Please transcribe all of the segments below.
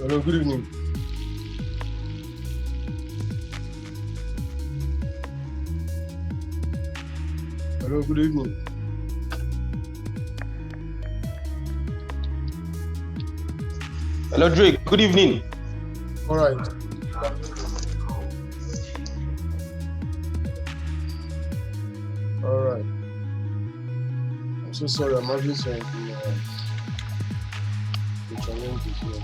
Hello, good evening. Hello, good evening. Hello, Drake. Good evening. All right. All right. I'm so sorry. I'm having some challenges here.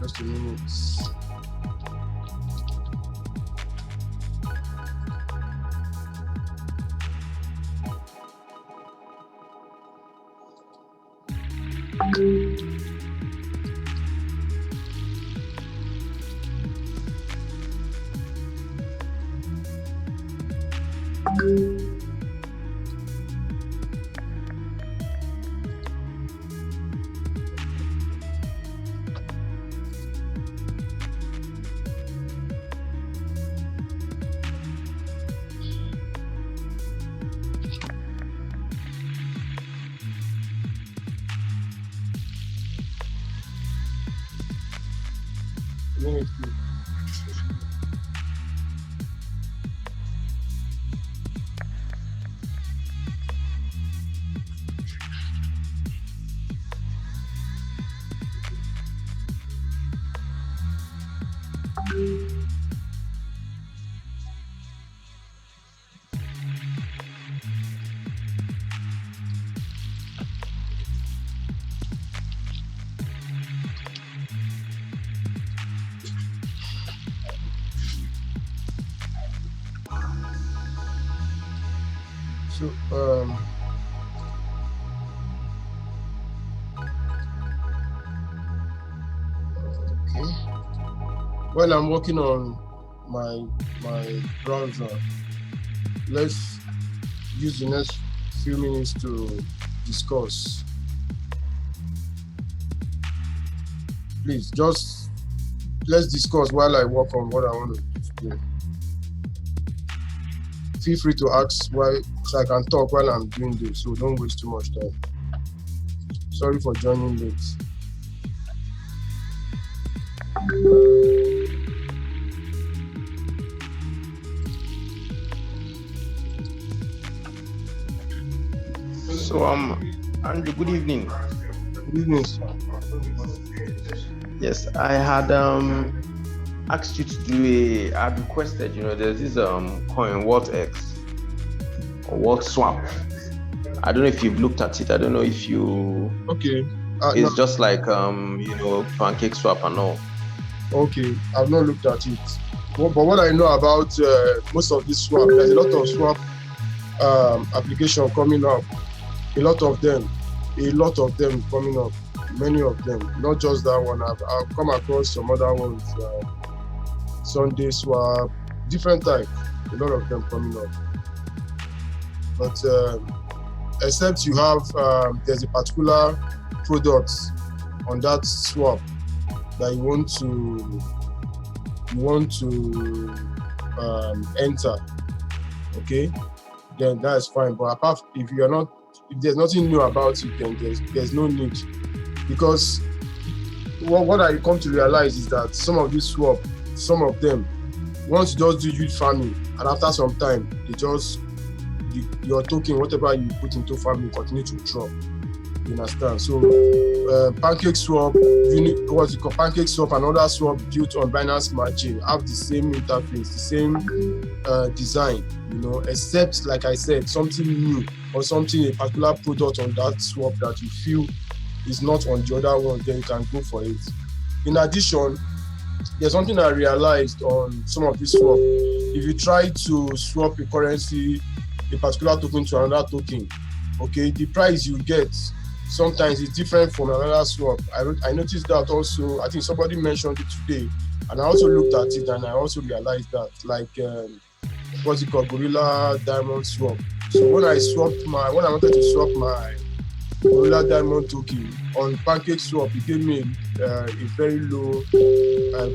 Just a minute. Minute, please. So, okay. While I'm working on my browser, let's use the next few minutes to discuss. Please, just let's discuss while I work on what I want to do. Feel free to ask why, so I can talk while I'm doing this, so don't waste too much time. Sorry for joining late. So, Andrew, good evening. Good evening, sir. Yes, I had asked you to I had requested, there's this coin, WaltX or Walt Swap. I don't know if you've looked at it. I don't know if you. Okay. It's No. just like Pancake Swap and all. Okay, I've not looked at it. But what I know about most of this swap, there's a lot of swap application coming up. A lot of them coming up. Many of them, not just that one. I've come across some other ones, Sunday Swap, different type. A lot of them coming up. But except you have, there's a particular product on that swap that you want to enter, okay, then that's fine. But apart, if there's nothing new about it, then there's no need, because what I come to realize is that some of these swap, some of them, once you just do huge farming, and after some time, your token, whatever you put into farming, continue to drop. You understand? So Pancake Swap, what's it called? Pancake Swap and other swap built on Binance Smart Chain have the same interface, the same design, except, like I said, something new or something, a particular product on that swap that you feel is not on the other one, then you can go for it. In addition, there's something I realized on some of these swap. If you try to swap a currency, a particular token to another token, okay, the price you get sometimes it's different from another swap. I noticed that also. I think somebody mentioned it today, and I also looked at it and I also realized that, like, what's it called, Gorilla Diamond Swap. So when I wanted to swap my Gorilla Diamond token on Pancake Swap, it gave me a very low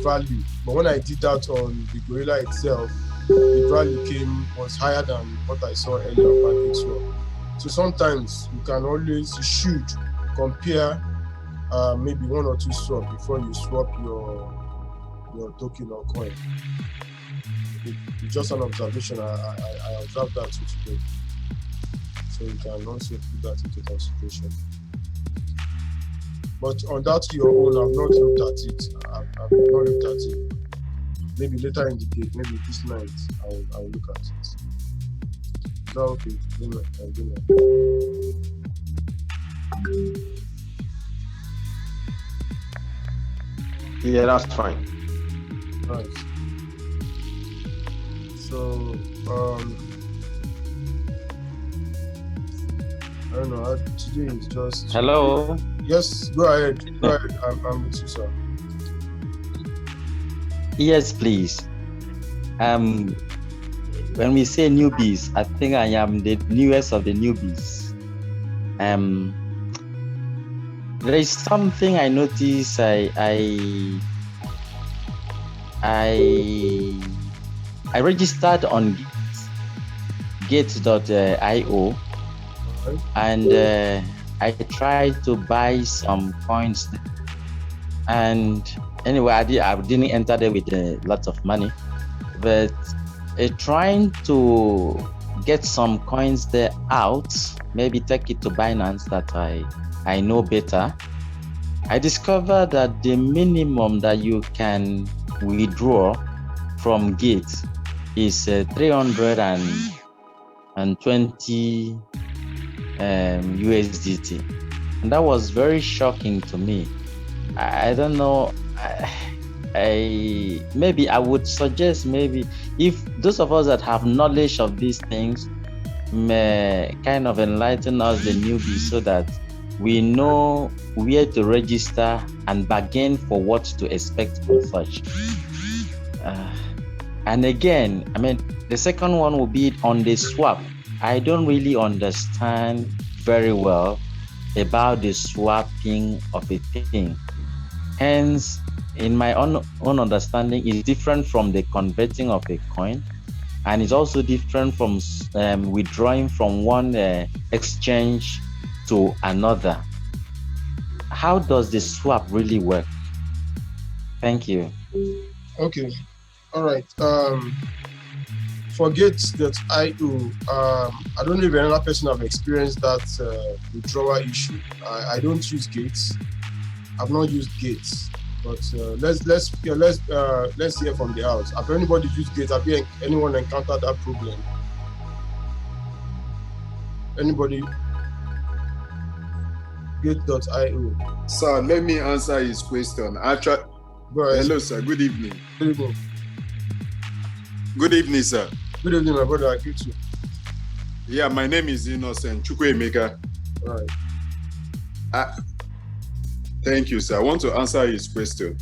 value. But when I did that on the Gorilla itself, the value was higher than what I saw earlier on PancakeSwap. So sometimes you should compare maybe one or two swap before you swap your token or coin. It's just an observation. I observed that today. So you can also put that into consideration. But on that your own, I've not looked at it. I've not looked at it. Maybe later in the day, maybe this night, I'll look at it. Is that okay? Yeah, that's fine. Nice. So, I don't know. Today is just. Hello. Yes, go ahead. Go ahead. I'm with you, sir. Yes, please. When we say newbies, I think I am the newest of the newbies. There is something I noticed. I registered on Gate.io, and I tried to buy some coins. And anyway, I didn't enter there with lots of money, but trying to get some coins there out, maybe take it to Binance that I know better. I discovered that the minimum that you can withdraw from Gate is 320 USDT, and that was very shocking to me. I don't know. Maybe I would suggest, maybe if those of us that have knowledge of these things may kind of enlighten us, the newbies, so that we know where to register and bargain for what to expect for such. And again, I mean, the second one will be on the swap. I don't really understand very well about the swapping of a thing. Hence, in my own understanding, it's different from the converting of a coin, and it's also different from withdrawing from one exchange to another. How does the swap really work? Thank you. Okay. All right. For Gate.io, I don't know if another person have experienced that withdrawal issue. I don't use Gates. I've not used Gates, but let's hear from the house. Have anybody used Gates? Have anyone encountered that problem? Anybody? Gate.io. Sir, let me answer his question. Actually, hello, sir. Good evening. Good evening. Good evening, sir. Good evening, my brother. I greet you. Yeah, my name is Innocent Chukwuemeka. All right. Thank you, sir. I want to answer his question.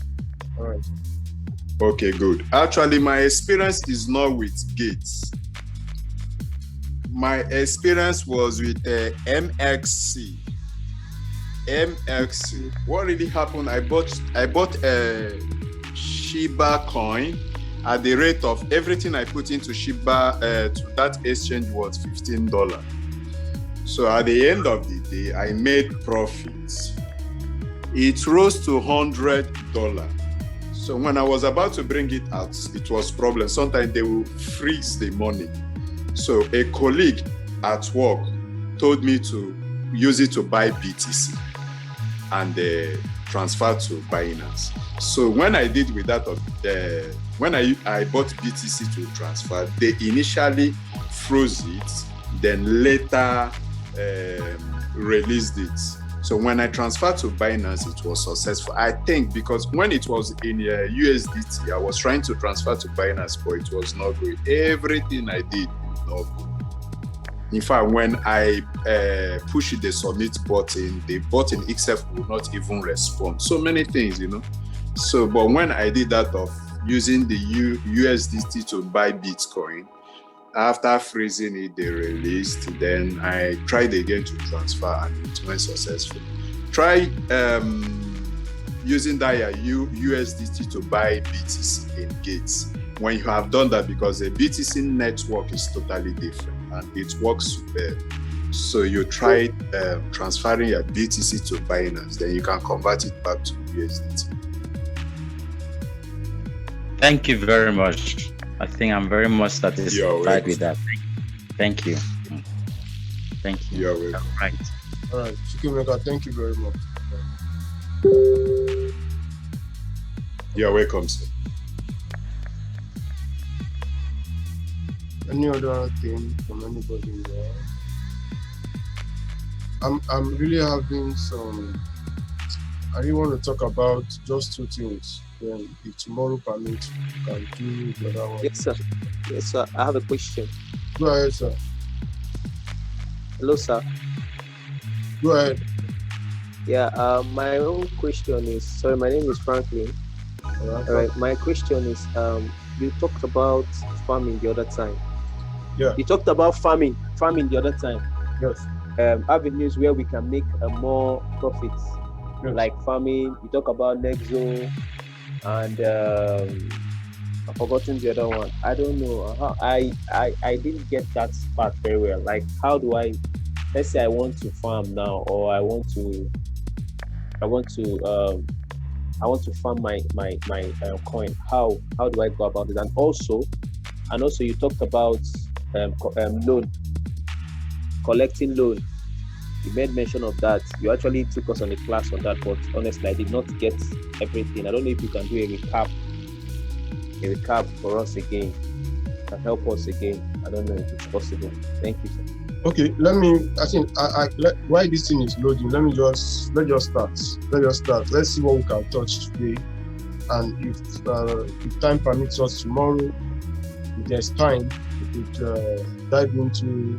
All right. Okay, good. Actually, my experience is not with Gates. My experience was with MXC. What really happened? I bought a Shiba coin at the rate of everything I put into Shiba to that exchange was $15. So at the end of the day, I made profits. It rose to $100. So when I was about to bring it out, it was a problem. Sometimes they will freeze the money. So a colleague at work told me to use it to buy BTC and transfer to Binance. So when I did with that, when I bought BTC to transfer, they initially froze it, then later released it. So when I transferred to Binance, it was successful. I think because when it was in USDT, I was trying to transfer to Binance, but it was not good. Everything I did was not good. In fact, when I pushed the submit button, the button itself would not even respond. So many things, you know. So, but when I did that of using the USDT to buy Bitcoin, after freezing it, they released. Then I tried again to transfer, and it went successful. Try using that USDT to buy BTC in Gates. when you have done that, because the BTC network is totally different and it works superb. So you try transferring your BTC to Binance, then you can convert it back to USDT. Thank you very much. I think I'm very much satisfied with that. Thank you. Thank you. You're welcome. Right. All right, Chukwemeka, thank you very much. You're welcome, sir. Any other thing from anybody there? I'm really having some. I really want to talk about just two things. Then, if tomorrow permits, we can do the other one. Yes, sir. Yes, sir. I have a question. Go ahead, sir. Hello, sir. Go ahead. Yeah, my own question is, sorry, my name is Franklin. All right, my question is, you talked about farming the other time. Yeah. You talked about farming the other time. Yes. Avenues where we can make more profits, Yes. like farming. You talk about Nexo, and I've forgotten the other one. I don't know. I didn't get that part very well. Like, how do I? Let's say I want to farm now, or I want to farm my coin. How do I go about it? And also you talked about loan, collecting loan. You made mention of that. You actually took us on a class on that, but honestly, I did not get everything. I don't know if you can do a recap for us again, and help us again. I don't know if it's possible. Thank you, sir. Okay, why this thing is loading, let's start. Let's see what we can touch today. And if time permits us tomorrow, if there's time, we could dive into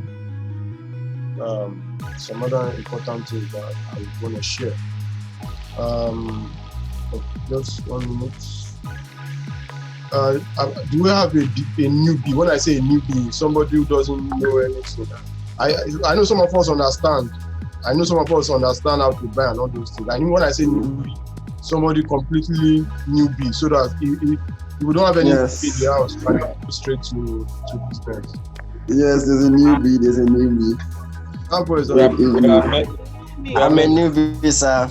some other important things that I want to share. Just 1 minute. Do we have a newbie? When I say a newbie, somebody who doesn't know anything. I know some of us understand. I know some of us understand how to buy and all those things. I mean, when I say newbie, somebody completely newbie, so that if we don't have any newbie in the house, we can go straight to business. Yes, there's a newbie. I'm a newbie, sir.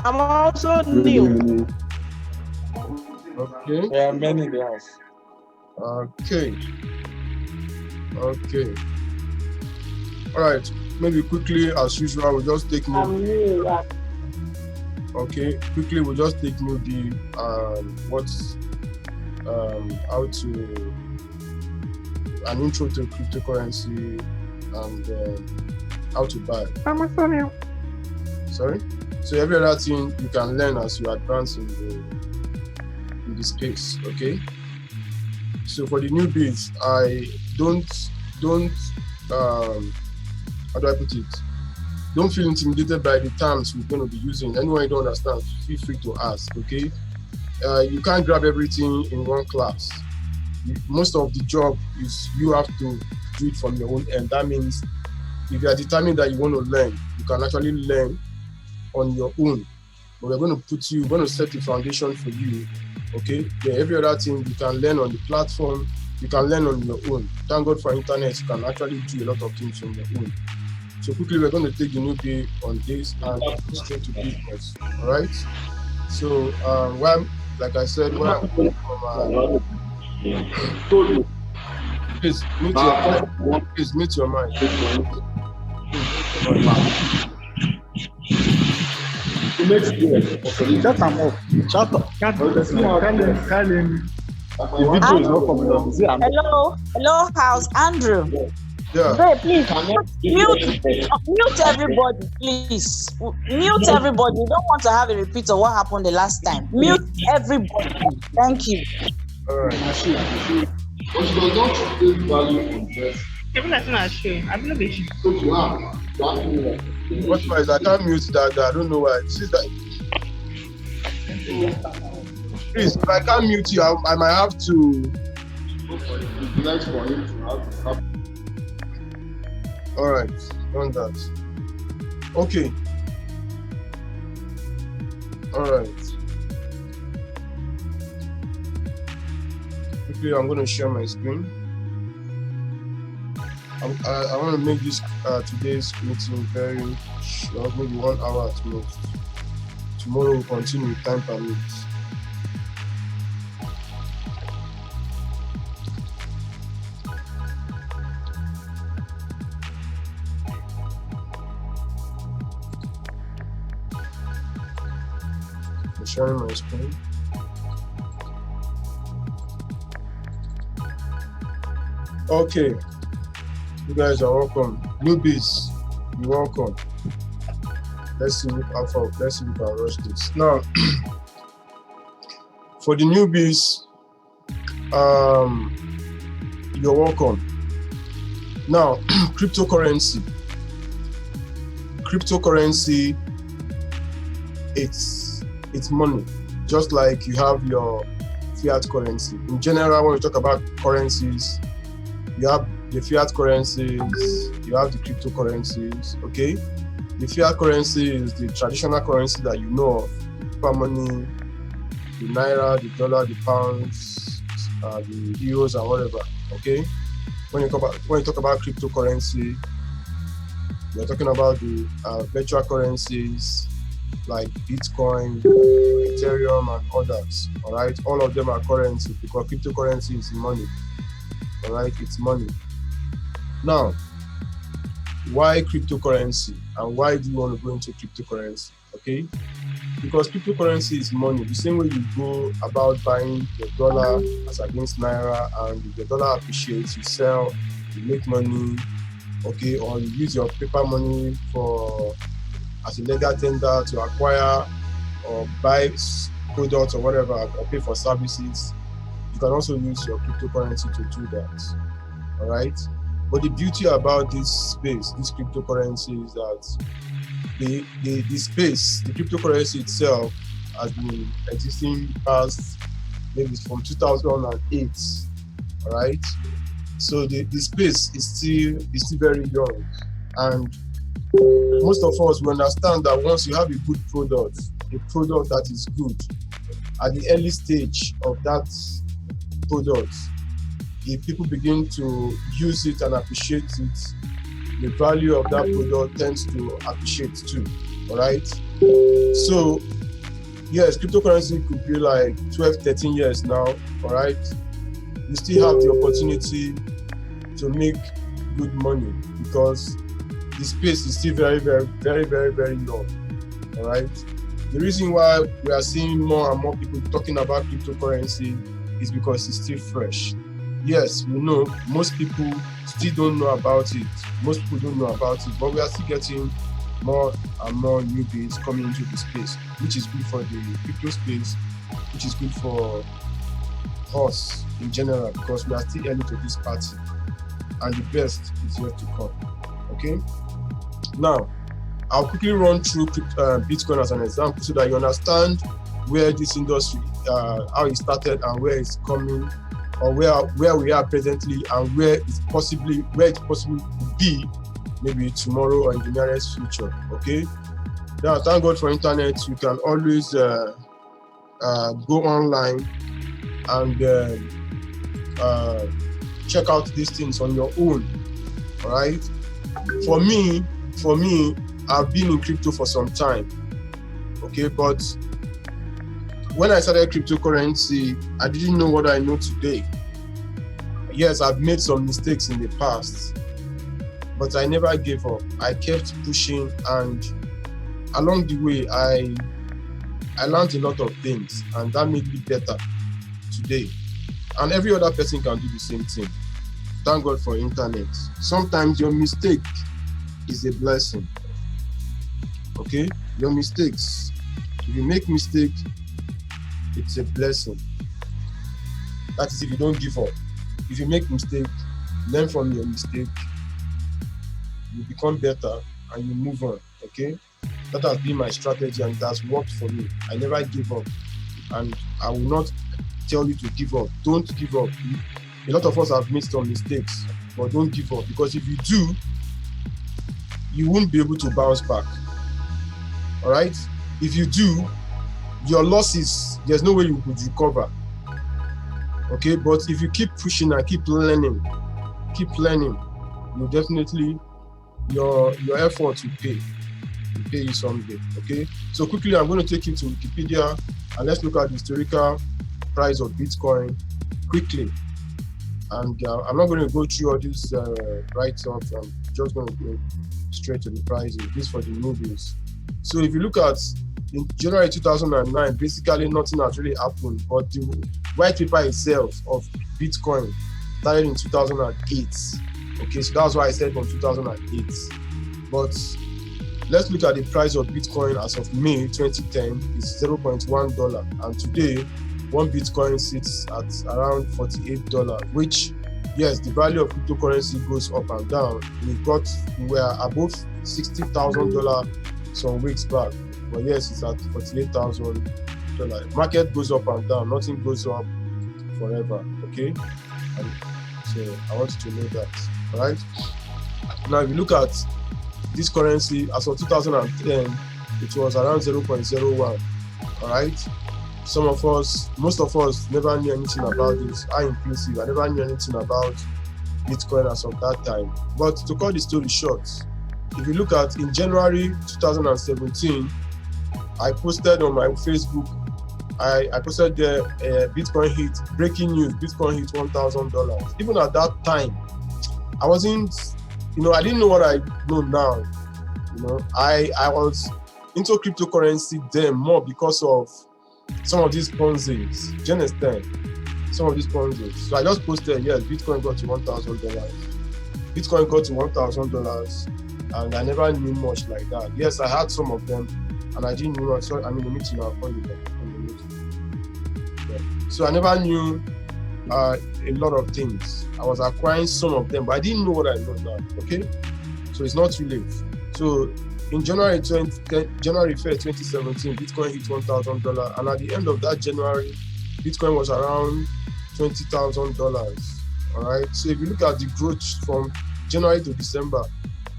I'm also new. Okay. There are many in the house. Okay. All right. Maybe quickly, as usual, we'll just take newbie. Okay. Quickly, we'll just take newbie. How to an intro to cryptocurrency and how to buy. I'm also new. Sorry. So every other thing you can learn as you advance in the space. Okay. So for the newbies, I don't how do I put it? Don't feel intimidated by the terms we're going to be using. Anyone you don't understand, feel free to ask. Okay. You can't grab everything in one class. Most of the job is you have to do it from your own end. That means if you are determined that you want to learn, you can actually learn on your own. But we're going to set the foundation for you. Okay. Yeah, every other thing you can learn on the platform, you can learn on your own. Thank God for internet, you can actually do a lot of things on your own. So quickly, we're going to take the newbie on this and go straight to business. All right. So, like I said, where I'm coming from, please mute your mic. Shut him up. Shut up. Tell him. The video is not coming up. Hello, house, Andrew. Yeah. Hey, please mute everybody, please. Mute everybody. We don't want to have a repeat of what happened the last time. Mute everybody. Thank you. All right. Even as soon as sure. I believe it. What price? I can't mute that guy. I don't know why. Please, if I can't mute you, I might have to. All right, done that. Okay. All right. quickly, I'm going to share my screen. I want to make this today's meeting very short, maybe 1 hour at most. Tomorrow we'll continue with time permits. I'm sharing my screen. Okay, you guys are welcome. Newbies, you're welcome. Let's see if we can rush this. Now, for the newbies, you're welcome. Now, cryptocurrency. Cryptocurrency, it's money. Just like you have your fiat currency. In general, when we talk about currencies, you have the fiat currencies, you have the cryptocurrencies, okay? The fiat currency is the traditional currency that you know of, paper money, the naira, the dollar, the pounds, the euros, and whatever, okay? When you talk about cryptocurrency, we're talking about the virtual currencies like Bitcoin, Ethereum, and others, all right? All of them are currency because cryptocurrency is money. All right, it's money. Now, why cryptocurrency and why do you want to go into cryptocurrency? Okay, because cryptocurrency is money. The same way you go about buying the dollar as against naira, and if the dollar appreciates, you sell, you make money. Okay, or you use your paper money as a legal tender to acquire or buy products or whatever, or pay for services. You can also use your cryptocurrency to do that, all right? But the beauty about this space, this cryptocurrency, is that the space, the cryptocurrency itself has been existing past maybe from 2008, all right? So the space is still very young, and most of us will understand that once you have a good product, a product that is good, at the early stage of that product, if people begin to use it and appreciate it, the value of that product tends to appreciate too, all right? So yes, cryptocurrency could be like 12, 13 years now, all right? You still have the opportunity to make good money because the space is still very, very, very, very, very young, all right? The reason why we are seeing more and more people talking about cryptocurrency is because it's still fresh. Yes, we know most people still don't know about it. Most people don't know about it, but we are still getting more and more newbies coming into the space, which is good for the crypto space, which is good for us in general, because we are still early to this party, and the best is yet to come. Okay? Now, I'll quickly run through Bitcoin as an example so that you understand where this industry, how it started and where it's coming, or where we are presently and where it's possibly to be maybe tomorrow or in the nearest future. Okay. Now, thank God for internet. You can always go online and check out these things on your own. All right. For me, I've been in crypto for some time. Okay, but when I started cryptocurrency, I didn't know what I know today. Yes, I've made some mistakes in the past, but I never gave up. I kept pushing, and along the way, I learned a lot of things, and that made me better today. And every other person can do the same thing. Thank God for internet. Sometimes your mistake is a blessing. Okay? Your mistakes. If you make mistakes, it's a blessing. That is if you don't give up. If you make mistake, learn from your mistake, you become better and you move on. Okay? That has been my strategy and it has worked for me. I never give up. And I will not tell you to give up. Don't give up. A lot of us have made some mistakes, but don't give up, because if you do, you won't be able to bounce back. All right? If you do, your losses, there's no way you could recover. Okay, but if you keep pushing and keep learning, you definitely your effort will pay you someday. Okay, so quickly I'm going to take you to Wikipedia and let's look at the historical price of Bitcoin quickly. And I'm not going to go through all these write-ups. I'm just going to go straight to the prices. This for the newbies. So if you look at in January 2009, basically nothing has really happened, but the white paper itself of Bitcoin started in 2008. Okay, so that's why I said from 2008. But let's look at the price of Bitcoin as of May 2010 is $0.1, and today one Bitcoin sits at around $48, which, yes, the value of cryptocurrency goes up and down. We were above $60,000 some weeks back, but yes, it's at $48,000. Market goes up and down, nothing goes up forever, okay? And so I want you to know that, all right? Now, if you look at this currency, as of 2010, it was around 0.01, all right? Most of us never knew anything about this. I inclusive, I never knew anything about Bitcoin as of that time. But to cut the story short, if you look at in January 2017, I posted on my Facebook, I posted the Bitcoin hit, breaking news, Bitcoin hit $1,000. Even at that time, I wasn't, I didn't know what I know now. I was into cryptocurrency then more because of some of these Ponzi's. Do you understand? Some of these Ponzi's. So I just posted, yes, Bitcoin got to $1,000. Bitcoin got to $1,000, and I never knew much like that. Yes, I had some of them, and I didn't know. So I'm in the meeting now. So I never knew a lot of things. I was acquiring some of them, but I didn't know what I know now. Okay, so it's not too late. So in January 1st, 2017, Bitcoin hit $1,000, and at the end of that January, Bitcoin was around $20,000. All right. So if you look at the growth from January to December,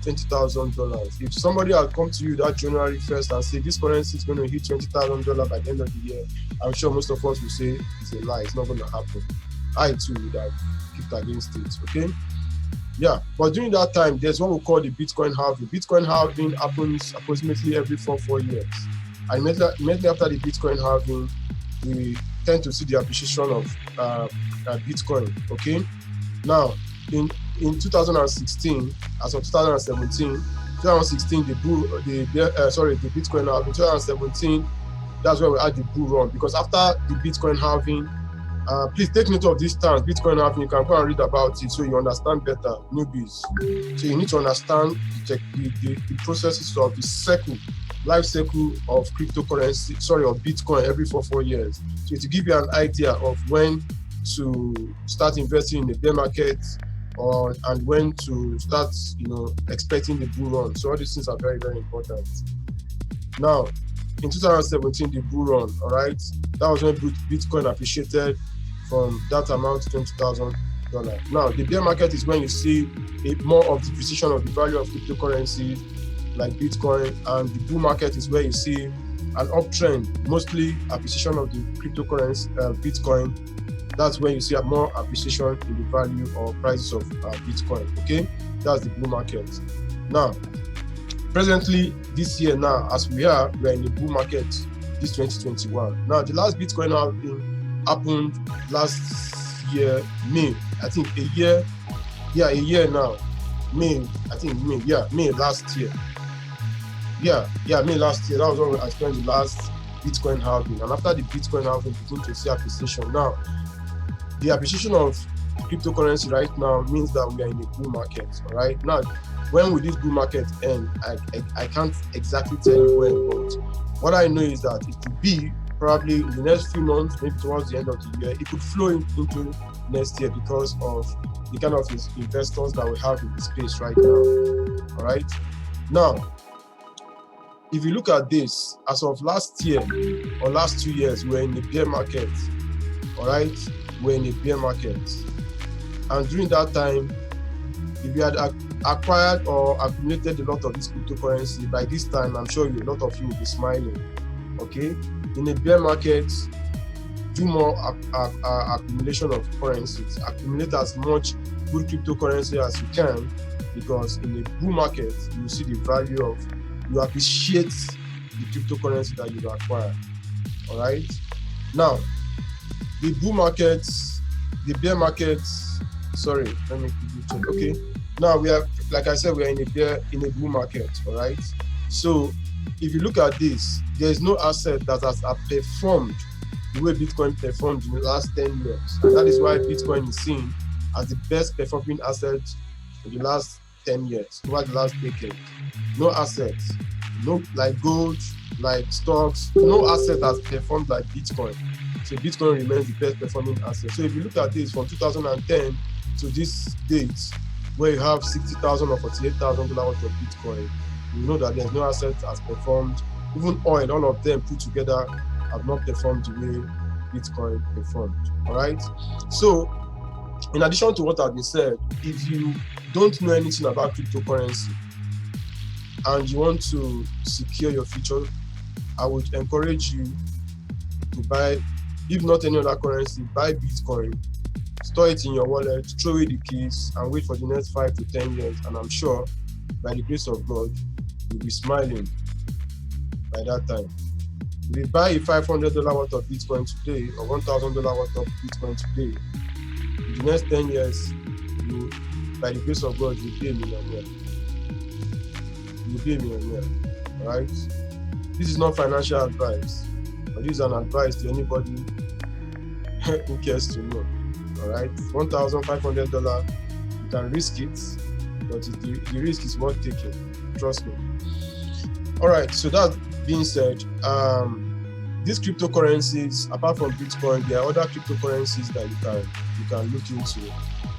$20,000. If somebody had come to you that January 1st and say this currency is going to hit $20,000 by the end of the year, I'm sure most of us will say it's a lie. It's not going to happen. I too would have kicked against it. Okay. Yeah, but during that time, there's what we call the Bitcoin halving. Bitcoin halving happens approximately every 4 years. And immediately after the Bitcoin halving, we tend to see the appreciation of Bitcoin. Okay. Now, in 2016, as of 2017, 2016 the Bitcoin halving. 2017, that's where we had the bull run, because after the Bitcoin halving, please take note of these terms. Bitcoin halving, you can go and read about it so you understand better, newbies. So you need to understand the processes of the life cycle of cryptocurrency, of Bitcoin every 4 years. So to give you an idea of when to start investing in the bear market, and when to start, expecting the bull run. So all these things are very, very important. Now, in 2017, the bull run, all right, that was when Bitcoin appreciated from that amount to $20,000. Now, the bear market is when you see more of the depreciation of the value of cryptocurrency like Bitcoin, and the bull market is where you see an uptrend, mostly appreciation of the cryptocurrency, Bitcoin. That's when you see more appreciation in the value or prices of Bitcoin. Okay, that's the bull market. Now, presently, this year now, as we're in the bull market, this 2021. Now, the last Bitcoin halving happened last year, May. I think a year now. May last year. May last year. That was when I spent the last Bitcoin halving. And after the Bitcoin halving, we begin to see appreciation. Now, the appreciation of cryptocurrency right now means that we are in a bull market. All right. Now, when will this bull market end? I can't exactly tell you when, but what I know is that it will be probably in the next few months, maybe towards the end of the year. It could flow into next year because of the kind of investors that we have in the space right now. All right. Now, if you look at this, as of last year or last 2 years, we're in the bear market. All right. We're in a bear market. And during that time, if you had acquired or accumulated a lot of this cryptocurrency, by this time, I'm sure a lot of you will be smiling. Okay? In a bear market, do more accumulation of currencies. Accumulate as much good cryptocurrency as you can, because in a bull market, you see the value of, you appreciate the cryptocurrency that you acquire. All right. Now, the bull markets, the bear markets. Sorry, let me quickly check. Okay. Now we are, like I said, we are in a bull market. All right. So if you look at this, there is no asset that has performed the way Bitcoin performed in the last 10 years. And that is why Bitcoin is seen as the best performing asset in the last 10 years, over the last decade. No assets, no, like gold, like stocks, no asset has performed like Bitcoin. So Bitcoin remains the best performing asset. So if you look at this from 2010 to this date, where you have $60,000 or $48,000 worth of Bitcoin, you know that there's no asset has performed. Even oil, all of them put together have not performed the way Bitcoin performed. All right. So, in addition to what has been said, if you don't know anything about cryptocurrency and you want to secure your future, I would encourage you to buy, if not any other currency, buy Bitcoin, store it in your wallet, throw away the keys, and wait for the next 5 to 10 years. And I'm sure, by the grace of God, you'll be smiling by that time. If you buy a $500 worth of Bitcoin today, or $1,000 worth of Bitcoin today, in the next 10 years, you, by the grace of God, you'll be a millionaire. You'll be a millionaire. All right? This is not financial advice, but this is an advice to anybody who cares to know. All right? $1,500, you can risk it, but the risk is worth taking. Trust me. All right, so that being said, these cryptocurrencies, apart from Bitcoin, there are other cryptocurrencies that you can look into.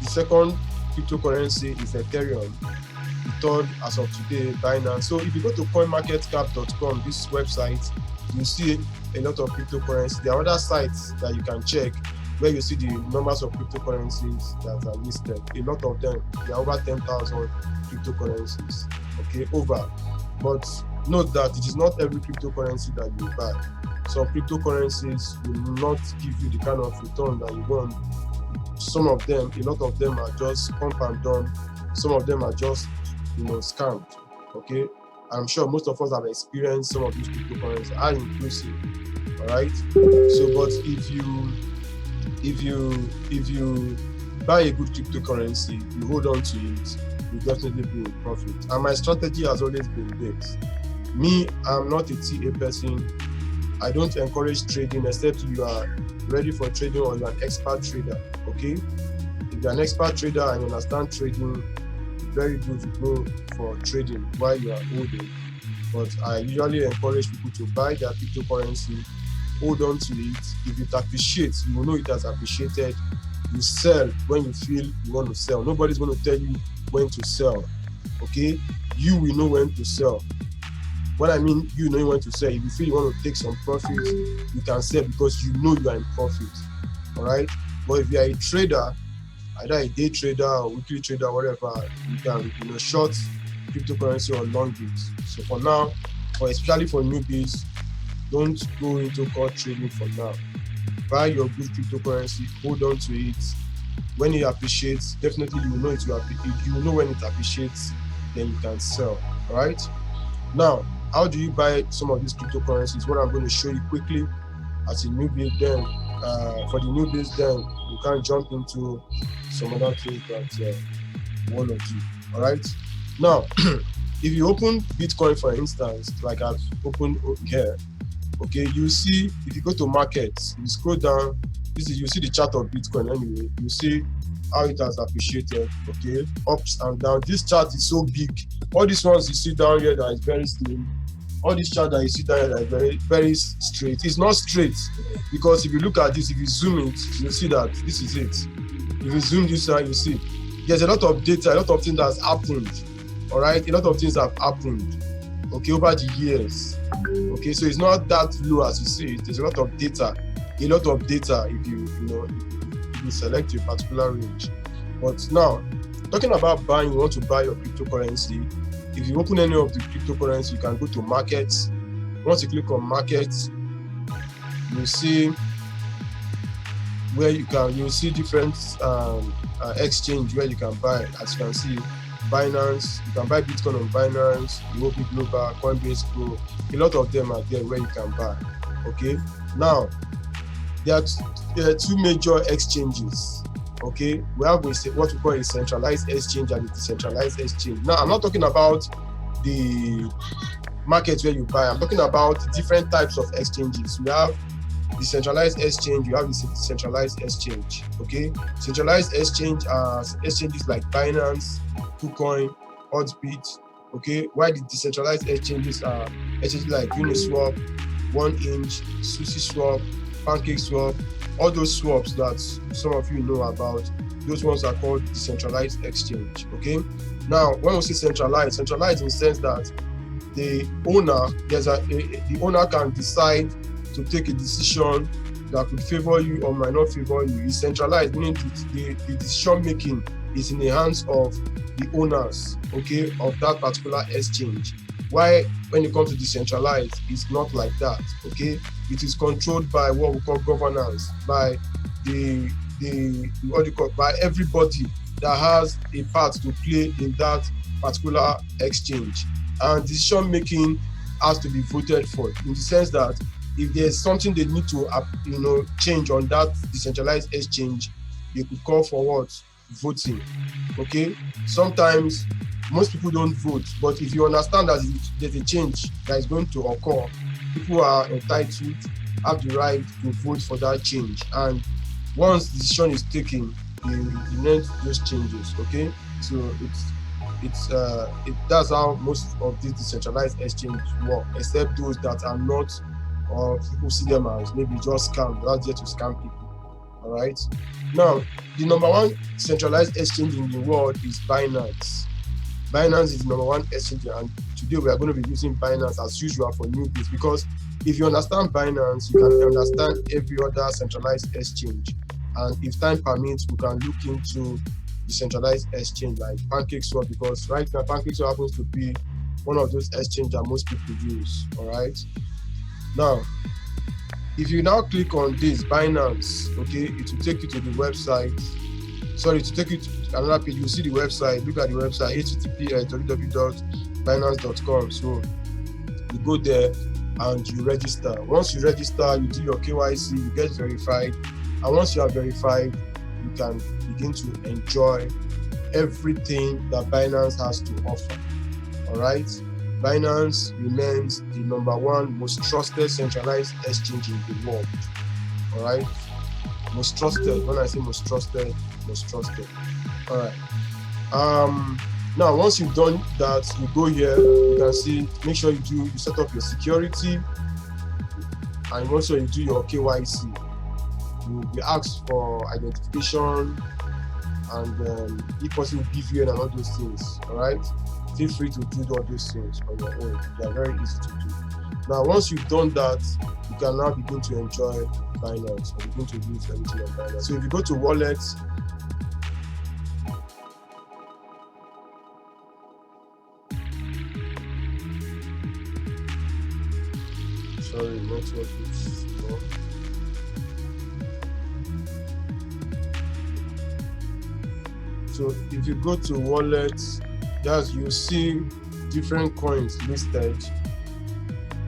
The second cryptocurrency is Ethereum. The third, as of today, Binance. So if you go to coinmarketcap.com, this website, you see a lot of cryptocurrencies. There are other sites that you can check where you see the numbers of cryptocurrencies that are listed. A lot of them, there are over 10,000 cryptocurrencies. Okay, over. But note that it is not every cryptocurrency that you buy. Some cryptocurrencies will not give you the kind of return that you want. Some of them, a lot of them are just pump and dump. Some of them are just, scammed. Okay, I'm sure most of us have experienced some of these cryptocurrencies, are inclusive. All right. So, but if you buy a good cryptocurrency, you hold on to it, you definitely be in profit. And my strategy has always been this. Me, I'm not a TA person. I don't encourage trading except you are ready for trading or you're an expert trader. Okay? If you're an expert trader and you understand trading, very good to go for trading while you are holding. But I usually encourage people to buy their cryptocurrency, hold on to it. If it appreciates, you will know it has appreciated. You sell when you feel you want to sell. Nobody's going to tell you when to sell. Okay? You will know when to sell. What I mean, you know when to sell. If you feel you want to take some profit, you can sell because you know you are in profit. All right? But if you are a trader, either a day trader or weekly trader, whatever, you can short cryptocurrency or long it. So for now, especially for newbies, don't go into cold trading for now. Buy your good cryptocurrency, hold on to it. When it appreciates, definitely you will know it will appreciate. You will know when it appreciates, then you can sell. All right? Now, how do you buy some of these cryptocurrencies? What I'm going to show you quickly as a newbie. Then, for the newbies, then you can jump into some other things that one or two. All right? Now, if you open Bitcoin, for instance, like I've opened here, okay, you see, if you go to markets, you scroll down, you see the chart of Bitcoin anyway, you see how it has appreciated, okay, ups and downs. This chart is so big. All these ones you see down here that is very slim, all this chart that you see down here that is very, very straight. It's not straight because if you look at this, if you zoom it, you'll see that this is it. If you zoom this out, you see there's a lot of data, a lot of things that's happened, all right? A lot of things have happened, okay, over the years. Okay, so it's not that low as you see it. There's a lot of data if you select a particular range. But now, talking about buying, you want to buy your cryptocurrency. If you open any of the cryptocurrency, you can go to markets. Once you click on markets, you see where you'll see different exchange where you can buy. As you can see, Binance, you can buy Bitcoin on Binance, Huobi Global, Coinbase Pro. A lot of them are there where you can buy. Okay, now there are two major exchanges. Okay, we have what we call a centralized exchange and a decentralized exchange. Now, I'm not talking about the market where you buy. I'm talking about different types of exchanges. We have decentralized exchange, you have the decentralized exchange. Okay, centralized exchange are exchanges like Binance, KuCoin, Hotbit. Okay, while the decentralized exchanges are exchanges like Uniswap, 1inch, SushiSwap, PancakeSwap, all those swaps that some of you know about. Those ones are called decentralized exchange. Okay, now when we say centralized in the sense that the owner, the owner can decide to take a decision that could favor you or might not favor you. It's centralized, meaning the decision making is in the hands of the owners, okay, of that particular exchange. Why, when it comes to decentralized, it's not like that, okay? It is controlled by what we call governance, by by everybody that has a part to play in that particular exchange. And decision making has to be voted for, in the sense that if there's something they need to change on that decentralized exchange, they could call for what? Voting. Okay, sometimes most people don't vote, but if you understand that there's a change that is going to occur, people are entitled, have the right to vote for that change. And once the decision is taken, they implement those changes. Okay, so that's how most of these decentralized exchanges work, except those that are not, or people see them as maybe just scam. They're not there to scam people. All right. Now, the number one centralized exchange in the world is Binance. Binance is the number one exchange, and today we are going to be using Binance as usual for newbies, because if you understand Binance, you can understand every other centralized exchange. And if time permits, we can look into decentralized exchange like PancakeSwap, because right now PancakeSwap happens to be one of those exchanges that most people use. All right. Now, if you now click on this Binance, okay, it will take you to the website. Sorry, to take you to another page. You see the website. Look at the website, http://www.binance.com. So you go there and you register. Once you register, you do your KYC, you get verified, and once you are verified, you can begin to enjoy everything that Binance has to offer. All right. Binance remains the number one most trusted centralized exchange in the world. All right, most trusted. When I say most trusted, most trusted. All right. Now, once you've done that, you go here. You can see. Make sure you set up your security, and also you do your KYC. You will be asked for identification and if possible BVN and all those things. All right. Feel free to do all those things on your own. They are very easy to do. Now, once you've done that, you can now begin to enjoy Binance and begin to use everything on Binance. So if you go to wallets, sorry, network is slow. So if you go to wallets, you see different coins listed.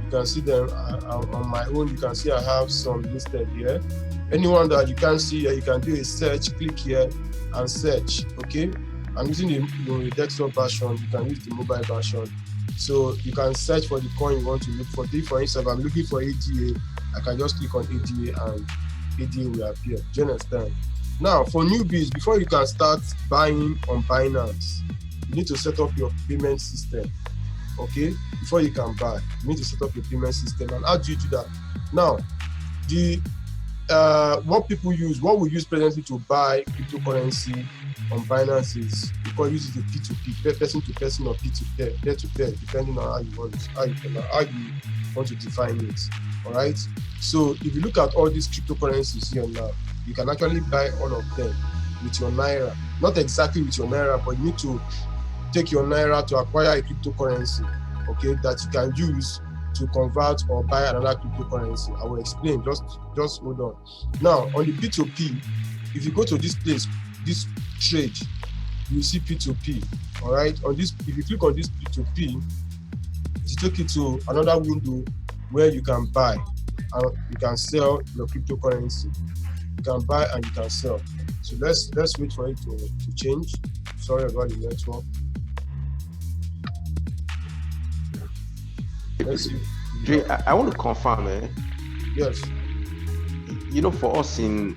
You can see them on my own. You can see I have some listed here. Anyone that you can't see here, you can do a search. Click here and search. Okay, I'm using the desktop version. You can use the mobile version. So you can search for the coin you want to look for. For instance, I'm looking for ADA. I can just click on ADA and ADA will appear. Do you understand? Now, for newbies, before you can start buying on Binance, you need to set up your payment system, okay? Before you can buy, you need to set up your payment system. And how do you do that? Now, what we use presently to buy cryptocurrency on Binance is, we use it P2P, person to person or peer to peer, depending on how you want to define it. All right. So if you look at all these cryptocurrencies here now, you can actually buy all of them with your Naira. Not exactly with your Naira, but you need to take your Naira to acquire a cryptocurrency, okay, that you can use to convert or buy another cryptocurrency. I will explain. Just hold on. Now on the P2P, if you go to this place, this trade, you see P2P. All right. On this, if you click on this P2P, it take you to another window where you can buy and you can sell your cryptocurrency. You can buy and you can sell. So let's wait for it to change. Sorry about the network. Let's see. Dre, I want to confirm, Yes. You know, for us in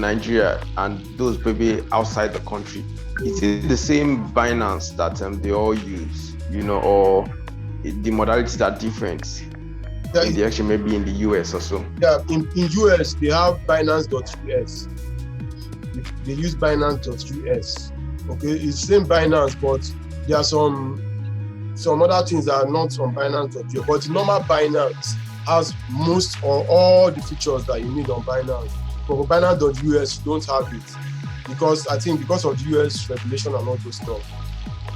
Nigeria and those maybe outside the country, it's the same Binance that they all use, you know, or the modalities are different. Yeah, in the action maybe in the US or so. Yeah, in US they have Binance.us. They use Binance.us. Okay, it's same Binance, but there are some other things that are not on Binance.us. But the normal Binance has most or all the features that you need on Binance. For Binance.us, you don't have it because I think because of the US regulation and all those stuff.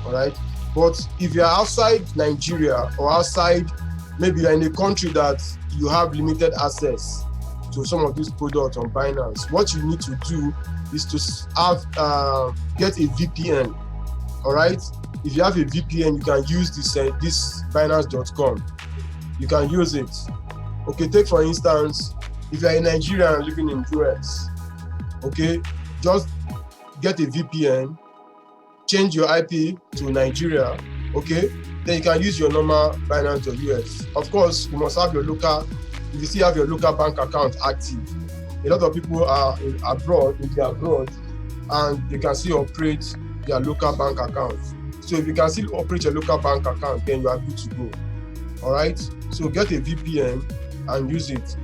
All right, but if you're outside Nigeria or outside, maybe you're in a country that you have limited access to some of these products on Binance, what you need to do is to have get a VPN. All right, if you have a VPN, you can use this Binance.com. You can use it. Okay, take for instance, if you're in Nigeria and living in US, okay, just get a VPN, change your IP to Nigeria, okay, then you can use your normal Binance.us. Of course, you must have your local, if you still have your local bank account active. A lot of people are abroad, and they can still operate their local bank account. So if you can still operate your local bank account, then you are good to go. All right, so get a VPN and use it.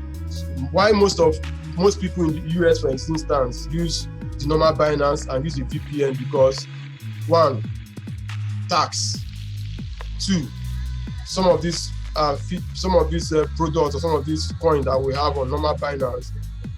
Why most people in the US, for instance, use the normal Binance and use the VPN? Because 1, tax. 2, some of these products or some of these coins that we have on normal Binance,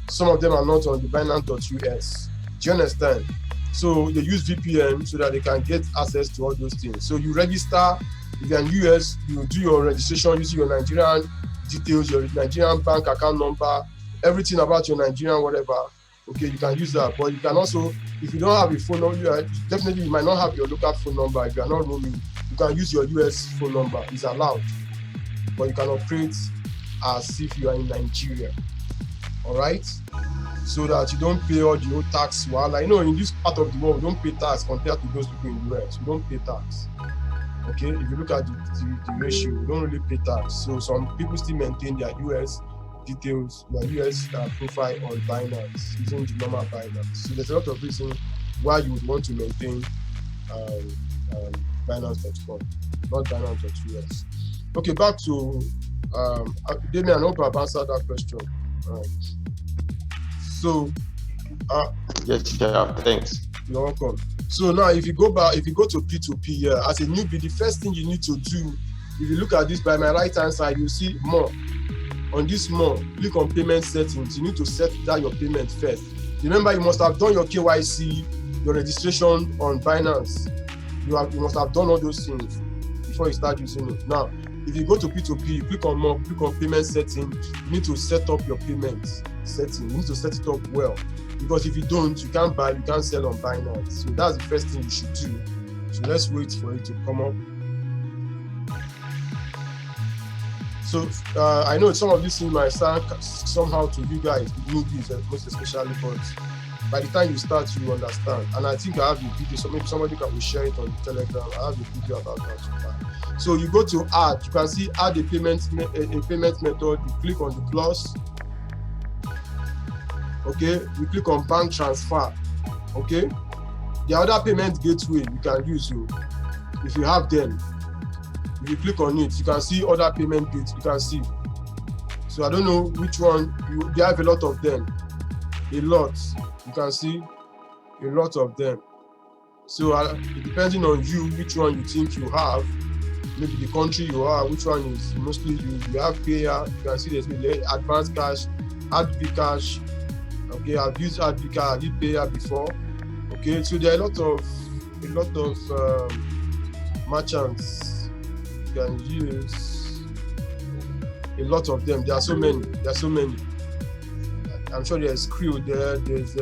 some of them are not on the Binance.us. Do you understand? So they use VPN so that they can get access to all those things. So you register. If you're in US, you do your registration using your Nigerian details, your Nigerian bank account number, everything about your Nigerian whatever. Okay, you can use that. But you can also, if you don't have a phone number, definitely you might not have your local phone number. If you are not roaming, you can use your US phone number. It's allowed. But you can operate as if you are in Nigeria. All right? So that you don't pay all the old tax. Well, I know in this part of the world, we don't pay tax compared to those people in the US. We don't pay tax. Okay, if you look at the ratio, we don't really pay tax. So some people still maintain their US details, their US profile on Binance, using the normal Binance. So there's a lot of reasons why you would want to maintain Binance.com, not Binance.us. Okay, back to Damian. I hope I've answered that question. So, yes, yeah, thanks. You're welcome. So now, if you go to P2P, as a newbie, the first thing you need to do, if you look at this by my right-hand side, you see more. On this more, click on payment settings. You need to set down your payment first. Remember, you must have done your KYC, your registration on Binance. You must have done all those things before you start using it. Now, if you go to P2P, you click on more, click on payment setting. You need to set up your payment setting. You need to set it up well. Because if you don't, you can't buy, you can't sell on Binance. So that's the first thing you should do. So let's wait for it to come up. So I know some of these things might sound somehow to you guys, newbies, most especially, but by the time you start, you understand. And I think I have a video, so maybe somebody will share it on Telegram. I have a video about that. So you go to add, you can see add a payment method. You click on the plus. Okay, you click on bank transfer. Okay, the other payment gateway you can use, if you have them. If you click on it, you can see other payment gates. You can see. So I don't know which one. They have a lot of them. A lot. You can see a lot of them. So depending on you, which one you think you have, maybe the country you are, which one is mostly you have payer. You can see there's advanced cash, add Bcash. Okay, I've used add Bcash, I did payer before. Okay, so there are a lot of merchants you can use. a lot of them. There are so many. There are so many. I'm sure there's Crew there. There's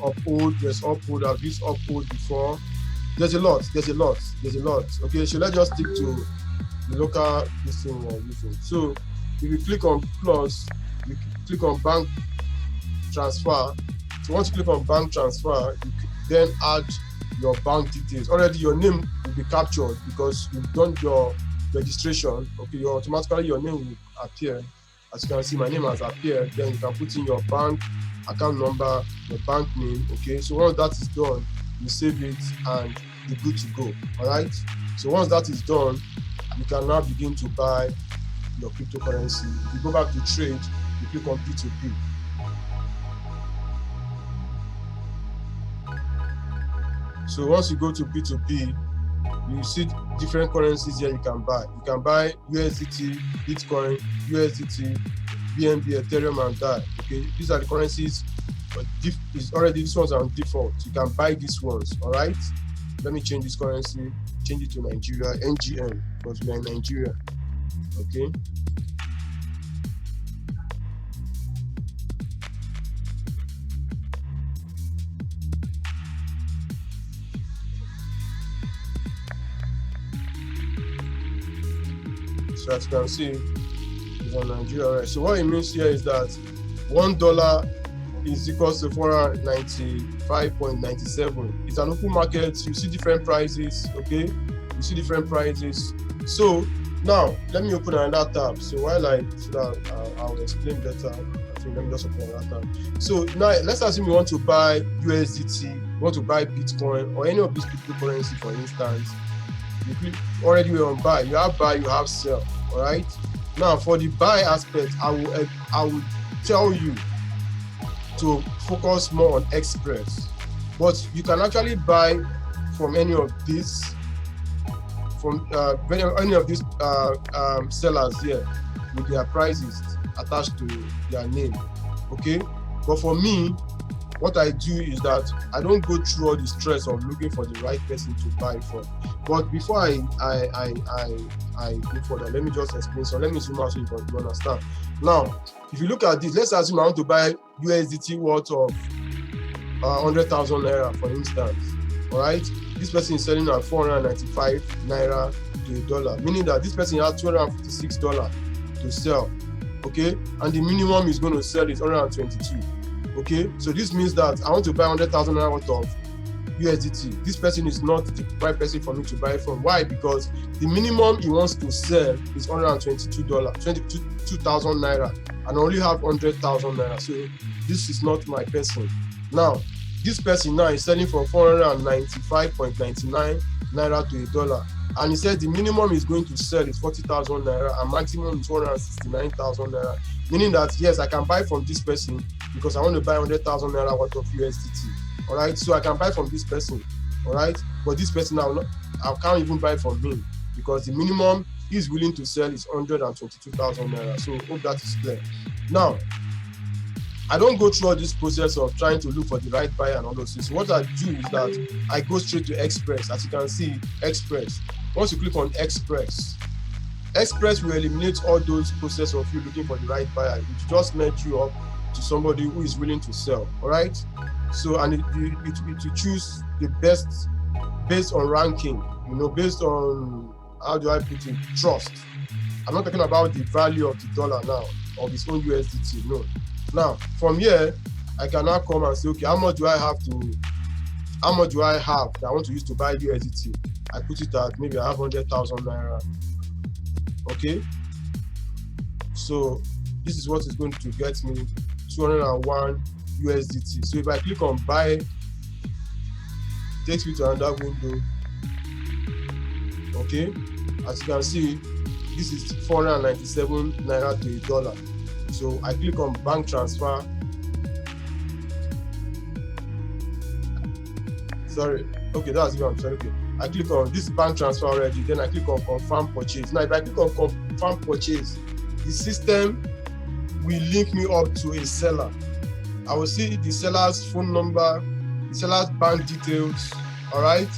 Uphold. There's Uphold. I've used Uphold before. There's a lot. There's a lot. There's a lot. Okay, so let's just stick to the local this thing we're using. So if you click on plus, you click on bank transfer. So once you click on bank transfer, you then add your bank details. Already your name will be captured because you've done your registration. Okay, automatically your name will appear. As you can see, my name has appeared. Then you can put in your bank account number, your bank name. Okay, so once that is done, you save it and you're good to go. All right. So once that is done, you can now begin to buy your cryptocurrency. If you go back to trade, you click on P2P. So once you go to P2P, you see different currencies here you can buy. You can buy USDT, Bitcoin, USDT, BNB, Ethereum, and DAI. Okay, these are the currencies, but these ones are on default. You can buy these ones. All right. Let me change this currency. Change it to Nigeria, NGN, because we are in Nigeria. Okay. So as you can see, it's on Nigeria. Right? So what it means here is that $1 is equals to 495.97. It's an open market. You see different prices. Okay, you see different prices. So now let me open another tab. So while I'll explain better. I think let me just open another tab. So now let's assume you want to buy USDT, you want to buy Bitcoin or any of these cryptocurrency, for instance. You click already we're on buy. You have buy, you have sell. All right. Now for the buy aspect, I will tell you to focus more on Express, but you can actually buy from any of these, from any of these sellers here with their prices attached to their name. Okay, but for me, what I do is that I don't go through all the stress of looking for the right person to buy from. But before I go further, let me just explain. So let me zoom out so you can understand. Now, if you look at this, let's assume I want to buy USDT worth of 100,000 naira, for instance. All right, this person is selling at 495 naira to $1, meaning that this person has $256 to sell. Okay, and the minimum is going to sell is 122. Okay, so this means that I want to buy 100,000 naira worth of USDT. This person is not the right person for me to buy from. Why? Because the minimum he wants to sell is $122, 22,000 naira, and I only have 100,000 naira. So this is not my person. Now, this person now is selling for 495.99 naira to $1, and he said the minimum is going to sell is 40,000 naira and maximum is 169,000 naira. Meaning that yes, I can buy from this person because I want to buy 100,000 naira worth of USDT. All right, so I can buy from this person. All right, but this person I can't even buy from him because the minimum he's willing to sell is 122,000 naira. So hope that is clear. Now, I don't go through all this process of trying to look for the right buyer and all those things. What I do is that I go straight to Express. As you can see, Express. Once you click on Express will eliminate all those process of you looking for the right buyer. It just match you up to somebody who is willing to sell. All right. So and it will choose the best based on ranking. You know, based on how do I put it, trust. I'm not talking about the value of the dollar now of its own USDT. No. Now from here, I can now come and say, okay, how much do I have that I want to use to buy USDT? I put it at maybe I have 100,000 naira. Okay. So this is what is going to get me 201 USDT. So if I click on buy, it takes me to another window. Okay. As you can see, this is 497 naira to $1. So I click on bank transfer. Sorry. Okay, that's what I'm saying. Okay. I click on this bank transfer already. Then I click on confirm purchase. Now, if I click on confirm purchase, the system will link me up to a seller. I will see the seller's phone number, the seller's bank details, all right,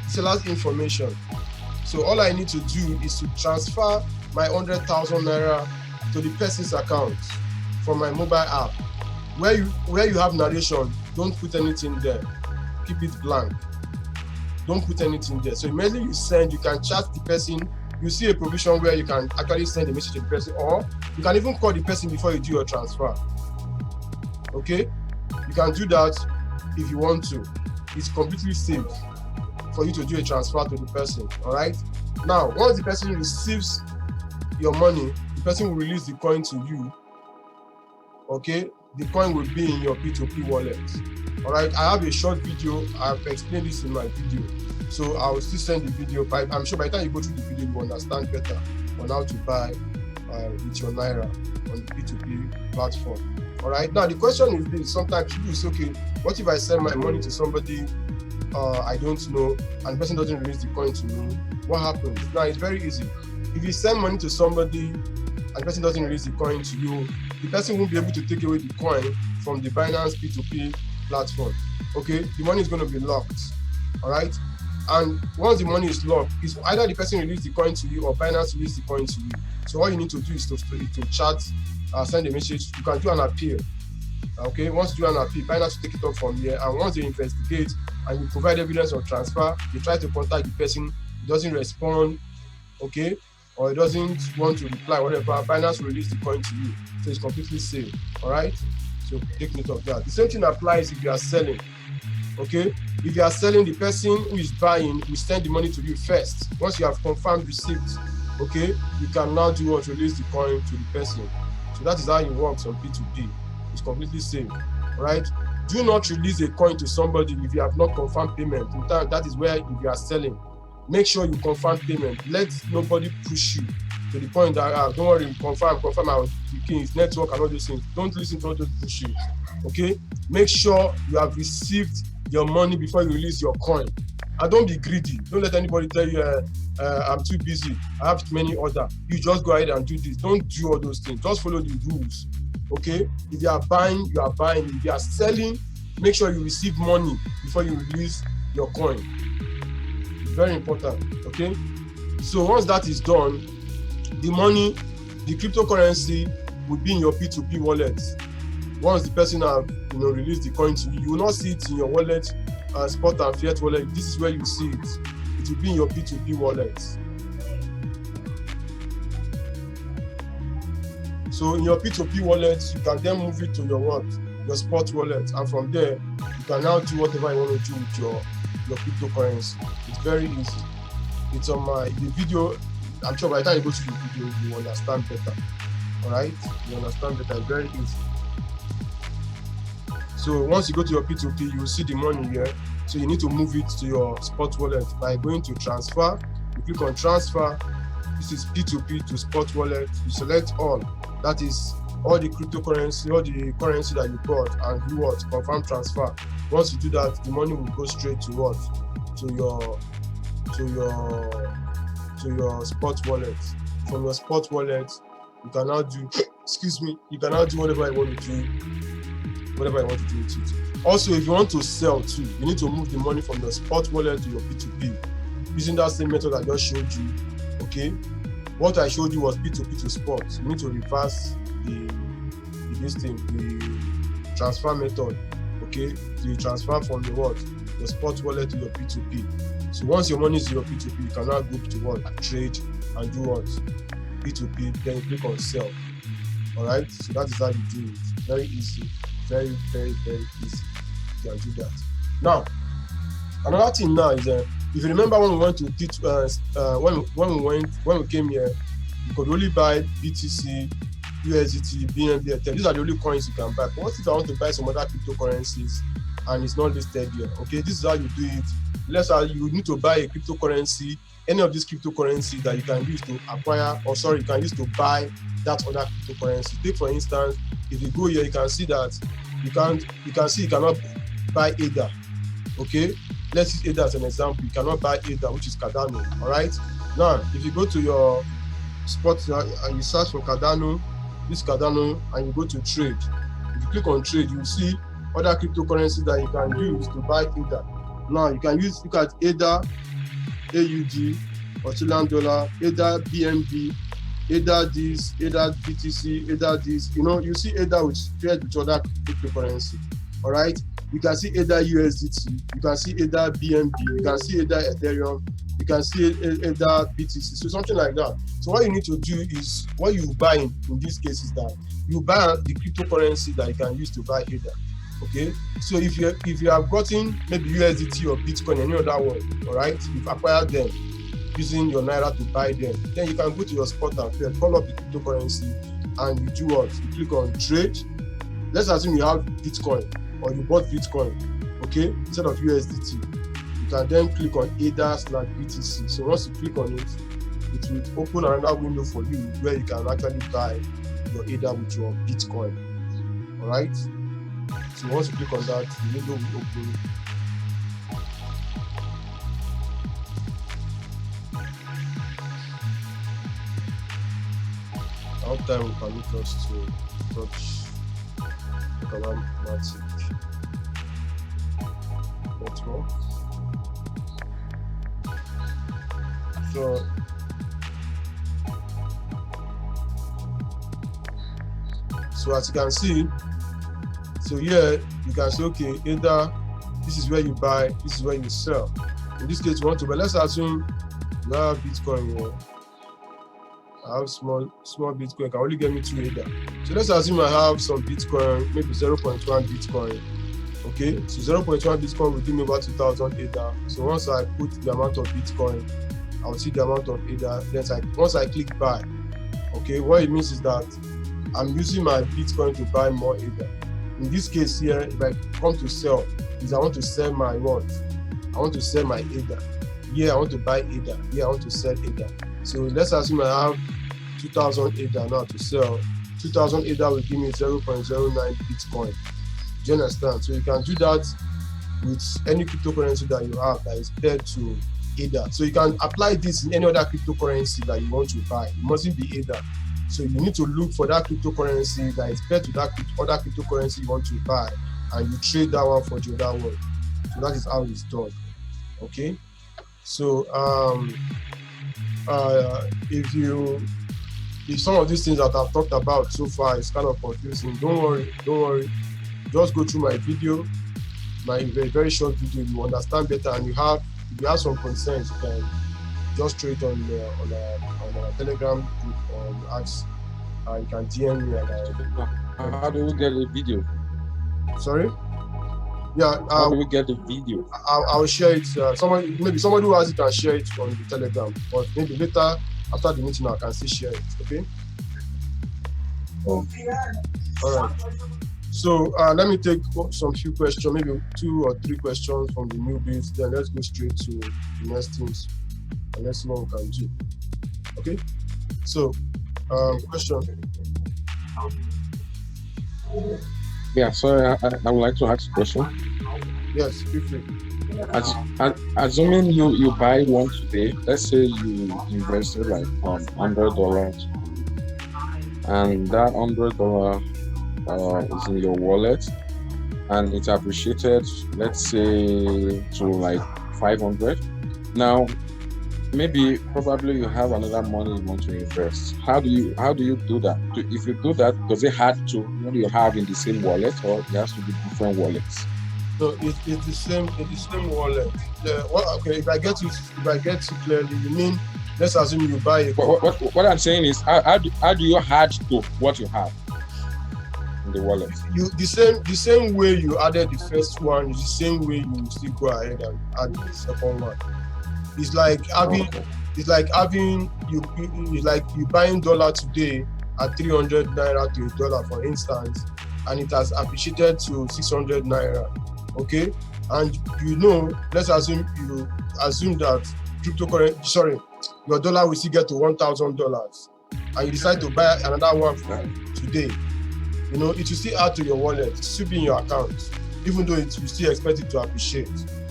the seller's information. So all I need to do is to transfer my 100,000 naira to the person's account from my mobile app. Where you have narration, don't put anything there. Keep it blank. Don't put anything there. So immediately you send, you can chat the person. You see a provision where you can actually send a message to the person, or you can even call the person before you do your transfer. Okay? You can do that if you want to. It's completely safe for you to do a transfer to the person. All right? Now, once the person receives your money, the person will release the coin to you. Okay? The coin will be in your P2P wallet. All right? I have a short video. I've explained this in my video. So I will still send the video. I'm sure by the time you go through the video, you understand better on how to buy with your Naira on the P2P platform. All right? Now, the question is this. Sometimes people say, okay, what if I send my money to somebody I don't know, and the person doesn't release the coin to me? What happens? Now, it's very easy. If you send money to somebody and the person doesn't release the coin to you, the person won't be able to take away the coin from the Binance P2P platform. Okay? The money is going to be locked. All right? And once the money is locked, it's either the person release the coin to you or Binance release the coin to you. So all you need to do is to chat, send a message. You can do an appeal. Okay, once you do an appeal, Binance will take it up from here. And once they investigate and you provide evidence of transfer, they try to contact the person, he doesn't respond, okay, or he doesn't want to reply, whatever, Binance will release the coin to you. So it's completely safe. All right? So take note of that. The same thing applies if you are selling. Okay, if you are selling, the person who is buying will send the money to you first. Once you have confirmed receipt, okay, you can now do what? Release the coin to the person. So that is how it works on P2P. It's completely safe. All right? Do not release a coin to somebody if you have not confirmed payment. In fact, that is where if you are selling, make sure you confirm payment. Let nobody push you to the point that don't worry, confirm our king's network and all those things. Don't listen to all those bullshit. Okay? Make sure you have received your money before you release your coin. And don't be greedy. Don't let anybody tell you, I'm too busy, I have too many orders. You just go ahead and do this. Don't do all those things. Just follow the rules. Okay? If you are buying, you are buying. If you are selling, make sure you receive money before you release your coin. It's very important. Okay? So once that is done, the money, the cryptocurrency will be in your P2P wallet. Once the person have released the coin to you, you will not see it in your wallet, spot and fiat wallet. This is where you see it. It will be in your P2P wallet. So in your P2P wallet, you can then move it to your what? Your spot wallet, and from there you can now do whatever you want to do with your cryptocurrency. It's very easy. It's on the video. I'm sure by the time you go to the video, you understand better. All right? You understand better. It's very easy. So once you go to your P2P, you will see the money here. So you need to move it to your spot wallet by going to transfer. You click on transfer. This is P2P to spot wallet. You select all. That is all the cryptocurrency, all the currency that you bought, and do what? Confirm transfer. Once you do that, the money will go straight to what? To your spot wallet. From your spot wallet, you can now do, you can now do whatever you want to do. Whatever you want to do with it. Also, if you want to sell too, you need to move the money from your spot wallet to your P2P using that same method I just showed you. Okay, what I showed you was P2P to spot. You need to reverse the transfer method. Okay, so you transfer from your spot wallet to your P2P. So once your money is in your P2P, you can now go to what? Trade and do what? P2P. Then you click on sell. All right. So that is how you do it. Very easy. Very, very, very easy. You can do that. Now, another thing now is if you remember when we went to when we came here, you could only buy BTC, USDT, BNB, Ethereum. These are the only coins you can buy. But what if I want to buy some other cryptocurrencies and it's not listed here? Okay, this is how you do it. Let's say you need to buy a cryptocurrency, any of these cryptocurrencies that you can use to acquire, you can use to buy that other cryptocurrency. Take for instance, if you go here, you can see that you cannot buy ADA. Okay, let's use ADA as an example. You cannot buy ADA, which is Cardano. All right. Now, if you go to your spot and you search for Cardano, this Cardano, and you go to trade. If you click on trade, you will see other cryptocurrencies that you can use to buy ADA. Now you can look at ADA, AUD, Australian dollar, either BNB, either this, either BTC, either this. You know, you see either paired with other cryptocurrency. All right. You can see either USDT, you can see either BNB, you can see either Ethereum, you can see either BTC. So something like that. So what you need to do is, what you buy in this case is that you buy the cryptocurrency that you can use to buy either. Okay. So if you have gotten maybe USDT or Bitcoin, any other one, all right, you've acquired them using your Naira to buy them, then you can go to your spot and trade, call up the cryptocurrency, and you do what? You click on trade. Let's assume you have Bitcoin or you bought Bitcoin, okay, instead of USDT. You can then click on ADA/BTC. So once you click on it, it will open another window for you where you can actually buy your ADA with your Bitcoin. All right. So once you click on that, the window will open. I hope time will permit us to talk about Matic network. So as you can see, so here you can say, okay, either this is where you buy, this is where you sell. In this case, you want to, but let's assume you have Bitcoin here. I have small Bitcoin, can only get me 2 ADA. So let's assume I have some Bitcoin, maybe 0.1 Bitcoin. Okay, so 0.1 Bitcoin will give me about 2,000 ADA. So once I put the amount of Bitcoin, I'll see the amount of ADA. Then once I click buy, okay, what it means is that I'm using my Bitcoin to buy more ADA. In this case here, if I come to sell, is I want to sell my what? I want to sell my ADA. Here I want to buy ADA. Here I want to sell ADA. So let's assume I have 2,000 ADA now to sell. 2,000 ADA will give me 0.09 Bitcoin. Do you understand? So you can do that with any cryptocurrency that you have that is paired to ADA. So you can apply this in any other cryptocurrency that you want to buy. It mustn't be ADA. So you need to look for that cryptocurrency that is paired to that other cryptocurrency you want to buy, and you trade that one for the other one. So that is how it's done. Okay. So if some of these things that I've talked about so far is kind of confusing, don't worry. Just go through my video, my very, very short video. You understand better, and if you have some concerns, you can just throw it on a Telegram group or ask. You can DM me. And how do we get the video? Sorry. Yeah. How do we get the video? I'll share it. Somebody who has it can share it on the Telegram, but maybe later after the meeting I can still share it. Okay. Oh. All right. So let me take some few questions, maybe 2 or 3 questions from the newbies. Then let's go straight to the next things and let's see what we can do. Okay. So question. Yeah, sorry, I would like to ask a question. Yes, feel free. Assuming you buy one today, let's say you invested like $100, and that $100 is in your wallet, and it's appreciated, let's say to like 500. Now, probably you have another money you want to invest. How do you do that? If you do that, does it have to what you have in the same wallet, or it has to be different wallets? So it's the same wallet. Okay, if I get you clearly, you mean, let's assume you buy it. What I'm saying is, how do you add to what you have in the wallet? The same way you added the first one is the same way you will still go ahead and add the second one. It's like having you buying dollar today at 300 naira to $1, for instance, and it has appreciated to 600 naira. Okay, and let's assume that your dollar will still get to $1,000, and you decide to buy another one for today. It will still add to your wallet, it still be in your account, even though you still expect it to appreciate.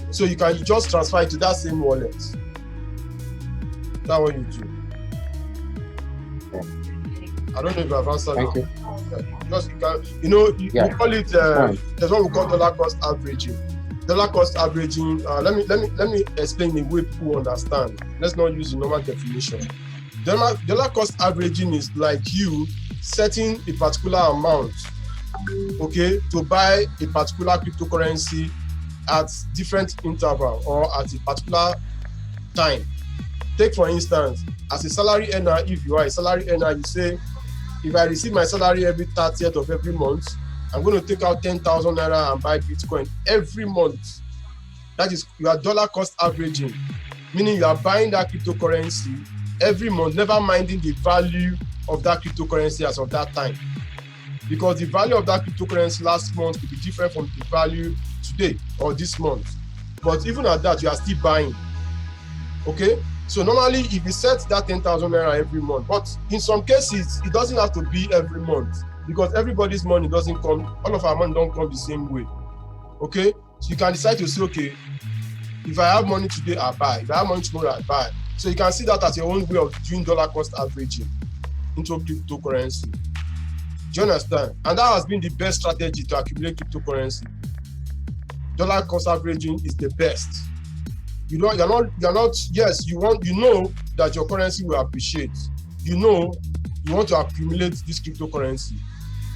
So you can just transfer it to that same wallet. That's what you do. I don't know if I've answered. Thank you. Because you call it, there's what we call dollar cost averaging. dollar cost averaging. Let me explain the way people understand. Let's not use the normal definition. Dollar cost averaging is like you setting a particular amount, okay, to buy a particular cryptocurrency at different interval or at a particular time. Take for instance, as a salary earner, if you are a salary earner, you say, if I receive my salary every 30th of every month, I'm going to take out 10,000 naira and buy Bitcoin every month. That is, you are dollar cost averaging, meaning you are buying that cryptocurrency every month, never minding the value of that cryptocurrency as of that time. Because the value of that cryptocurrency last month could be different from the value today or this month. But even at that, you are still buying. Okay? So normally, if you set that 10,000 naira every month, but in some cases, it doesn't have to be every month because everybody's money doesn't come, all of our money don't come the same way. Okay? So you can decide to say, okay, if I have money today, I buy. If I have money tomorrow, I buy. So you can see that as your own way of doing dollar cost averaging into cryptocurrency. Do you understand? And that has been the best strategy to accumulate cryptocurrency. Dollar cost averaging is the best. You're not, yes, you know that your currency will appreciate. You know, you want to accumulate this cryptocurrency.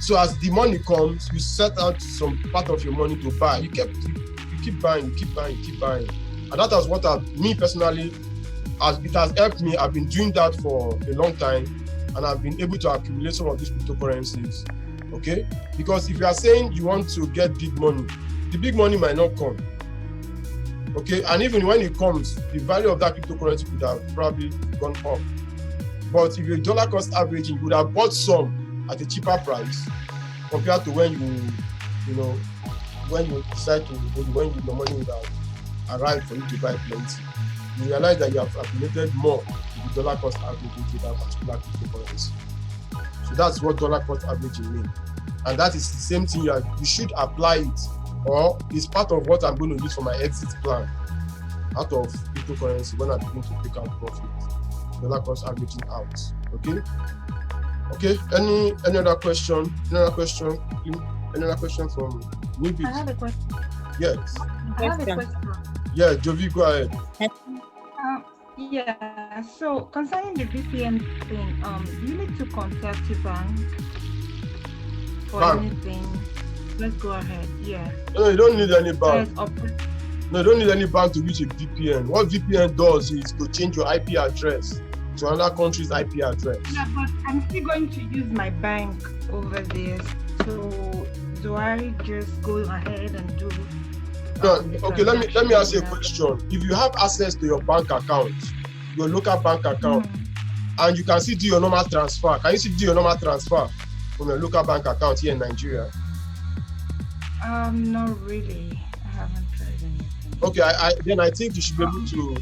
So as the money comes, you set out some part of your money to buy. You keep buying. And that is what me personally, it has helped me. I've been doing that for a long time, and I've been able to accumulate some of these cryptocurrencies. Okay? Because if you are saying you want to get big money, the big money might not come. Okay, and even when it comes, the value of that cryptocurrency could have probably gone up. But if you're dollar cost averaging, you would have bought some at a cheaper price compared to when when you decide to, when your money would have arrived for you to buy plenty. You realize that you have accumulated more with the dollar cost averaging to that particular cryptocurrency. So that's what dollar cost averaging means. And that is the same thing you should apply it, or it's part of what I'm going to use for my exit plan out of cryptocurrency when I begin to take out profit. Dollar cost averaging out. Okay. Any other question? Any other question from Newbie? I have a question. Yes. I have a question. Yeah, Jovi, go ahead. Yeah. So concerning the VPN thing, you need to contact your bank for anything. Let's go ahead. Yeah. No, you don't need any bank. No, you don't need any bank to use a VPN. What VPN does is to change your IP address to another country's IP address. Yeah, but I'm still going to use my bank over there. So do I just go ahead and do? No, okay. Let me ask you a question. If you have access to your bank account, your local bank account, and you can still do your normal transfer, can you still do your normal transfer from your local bank account here in Nigeria? Not really. I haven't tried anything. Okay, I think you should be able to.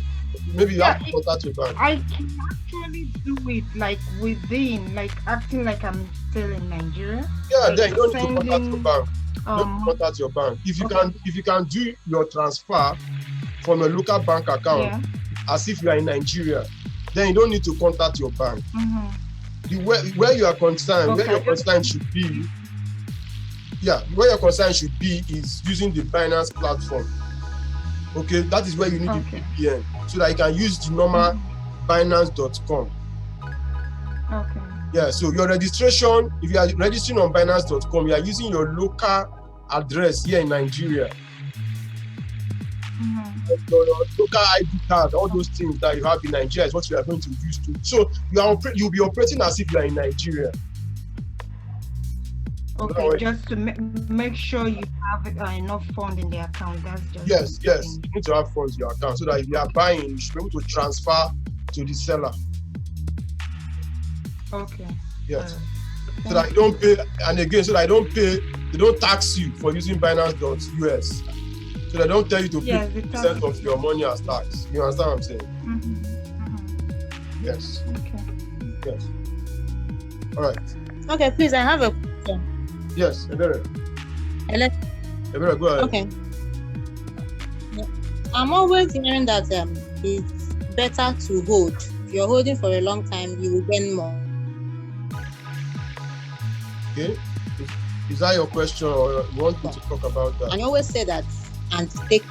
Maybe you have to contact your bank. I can actually do it like within, like acting like I'm still in Nigeria. Yeah, like then you don't need to contact your bank. Don't contact your bank. If you can do your transfer from a local bank account as if you are in Nigeria, then you don't need to contact your bank. Where you are concerned, where your concern should be. Yeah, where your concern should be is using the Binance platform. Okay, that is where you need the VPN so that you can use the normal Binance.com. Okay. Yeah, so your registration, if you are registering on Binance.com, you are using your local address here in Nigeria. Your local ID card, all those things that you have in Nigeria is what you are going to use to. So you'll be operating as if you are in Nigeria. Okay, just to make sure you have enough funds in the account. That's just yes. You need to have funds in your account so that if you are buying, you should be able to transfer to the seller. Okay. Yes. So that you don't pay, and again, so that they don't tax you for using Binance.us. So they don't tell you to pay 50% of your money as tax. You understand what I'm saying? Yes. Okay. Yes. All right. Okay, please, I have a question. Yes, Ebere. Hello. Ebere, go ahead. Okay. I'm always hearing that it's better to hold. If you're holding for a long time, you will gain more. Okay. Is that your question, or you want me to talk about that? And you always say that and take.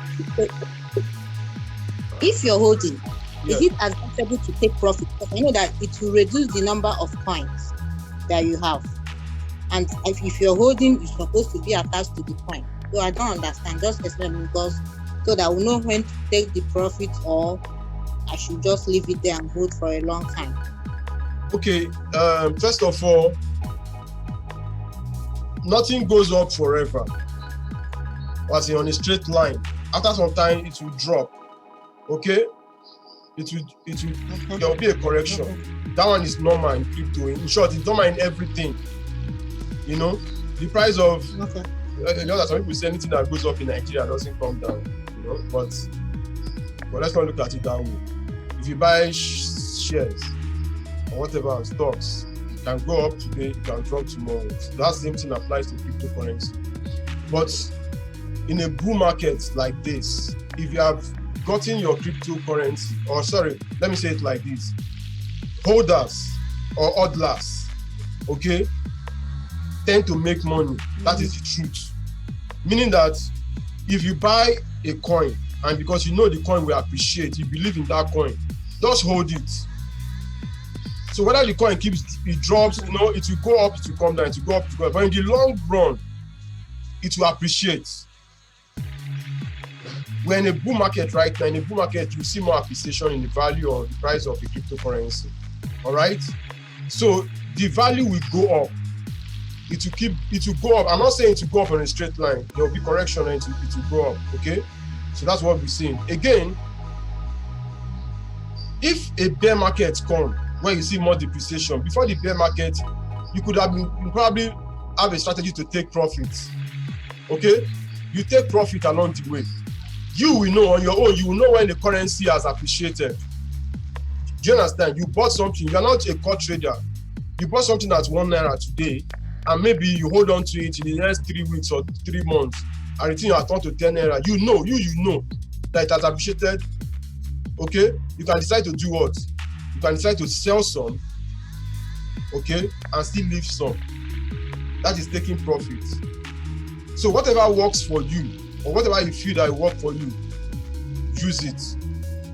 If you're holding, is it advisable to take profit? Because I know that it will reduce the number of coins that you have. And if you're holding, you're supposed to be attached to the coin. So I don't understand. Just explain me, because so that we know when to take the profit, or I should just leave it there and hold for a long time. Okay, first of all, nothing goes up forever. As in on a straight line. After some time, it will drop. Okay? It will there will be a correction. That one is normal in crypto. In short, it's normal in everything. You know, the price of you know that some people say anything that goes up in Nigeria doesn't come down. You know, but let's not look at it that way. If you buy shares or whatever stocks, it can go up today, it can drop tomorrow. So that same thing applies to cryptocurrency. But in a bull market like this, if you have gotten your cryptocurrency, or sorry, let me say it like this: holders or hodlers, okay, tend to make money. That is the truth. Meaning that if you buy a coin, and because you know the coin will appreciate, you believe in that coin, just hold it. So whether the coin it drops, you know, it will go up, it will come down, it will go up, it will go up. But in the long run, it will appreciate. We're in a bull market right now. In a bull market, you see more appreciation in the value or the price of a cryptocurrency. All right? So the value will go up. It will go up. I'm not saying it will go up on a straight line. There will be correction and it will go up. Okay? So that's what we're seeing. Again, if a bear market comes where you see more depreciation, before the bear market, you probably have a strategy to take profits. Okay? You take profit along the way. You will know on your own, you will know when the currency has appreciated. Do you understand? You bought something, you're not a core trader. You bought something at ₦1 today, and maybe you hold on to it in the next 3 weeks or 3 months, and the thing has turned to ₦10. You know that it has appreciated. Okay? You can decide to do what? You can decide to sell some, okay, and still leave some. That is taking profit. So whatever works for you, or whatever you feel that will work for you, use it.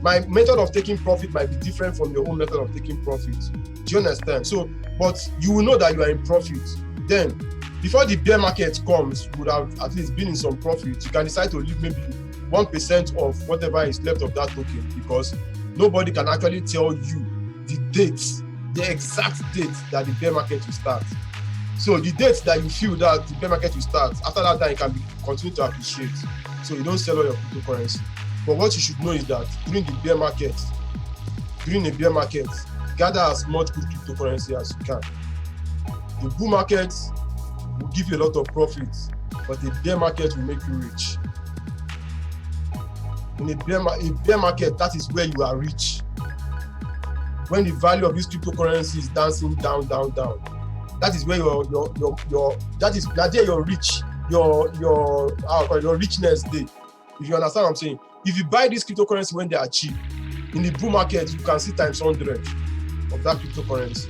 My method of taking profit might be different from your own method of taking profit. Do you understand? So, but you will know that you are in profit. Then, before the bear market comes, you would have at least been in some profit. You can decide to leave maybe 1% of whatever is left of that token, because nobody can actually tell you the dates, the exact date that the bear market will start. So the date that you feel that the bear market will start, after that time it can continue to appreciate. So you don't sell all your cryptocurrency. But what you should know is that during a bear market, gather as much good cryptocurrency as you can. The bull market will give you a lot of profits, but the bear market will make you rich. In a bear market, that is where you are rich. When the value of this cryptocurrency is dancing down, that is where you're rich. Your richness day. If you understand what I'm saying. If you buy this cryptocurrency when they are cheap, in the bull market, you can see times 100 of that cryptocurrency.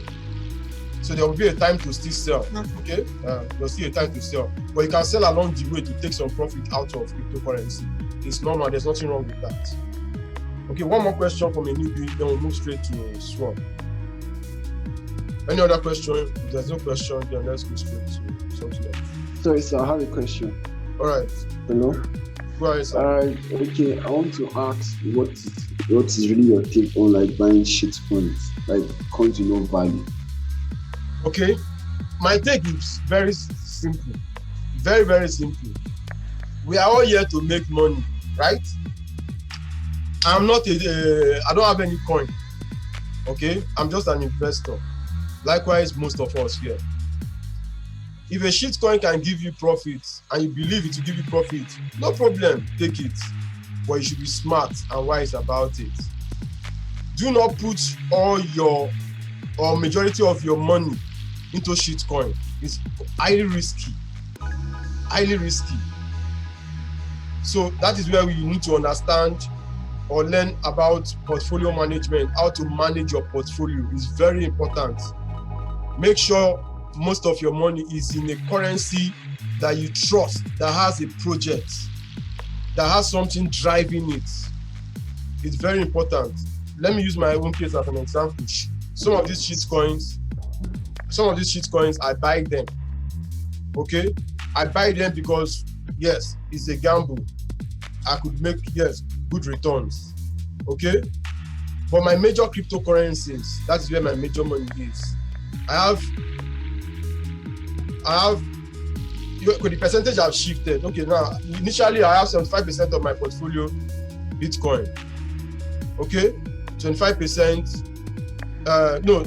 So there will be a time to still sell. Okay? There'll still a time to sell. But you can sell along the way to take some profit out of cryptocurrency. It's normal, there's nothing wrong with that. Okay, one more question from a newbie, then we'll move straight to swap. Any other question? If there's no question, then let's go straight to something else. Sorry, sir, I have a question. All right. Hello? Go ahead, sir. Okay, I want to ask what is really your take on like buying shit coins, like coins with no value? Okay, my take is very simple. Very, very simple. We are all here to make money, right? I don't have any coin. Okay, I'm just an investor. Likewise, most of us here. If a shit coin can give you profit and you believe it will give you profit, no problem, take it. But you should be smart and wise about it. Do not put all your or majority of your money into shit coin. It's highly risky. Highly risky. So that is where we need to understand or learn about portfolio management. How to manage your portfolio is very important. Make sure most of your money is in a currency that you trust, that has a project. that has something driving it. It's very important. Let me use my own case as an example. Some of these shit coins, I buy them. Okay? I buy them because, yes, it's a gamble. I could make, yes, good returns. Okay? But my major cryptocurrencies, that's where my major money is. I have, the percentage I've shifted. Okay, now, initially I have 75% of my portfolio Bitcoin. Okay? 25%, no,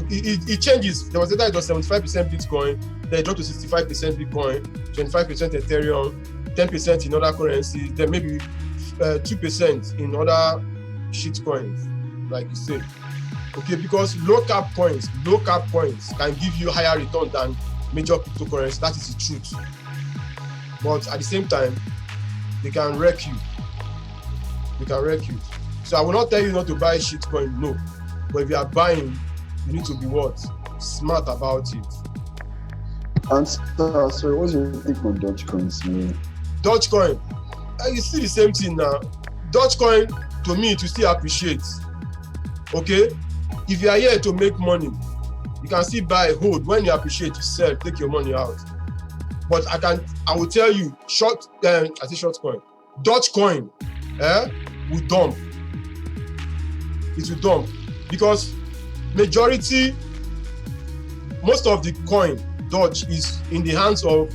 it changes. There was a time it was 75% Bitcoin, then it dropped to 65% Bitcoin, 25% Ethereum, 10% in other currencies, then maybe 2% in other shit coins, like you said. Okay, because low cap coins can give you higher return than major cryptocurrencies. That is the truth. But at the same time, they can wreck you. So I will not tell you not to buy shit coin, no. But if you are buying, you need to be what? Smart about it. And sorry, what's your take on Dogecoins, man? Dogecoin, you see the same thing now. Dogecoin, to me, to still appreciate. Okay? If you are here to make money, you can still buy, hold. When you appreciate, you sell, take your money out. But I will tell you, short coin, Dogecoin, will dump. It will dump because most of the coin, Doge, is in the hands of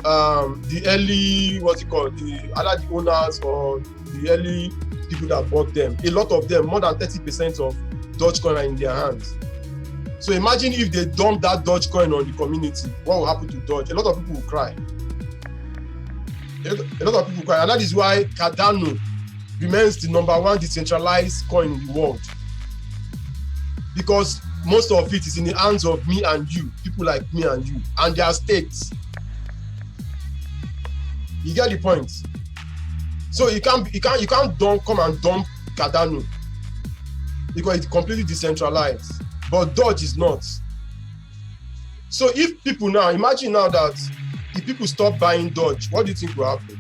the early, the owners or the early people that bought them. A lot of them, more than 30% of Dogecoin are in their hands. So imagine if they dump that Dogecoin on the community, what will happen to Doge? A lot of people will cry. A lot of people cry, and that is why Cardano remains the #1 decentralized coin in the world. Because most of it is in the hands of me and you, people like me and you, and their states. You get the point? So you can't come and dump Cardano because it's completely decentralized. But Doge is not. So if people now, imagine now that if people stop buying Doge, what do you think will happen?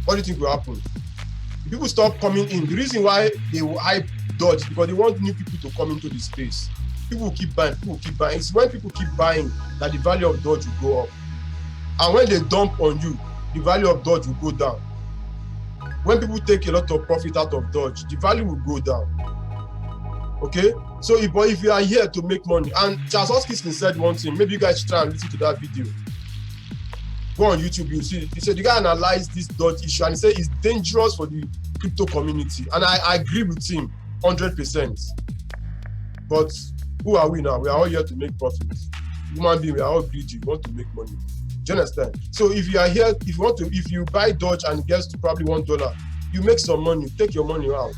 If people stop coming in, the reason why they will hype Doge is because they want new people to come into the space. People will keep buying. It's when people keep buying that the value of Doge will go up. And when they dump on you, the value of Doge will go down. When people take a lot of profit out of Doge, the value will go down. Okay? So if you are here to make money, and Charles Hoskinson said one thing, maybe you guys should try and listen to that video. Go on YouTube, you see, he said the guy analyzed this Doge issue and he said it's dangerous for the crypto community. And I agree with him 100%. But who are we now? We are all here to make profits. Human beings, we are all greedy, we want to make money. Do you understand? So if you are here, if you buy Doge and it gets to probably $1, you make some money, take your money out,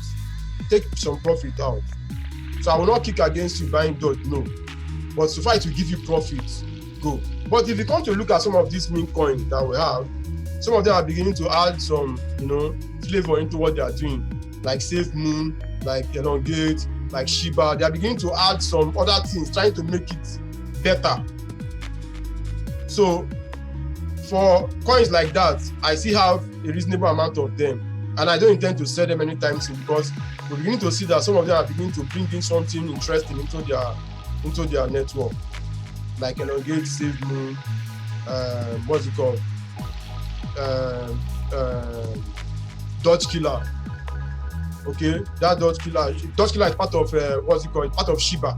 take some profit out. So I will not kick against you buying Doge, no. But so far it will give you profit, go. But if you come to look at some of these meme coins that we have, some of them are beginning to add some, flavor into what they are doing, like Safe Moon, like Elongate, like Shiba. They are beginning to add some other things, trying to make it better. So for coins like that, I still have a reasonable amount of them, and I don't intend to sell them anytime soon because we're beginning to see that some of them are beginning to bring in something interesting into their network, like Elongate, Safe Moon, what's it called? Doge Killer. Okay, that Doge Killer is part of part of Shiba.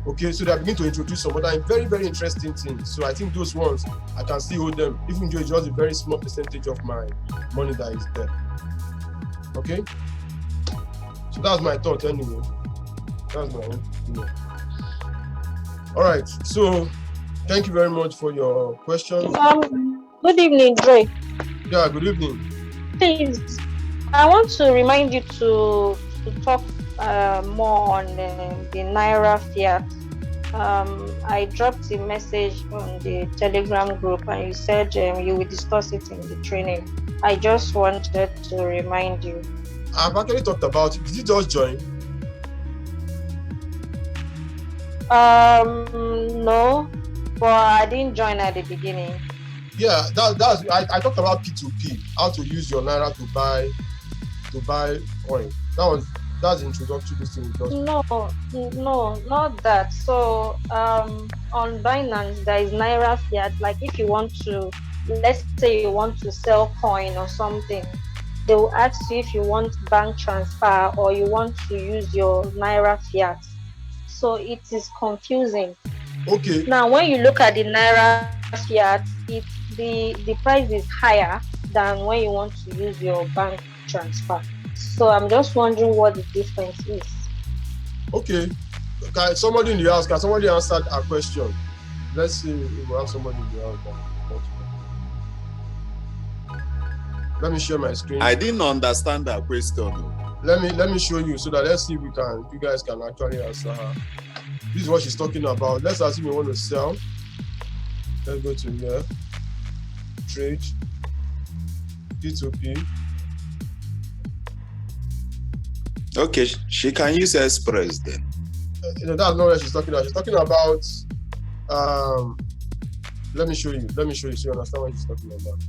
Okay, so they are beginning to introduce some other very, very interesting things. So I think those ones I can still hold them, even though it's just a very small percentage of my money that is there. Okay, so that's my thought anyway. That's my own opinion. All right, so thank you very much for your question. Good evening, Dre. Yeah, good evening. Please, I want to remind you to talk more on the Naira fiat. I dropped a message on the Telegram group and you said you will discuss it in the training. I just wanted to remind you. I've actually talked about it. Did you just join? No, but I didn't join at the beginning. Yeah, I talked about P2P, how to use your Naira to buy coin. That's introductory this thing. No, not that. So on Binance there is Naira Fiat. Like if you want to, let's say you want to sell coin or something, they will ask you if you want bank transfer or you want to use your Naira Fiat. So it is confusing. Okay. Now when you look at the Naira Fiat, the price is higher than when you want to use your bank transfer. So I'm just wondering what the difference is. Okay. Somebody in the house, can somebody answer our question? Let's see if we have somebody in the house. Let me share my screen. I didn't understand that question. Let me show you so that let's see if you guys can actually answer her. This is what she's talking about. Let's assume you want to sell. Let's go to here. Trade. P2P. Okay, she can use Express then. That's not what she's talking about. She's talking about let me show you so you understand what she's talking about.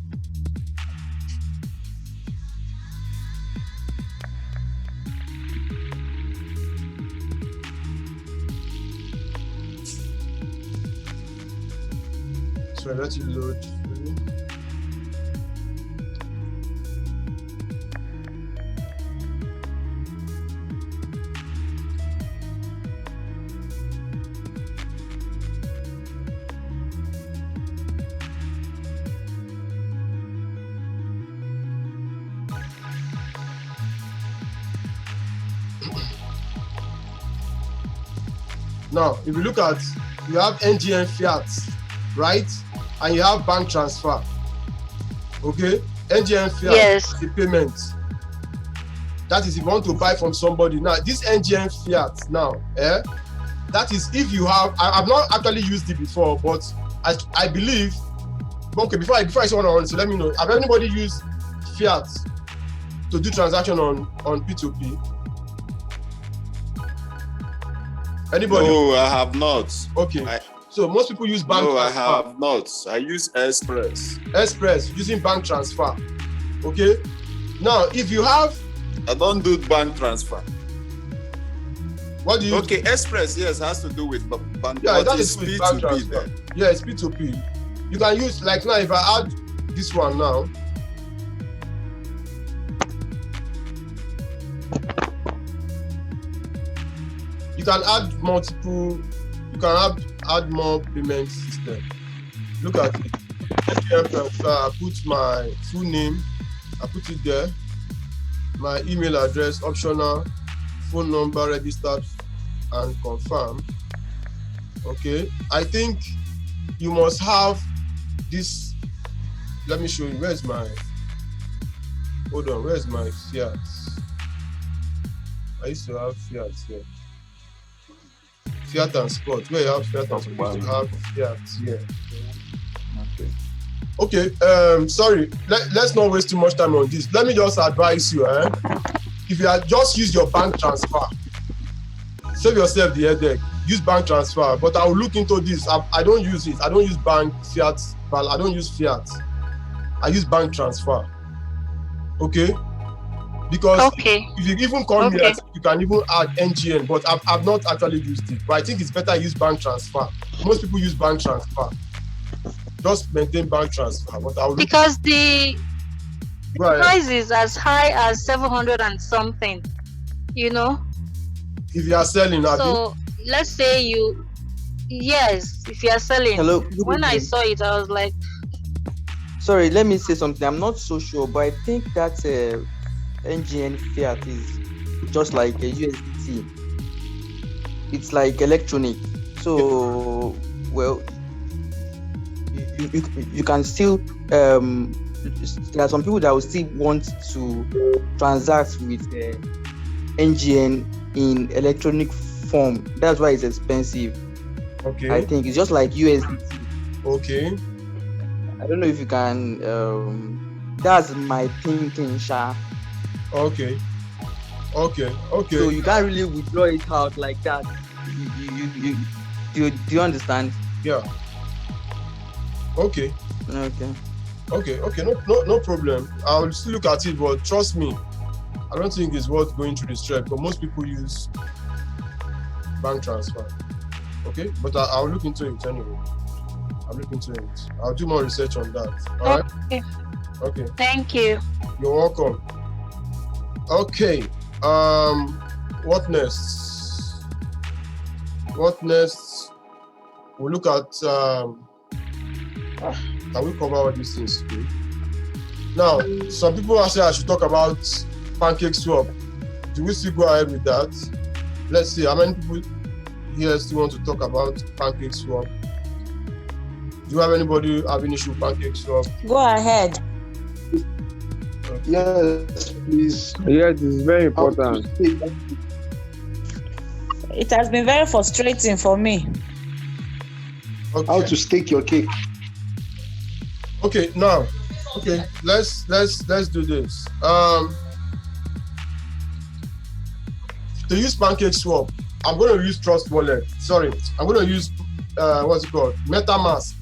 So let you load. Now, if you look at, you have NGN Fiat, right? And you have bank transfer. Okay? NGN Fiat Yes. is the payment. That is if you want to buy from somebody. Now, this NGN Fiat now, that is if you have, I've not actually used it before, but I believe, okay, before I say what I want to say, let me know. Have anybody used Fiat to do transaction on P2P? Anybody? No, I have not. Okay. So most people use bank transfer. I have not. I use Express. Express, using bank transfer. Okay. Now, if you have... I don't do bank transfer. What do you... Okay, Express, yes, has to do with bank. Yeah, that is is with bank transfer. then. Yeah, it's P2P. You can use, like now, if I add this one now, you can add multiple, you can add more payment system. Look at it. I put my full name, I put it there, my email address, optional, phone number, registered and confirm. Okay, I think you must have this. Let me show you. Where's my, hold on, where's my Fiat? I used to have Fiat here. Fiat and Sport. Where you have Fiat and Sport, you have Fiat here. Okay. Sorry. Let's not waste too much time on this. Let me just advise you. If you just use your bank transfer, save yourself the headache. Use bank transfer. But I will look into this. I don't use it. I don't use bank Fiat. But I don't use Fiat. I use bank transfer. Okay. Because if you even come here, you can even add NGN, but I've not actually used it. But I think it's better to use bank transfer. Most people use bank transfer. Just maintain bank transfer. But I will because the price is as high as 700 and something, you know. If you are selling, so let's say if you are selling. Hello. When I saw it, I was like, sorry, let me say something. I'm not so sure, but I think that NGN Fiat is just like a USDT. It's like electronic. So, well, you can still, there are some people that will still want to transact with NGN in electronic form. That's why it's expensive. Okay. I think it's just like USDT. Okay. I don't know if you can, that's my thinking, Sha. Okay. So you can't really withdraw it out like that. Do you understand? Yeah. Okay. Okay. No problem. I will still look at it, but trust me, I don't think it's worth going through the stress because most people use bank transfer. Okay, but I'll look into it anyway. I'll do more research on that. All right. Okay. Thank you. You're welcome. Okay. What next? We'll look at. Can we cover all these things today? Now, some people are saying I should talk about pancake swap. Do we still go ahead with that? Let's see how many people here still want to talk about pancake swap. Do you have anybody having issue with pancake swap? Go ahead. Okay. Yes, please. Yes, it's very important. It has been very frustrating for me. Okay. How to stake your cake. Okay, now, let's do this. To use pancake swap, I'm going to use Trust Wallet. Sorry, I'm going to use MetaMask.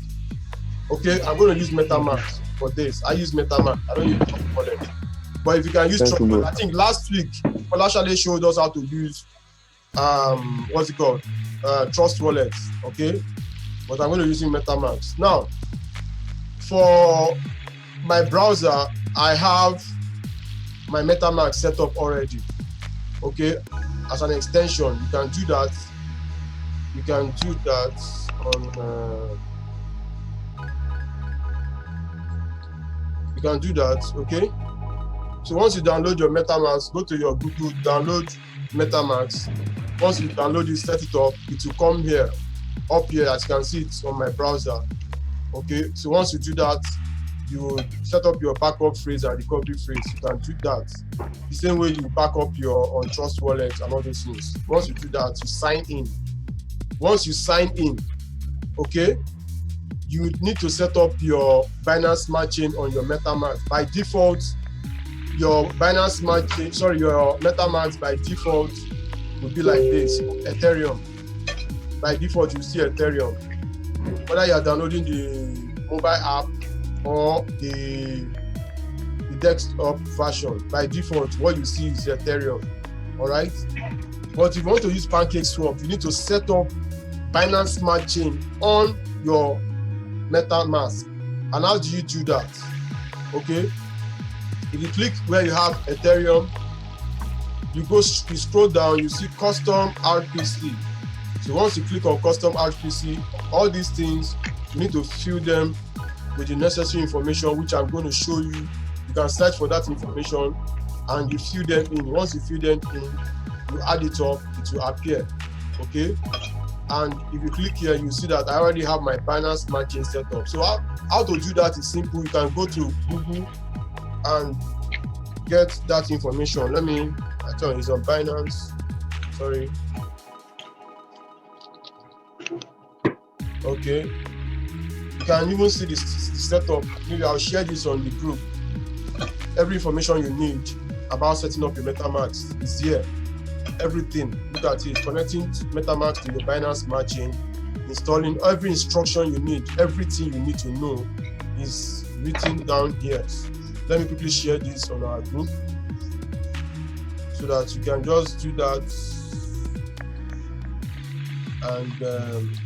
Okay, I'm going to use MetaMask for this. I use MetaMask. I don't use Trust Wallet. But if you can use Trust Wallet, I think last week Olashade showed us how to use Trust Wallet. Okay, but I'm going to use MetaMask now. For my browser, I have my MetaMask set up already. Okay, as an extension, you can do that. On. You can do that. Okay. So once you download your MetaMask, go to your Google, download MetaMask. Once you download it, set it up. It will come here, up here, as you can see it on my browser. Okay. So once you do that, you set up your backup phrase and recovery phrase. You can do that the same way you back up your on Trust Wallet and all those things. Once you do that, you sign in. Once you sign in, okay, you need to set up your Binance Smart Chain on your MetaMask. By default, your Binance Smart Chain, your MetaMask by default will be like this, Ethereum. By default, you see Ethereum. Whether you are downloading the mobile app or the desktop version, by default, what you see is Ethereum. All right. But if you want to use Pancake Swap, you need to set up Binance Smart Chain on your MetaMask. And how do you do that? Okay. If you click where you have Ethereum, you scroll down, you see custom RPC. So once you click on custom RPC, all these things, you need to fill them with the necessary information, which I'm going to show you. You can search for that information and you fill them in. Once you fill them in, you add it up, it will appear. Okay. And if you click here, you see that I already have my Binance Smart Chain set up. So how to do that is simple. You can go to Google and get that information. I tell you, it's on Binance. Sorry. Okay. You can even see the setup. Maybe I'll share this on the group. Every information you need about setting up your MetaMask is here. Everything, look at it, connecting MetaMask to your Binance Smart Chain, installing every instruction you need, everything you need to know is written down here. Let me quickly share this on our group so that you can just do that and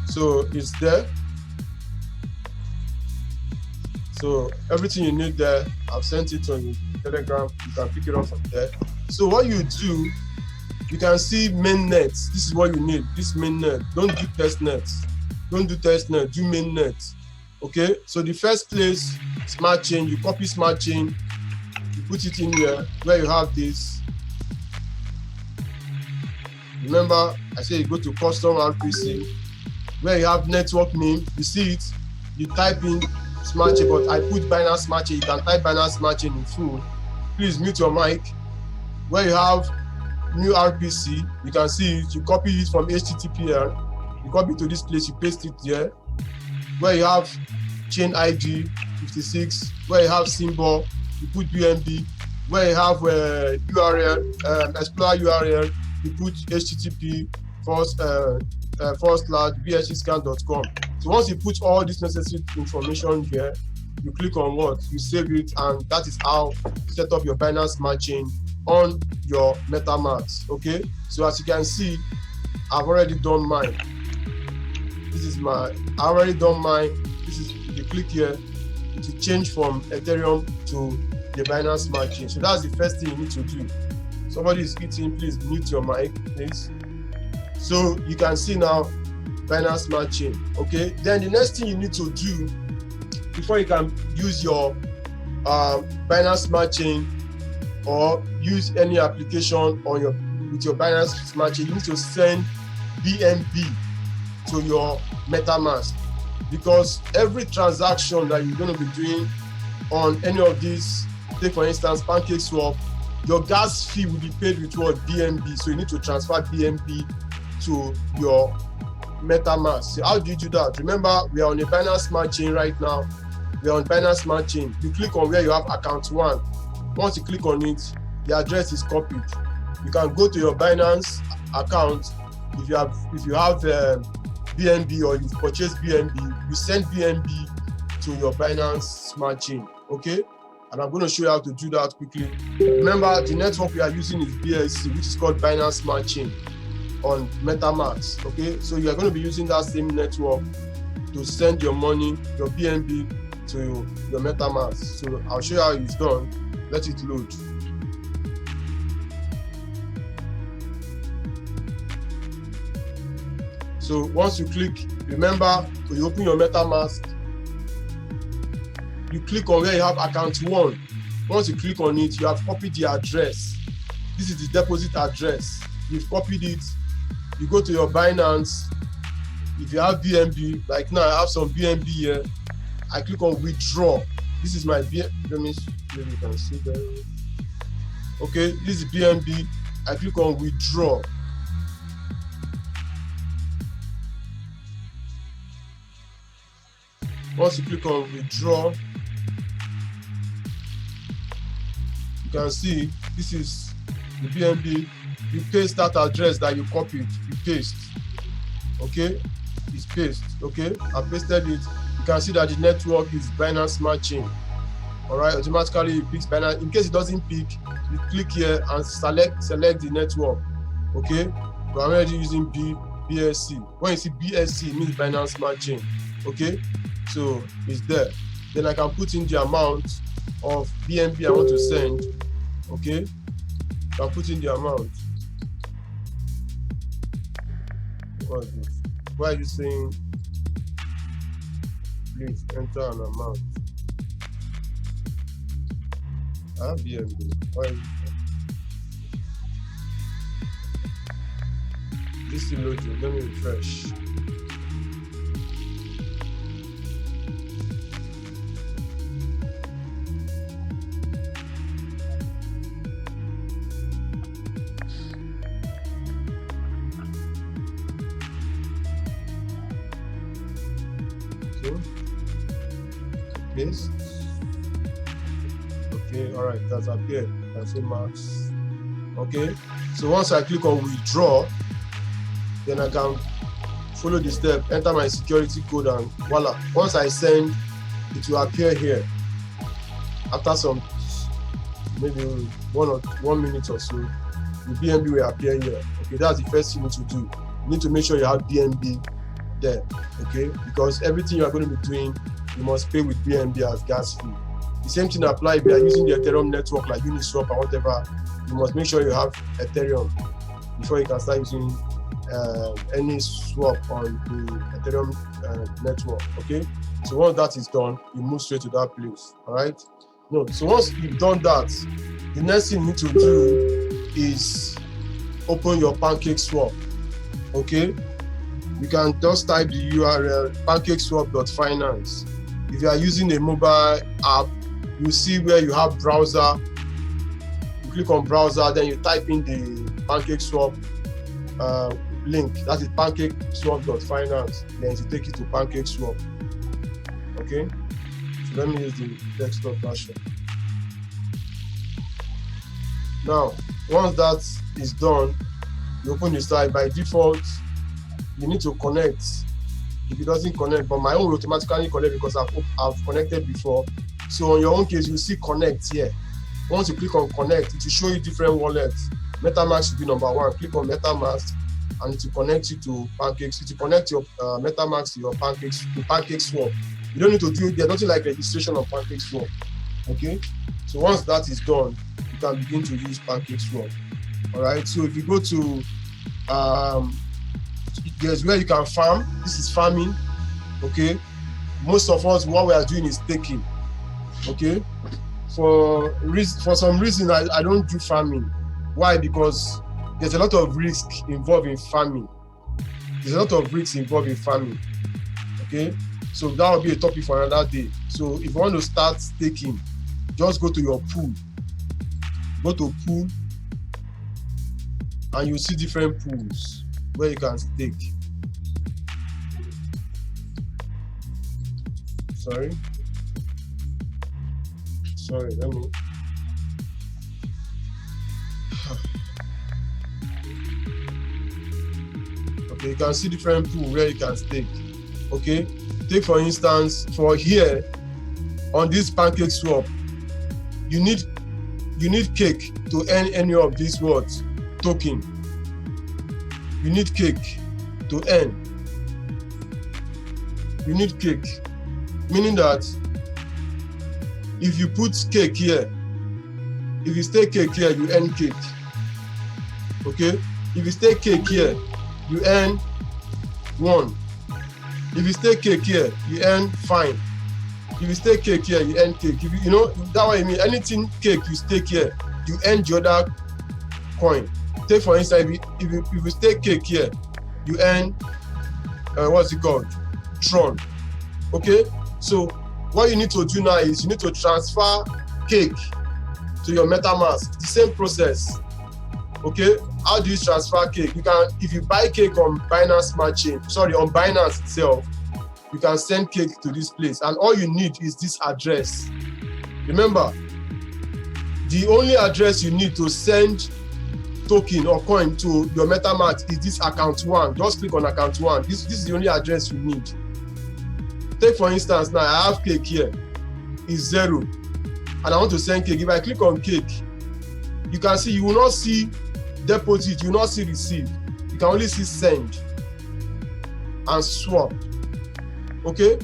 so it's there. So everything you need there, I've sent it on Telegram. You can pick it up from there. So what you do, you can see mainnet. This is what you need. This mainnet. Don't do testnet. Don't do testnet. Do mainnet. Okay. So the first place, Smart Chain. You copy Smart Chain. You put it in here where you have this. Remember, I say you go to custom RPC where you have network name. You see it. You type in Smart Chain, but I put Binance Smart Chain. You can type Binance Smart Chain in full. Please mute your mic. Where you have new RPC, you can see it. You copy it from HTTPL. You copy to this place. You paste it there. Where you have chain ID 56. Where you have symbol, you put BNB. Where you have URL, Explorer URL, you put http://bscscan.com. So once you put all this necessary information here, you click on what? You save it, and that is how you set up your Binance Smart Chain on your MetaMask. Okay, so as you can see, I've already done mine. This is I already done mine. This is, you click here to change from Ethereum to the Binance Smart Chain. So that's the first thing you need to do. Somebody is eating, please mute your mic, please. So you can see now Binance Smart Chain. Okay, then the next thing you need to do before you can use your Binance Smart Chain or use any application on with your Binance Smart Chain, you need to send BNB to your MetaMask, because every transaction that you're going to be doing on any of these, take for instance PancakeSwap, your gas fee will be paid with what? BNB. So you need to transfer BNB to your MetaMask. So how do you do that? Remember, we are on a Binance Smart Chain right now. We are on Binance Smart Chain. You click on where you have account 1. Once you click on it, the address is copied. You can go to your Binance account. If you have BNB or you've purchased BNB, you send BNB to your Binance Smart Chain. Okay? And I'm going to show you how to do that quickly. Remember, the network we are using is BSC, which is called Binance Smart Chain on MetaMask. Okay? So you are going to be using that same network to send your money, your BNB, to your MetaMask. So I'll show you how it's done. Let it load. So once you click, remember, when you open your MetaMask, you click on where you have account 1. Once you click on it, you have copied the address. This is the deposit address. You've copied it. You go to your Binance. If you have BNB, like now I have some BNB here, I click on withdraw. This is my BNB. Let me see if you can see that. Okay, this is BNB. I click on withdraw. Once you click on withdraw, you can see this is the BNB. You paste that address that you copied. You paste. Okay, it's paste. Okay, I pasted it. You can see that the network is Binance Smart Chain. All right, automatically it picks Binance. In case it doesn't pick, you click here and select the network. Okay, we're already using BSC. When you see BSC, it means Binance Smart Chain. Okay, so it's there. Then I can put in the amount of BNB I want to send. Okay, I can put in the amount. What is this? Why are you saying please enter an amount? I have BNB. Why is this still loading? Let me refresh. Paste. Okay, all right, that's appeared. I say max. Okay, so once I click on withdraw, then I can follow the step, enter my security code, and voila. Once I send, it will appear here. After some, maybe 1 minute or so, the BNB will appear here. Okay, that's the first thing you need to do. You need to make sure you have BNB there. Okay, because everything you are going to be doing, you must pay with BNB as gas fee. The same thing applies if you are using the Ethereum network like Uniswap or whatever. You must make sure you have Ethereum before you can start using any swap on the Ethereum network. Okay, so once that is done, you move straight to that place. All right. No, so once you've done that, the next thing you need to do is open your PancakeSwap. Okay, you can just type the URL pancakeswap.finance. If you are using a mobile app, you see where you have browser. You click on browser, then you type in the PancakeSwap link. That is pancakeswap.finance. Then it take you to PancakeSwap. Okay, so let me use the desktop version. Now, once that is done, You open the site, by default, you need to connect. If it doesn't connect, but my own will automatically connect because I've connected before. So on your own case, you see connect here. Once you click on connect, it will show you different wallets. MetaMask should be number 1. Click on MetaMask and it will connect you to Pancakes. It will connect your MetaMask to your PancakeSwap. You don't need to do it. There's nothing like registration of PancakeSwap. Okay? So once that is done, you can begin to use PancakeSwap. All right? So if you go to there's where you can farm. This is farming. Okay? Most of us, what we are doing is staking. Okay? For some reason, I don't do farming. Why? Because there's a lot of risk involved in farming. Okay? So that will be a topic for another day. So if you want to start staking, just go to your pool. Go to pool and you see different pools where you can stake. Sorry, let me. Okay, you can see different pools where you can stake. Okay, take for instance, for here on this PancakeSwap, you need cake to earn any of these words token. You need cake to earn. You need cake, meaning that if you put cake here, if you stake cake here, you earn cake. Okay? If you stake cake here, you earn 1. If you stake cake here, you earn fine. If you stake cake here, you earn cake. If you know that what I mean. Anything cake you stake here, you earn the other coin. Take for instance, if you stake cake here, you earn what's it called? Tron. Okay? So what you need to do now is you need to transfer cake to your MetaMask. The same process. Okay? How do you transfer cake? You can, if you buy cake on Binance Smart Chain, on Binance itself, you can send cake to this place. And all you need is this address. Remember, the only address you need to send token or coin to your MetaMask is this account 1. Just click on account 1. This is the only address you need. Take for instance, now I have cake here. It's 0. And I want to send cake. If I click on cake, you can see you will not see deposit, you will not see receive. You can only see send and swap. Okay?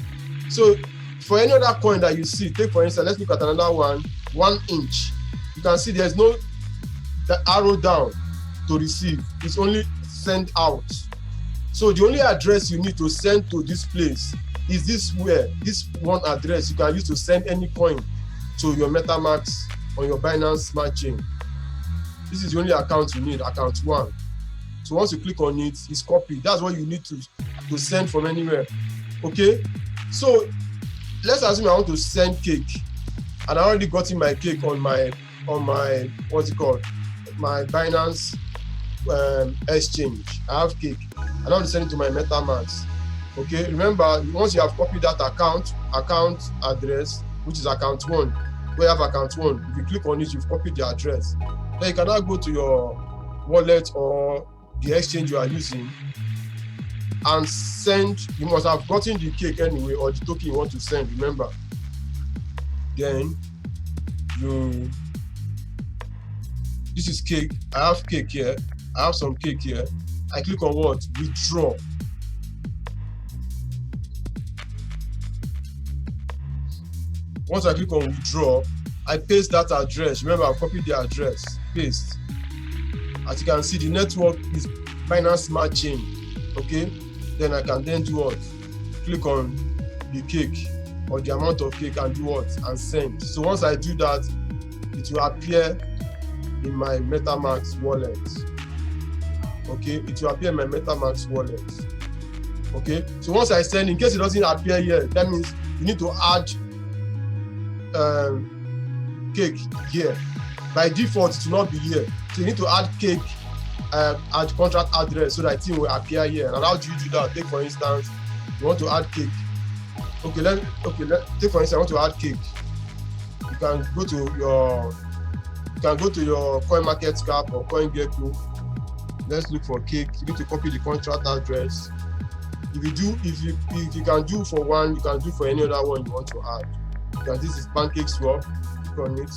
So for any other coin that you see, take for instance, let's look at another one, 1 inch. You can see there's no the arrow down to receive. It's only send out. So the only address you need to send to this place is this one address you can use to send any coin to your MetaMask on your Binance Smart Chain. This is the only account you need, account 1. So once you click on it, it's copied. That's what you need to send from anywhere. Okay? So let's assume I want to send cake, and I already got in my cake on my what's it called? My Binance exchange. I have cake. I want to send it to my MetaMask. Okay, remember, once you have copied that account address, which is account 1, where you have account 1, if you click on it, you've copied the address. Then you can now go to your wallet or the exchange you are using and send. You must have gotten the cake anyway, or the token you want to send, remember. Then this is cake. I have cake here. I have some cake here. I click on what? Withdraw. Once I click on withdraw, I paste that address. Remember, I copied the address. Paste. As you can see, the network is Binance Smart Chain. Okay? Then I can then do what? Click on the cake or the amount of cake and do what? And send. So once I do that, it will appear in my MetaMask wallet. Okay? It will appear in my MetaMask wallet. Okay? So once I send, in case it doesn't appear here, that means you need to add cake here. By default, it will not be here. So you need to add cake, add contract address so that it will appear here. And how do you do that? Take for instance, you want to add cake. Okay, take for instance, I want to add cake. You can go to your CoinMarketCap or CoinGecko. Let's look for cake. You need to copy the contract address. If you can do for one, you can do for any other one you want to add. Because this is pancake swap. Click on it.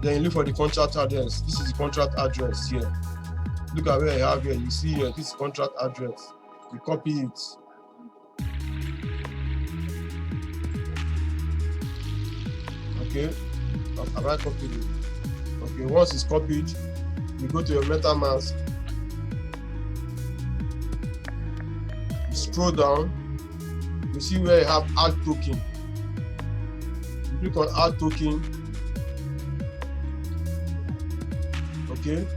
Then you look for the contract address. This is the contract address here. Look at where I have here. You see here, this is contract address. You copy it. Okay, have I copied it? Okay, once it's copied, you go to your MetaMask. You scroll down. You see where you have add token. You click on add token. Okay,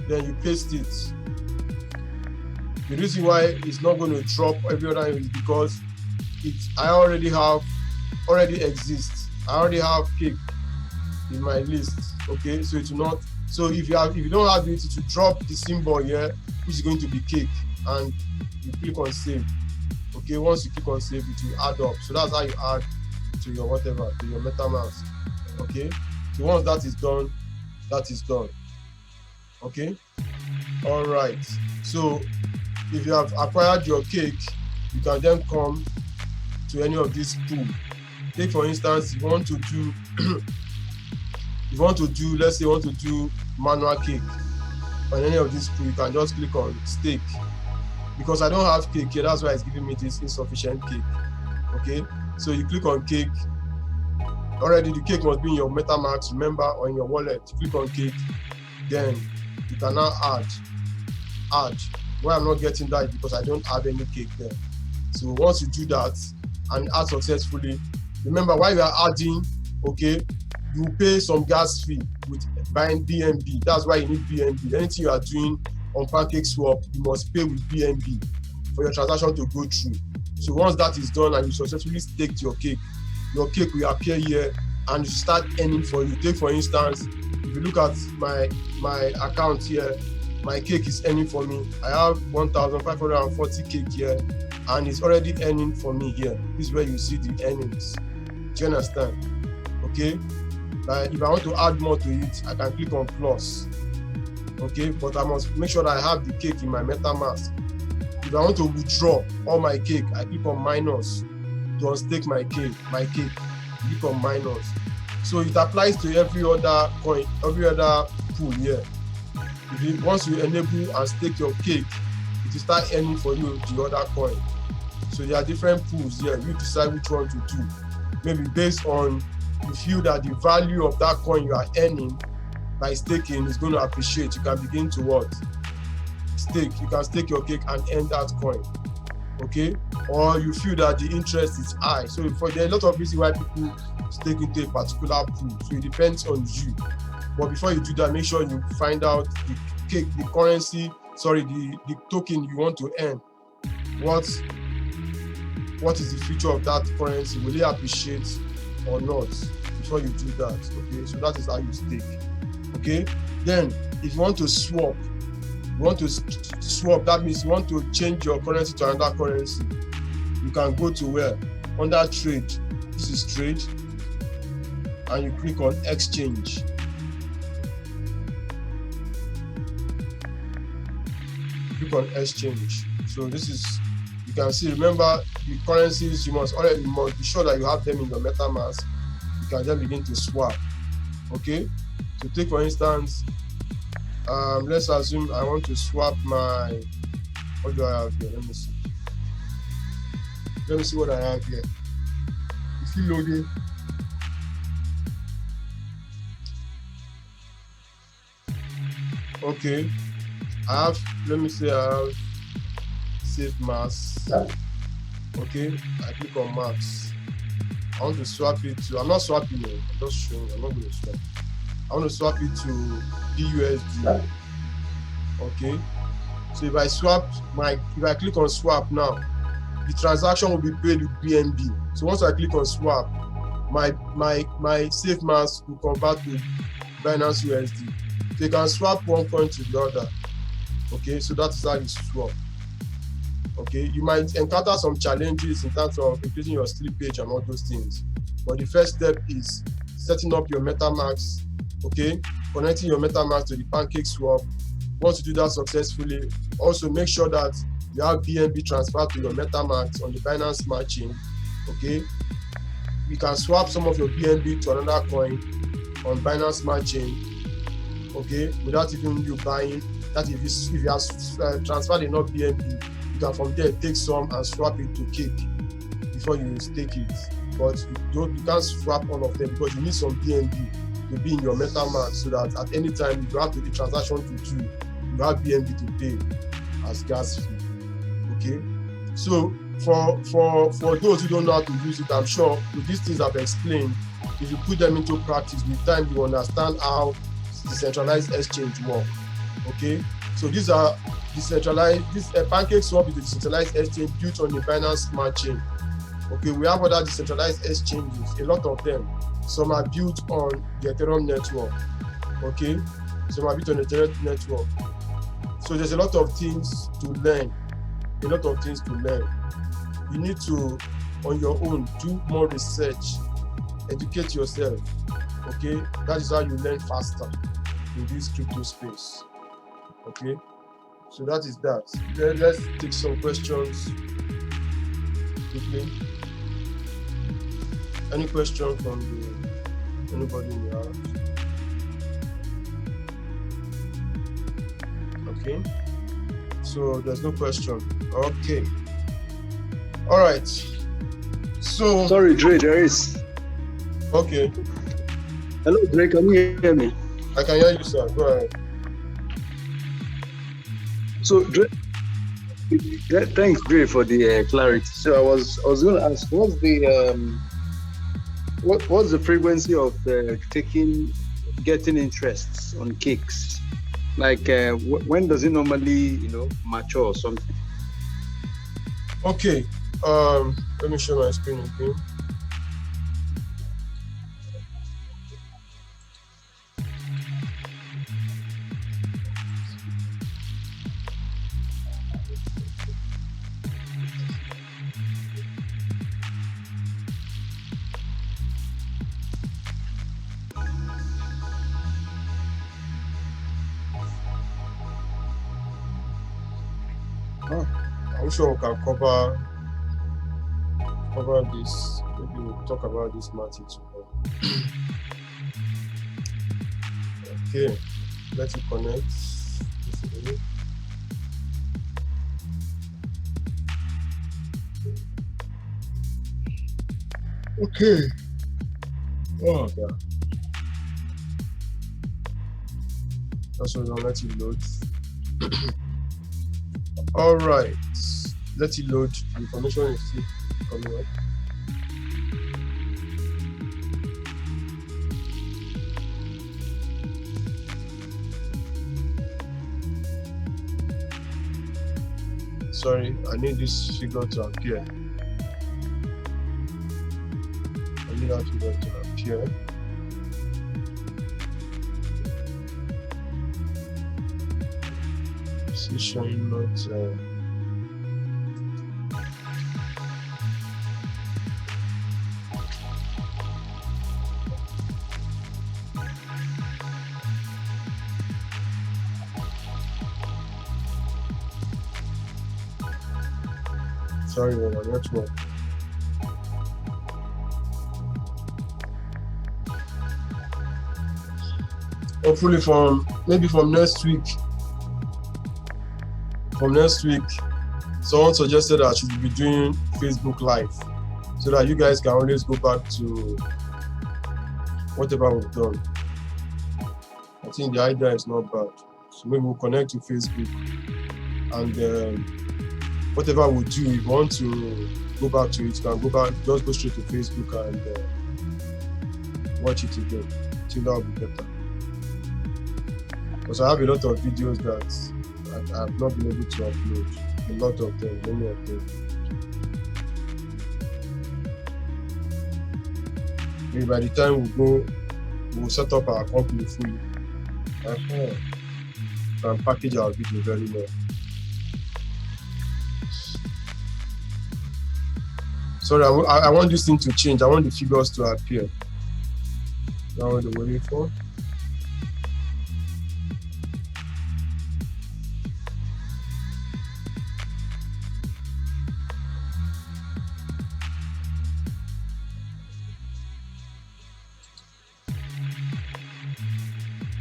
then you paste it. The reason why it's not going to drop every other is because I already exists. I already have cake in my list. Okay, so it will not. So if you don't have the ability to drop the symbol here, which is going to be cake, and you click on save. Okay, once you click on save, it will add up. So that's how you add to your whatever, to your MetaMask. Okay, so once that is done, that is done. Okay, all right. So if you have acquired your cake, you can then come to any of these pools. Take for instance, if you want to do let's say you want to do manual cake on any of these pools, you can just click on stake. Because I don't have cake here, that's why it's giving me this insufficient cake. Okay, so you click on cake. Already the cake must be in your MetaMask, remember, or in your wallet. Click on cake, then you can now add. Why I'm not getting that is because I don't have any cake there. So once you do that and add successfully, remember while you are adding, okay, you pay some gas fee with buying BNB. That's why you need BNB. Anything you are doing on Pancake Swap, you must pay with BNB for your transaction to go through. So once that is done and you successfully staked your cake will appear here and you start earning for you. Take for instance, if you look at my account here, my cake is earning for me. I have 1,540 cake here and it's already earning for me here. This is where you see the earnings. Do you understand? Okay. If I want to add more to it, I can click on plus. Okay, but I must make sure that I have the cake in my MetaMask. If I want to withdraw all my cake, I click on minus to unstake my cake. Click on minus. So it applies to every other coin, every other pool here. Once you enable and stake your cake, it will start earning for you the other coin. So there are different pools here. You decide which one to do. Maybe based on you feel that the value of that coin you are earning by staking is going to appreciate. You can begin to what? Stake. You can stake your cake and earn that coin. Okay? Or you feel that the interest is high. So there are a lot of reasons why people stake into a particular pool. So it depends on you. But before you do that, make sure you find out the cake, the currency, the token you want to earn. What is the future of that currency? Will it appreciate or not? Before you do that, okay? So that is how you stake. Okay? Then if you want to swap, that means you want to change your currency to another currency. You can go to where? Under trade. This is trade. And you click on exchange. Click on exchange. So this is, you can see, remember the currencies, you must be sure that you have them in your MetaMask. You can then begin to swap. Okay? So take for instance, let's assume I want to swap my, what do I have here? Let me see. Let me see what I have here. It's still loading. Okay. Let me say I have save mass. Okay, I click on max. I want to swap it to, I'm not swapping it, I'm just showing, I'm not going to swap. I want to swap it to BUSD. Okay, so if I click on swap now, the transaction will be paid with BNB. So once I click on swap, my safe mass will convert to Binance USD. So you can swap one coin to the other. Okay, so that's how you swap. Okay, you might encounter some challenges in terms of increasing your slippage and all those things. But the first step is setting up your MetaMask, okay, connecting your MetaMask to the Pancake Swap. Once you do that successfully, also make sure that you have BNB transferred to your MetaMask on the Binance Smart Chain. Okay, you can swap some of your BNB to another coin on Binance Smart Chain. Okay, without even you buying. That if you have transferred enough BNB, you can from there take some and swap it to Cake before you stake it. But you can't swap all of them because you need some BNB to be in your MetaMask so that at any time if you have to the transaction to do, you have BNB to pay as gas fee. Okay, so for those who don't know how to use it, I'm sure with these things I've explained, if you put them into practice with time, you understand how decentralized exchange work. Okay, so these are decentralized. This Pancake Swap is a decentralized exchange built on the Binance Smart Chain. Okay, we have other decentralized exchanges, a lot of them. Some are built on the Ethereum network. Okay, some are built on the Ethereum network. So there's a lot of things to learn. You need to, on your own, do more research, educate yourself. Okay, that is how you learn faster in this crypto space. Okay, so that is that. Then let's take some questions quickly. Any question from anybody in the house? Okay, so there's no question. Okay, all right. So sorry, Dre, there is. Okay. Hello, Dre, can you hear me? I can hear you, sir. Go ahead. So, Dre, thanks, Dre, for the clarity. So I was going to ask, what's the frequency of getting interests on Cakes? Like, when does it normally, mature or something? Okay. Let me share my screen again. I'm sure we can cover this. Maybe we'll talk about this matter tomorrow. Okay, let it connect. Okay. Oh God. Also, don't let it load. All right, let it load. The information is still coming up. Sorry, I need this figure to appear. I need that figure to appear. It's showing not. Sorry, my network. Hopefully, maybe from next week. Someone suggested I should be doing Facebook Live so that you guys can always go back to whatever we've done. I think the idea is not bad. So maybe we'll connect to Facebook and whatever we do, if you want to go back to it, you can go back, just go straight to Facebook and watch it again. I think that will be better. Because I have a lot of videos that I have not been able to upload. A lot of them, many of them. Maybe by the time we'll set up our company fully. And package our video very well. Sorry, I want this thing to change. I want the figures to appear. That's what I'm waiting for.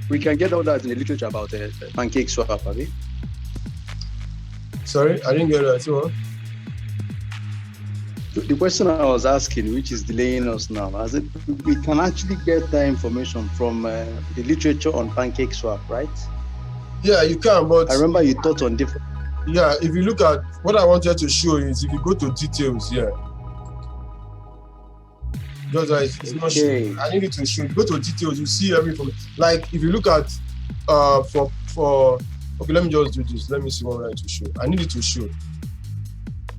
we can get all that in the literature about pancake swap, Abi. Sorry, I didn't get that. So, the question I was asking, which is delaying us now, as it we can actually get that information from the literature on pancake swap, right? yeah, you can, but I remember you taught on different. yeah, if you look at what I wanted to show you is if you go to details here, just like it's not Okay. showing. I need it to show. If you go to details, you see everything. Like if you look at for okay, let me just do this. Let me see what I need to show. I need it to show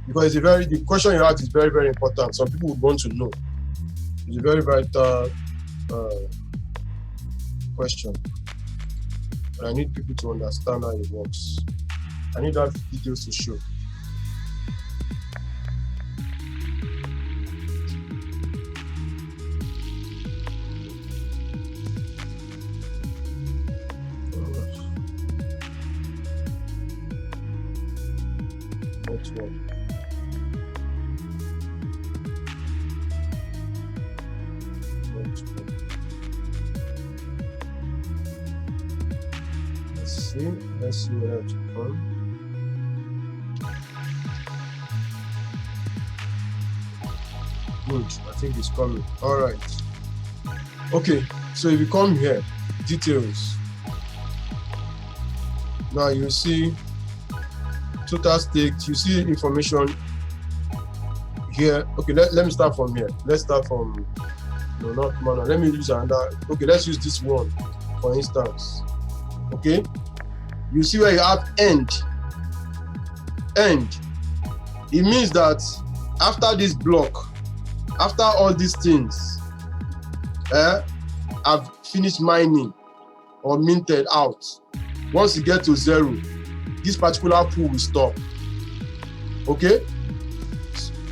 because the question you ask is very, very important. Some people would want to know. It's a very vital question, but I need people to understand how it works. I need that details to show. Network. Let's see where to come. Good, I think it's coming. All right. Okay, so if you come here, details. Now you see total stakes, you see information here. Okay, let me start from here. Let's start from, no, not mana. Let me use another. Okay, let's use this one, for instance. Okay, you see where you have end. End. It means that after this block, after all these things, I've finished mining or minted out. Once you get to 0, this particular pool will stop. Okay?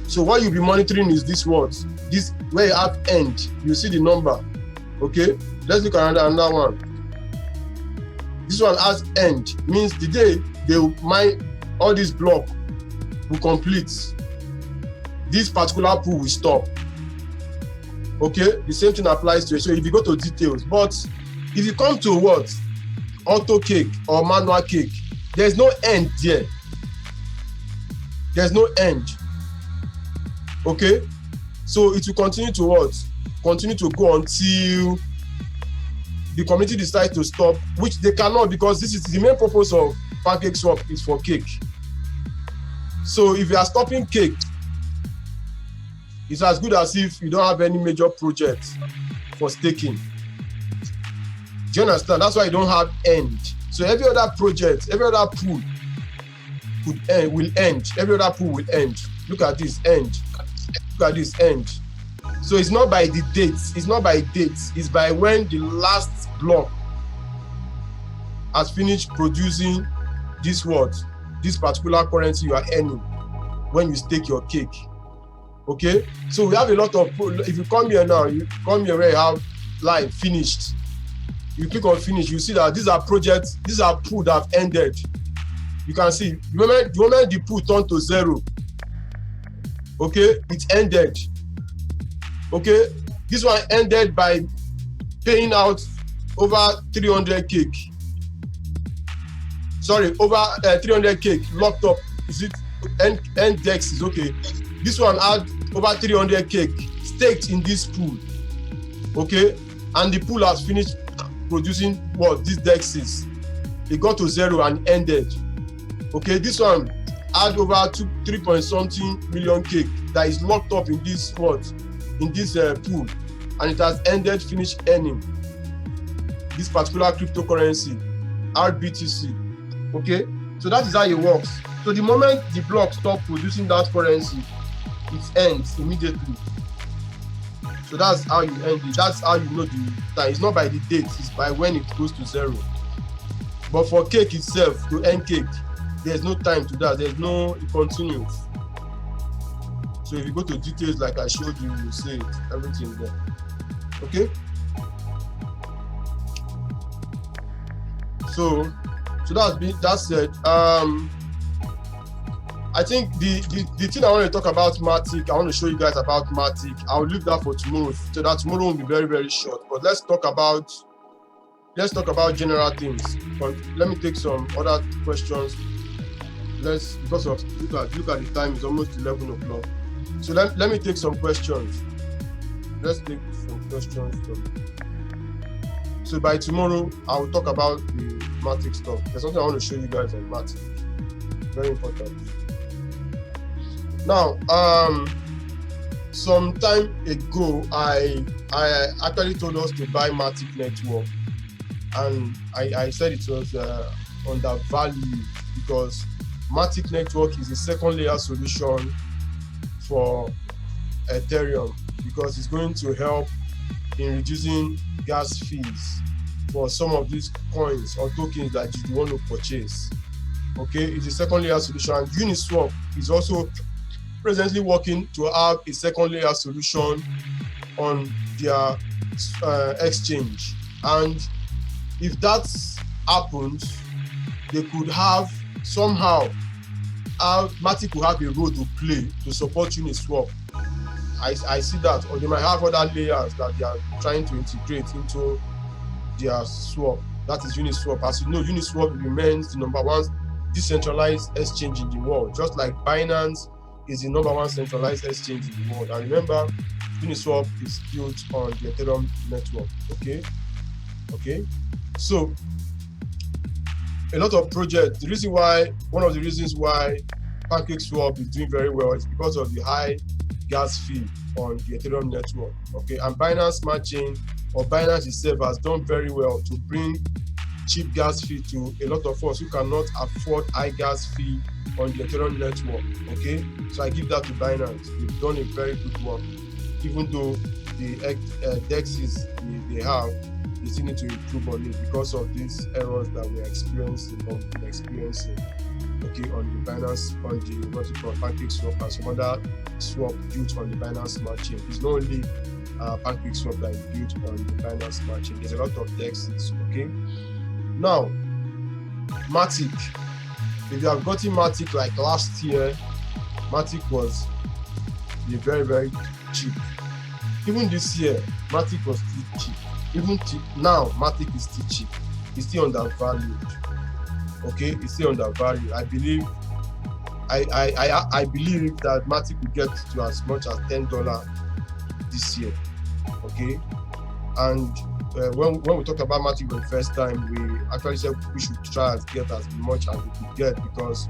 So what you'll be monitoring is this what? This where you have end, you see the number. Okay? Let's look at another one. This one has end, means the day they will mine all this block will complete. This particular pool will stop. Okay? The same thing applies to it. So if you go to details, but if you come to what? Auto cake or manual cake, there's no end there. There's no end. Okay? So it will continue to what? Continue to go until the community decides to stop, which they cannot because this is the main purpose of pancake swap is for cake. So if you are stopping cake, it's as good as if you don't have any major project for staking. Do you understand? That's why you don't have end. So every other project, every other pool will end. Every other pool will end. Look at this, end. Look at this, end. So it's not by the dates. It's not by dates. It's by when the last block has finished producing this what? This particular currency you are earning when you stake your cake. Okay? So we have a lot of, if you come here now, you come here where you have line finished. You click on finish, you see that these are projects, these are pool that have ended. You can see, the moment the pool turned to 0, okay, it ended. Okay, this one ended by paying out over 300 cake. Sorry, over 300 cake locked up. Is it end dex is okay. This one had over 300 cake staked in this pool. Okay, and the pool has finished producing what these dexes. It got to 0 and ended. Okay, this one had over 3 point something million cake that is locked up in this what? In this pool, and it has ended, finished earning this particular cryptocurrency, RBTC. Okay, so that is how it works. So the moment the block stop producing that currency, it ends immediately. So that's how you end it. That's how you know the time. It's not by the date, it's by when it goes to 0. But for cake itself, to end cake, there's no time to that. There's no, it continues. So if you go to details like I showed you, you see it, everything there. Okay? So that's it. I think the thing I want to talk about Matic, I want to show you guys about Matic. I'll leave that for tomorrow, so that tomorrow will be very, very short. But let's talk about let's talk about general things. But let me take some other questions. Because of look at the time, it's almost 11 o'clock. So let me take some questions. Let's take some questions. So by tomorrow, I will talk about the Matic stuff. There's something I want to show you guys on Matic. Very important. Now, some time ago, I actually told us to buy Matic Network, and I said it was undervalued because Matic Network is a second layer solution for Ethereum because it's going to help in reducing gas fees for some of these coins or tokens that you want to purchase. Okay, it's a second layer solution, and Uniswap is also presently working to have a second layer solution on their exchange. And if that happens, they could have somehow, Matic will have a role to play to support Uniswap. I see that, or they might have other layers that they are trying to integrate into their swap. That is Uniswap. As you know, Uniswap remains the number one decentralized exchange in the world, just like Binance is the number one centralized exchange in the world. And remember, Uniswap is built on the Ethereum network. Okay. So a lot of projects. One of the reasons why PancakeSwap is doing very well is because of the high gas fee on the Ethereum network. Okay, and Binance Smart Chain or Binance itself has done very well to bring cheap gas fee to a lot of us who cannot afford high gas fee on the Ethereum network. Okay, so I give that to Binance. They've done a very good work, even though the DEXs they have, they still need to improve on it because of these errors that we're experiencing okay, on the Binance, on the what you call PancakeSwap and some other swap built on the Binance Smart Chain. It's not only PancakeSwap that is built on the Binance Smart Chain. There's a lot of DEXs. Okay. Now, Matic. If you have gotten Matic like last year, Matic was very, very cheap. Even this year, Matic was still cheap. Even now, Matic is still cheap. It's still undervalued. Okay, it's still undervalued. I believe that Matic will get to as much as $10 this year. Okay, and when we talked about Matic for the first time, we actually said we should try and get as much as we could get because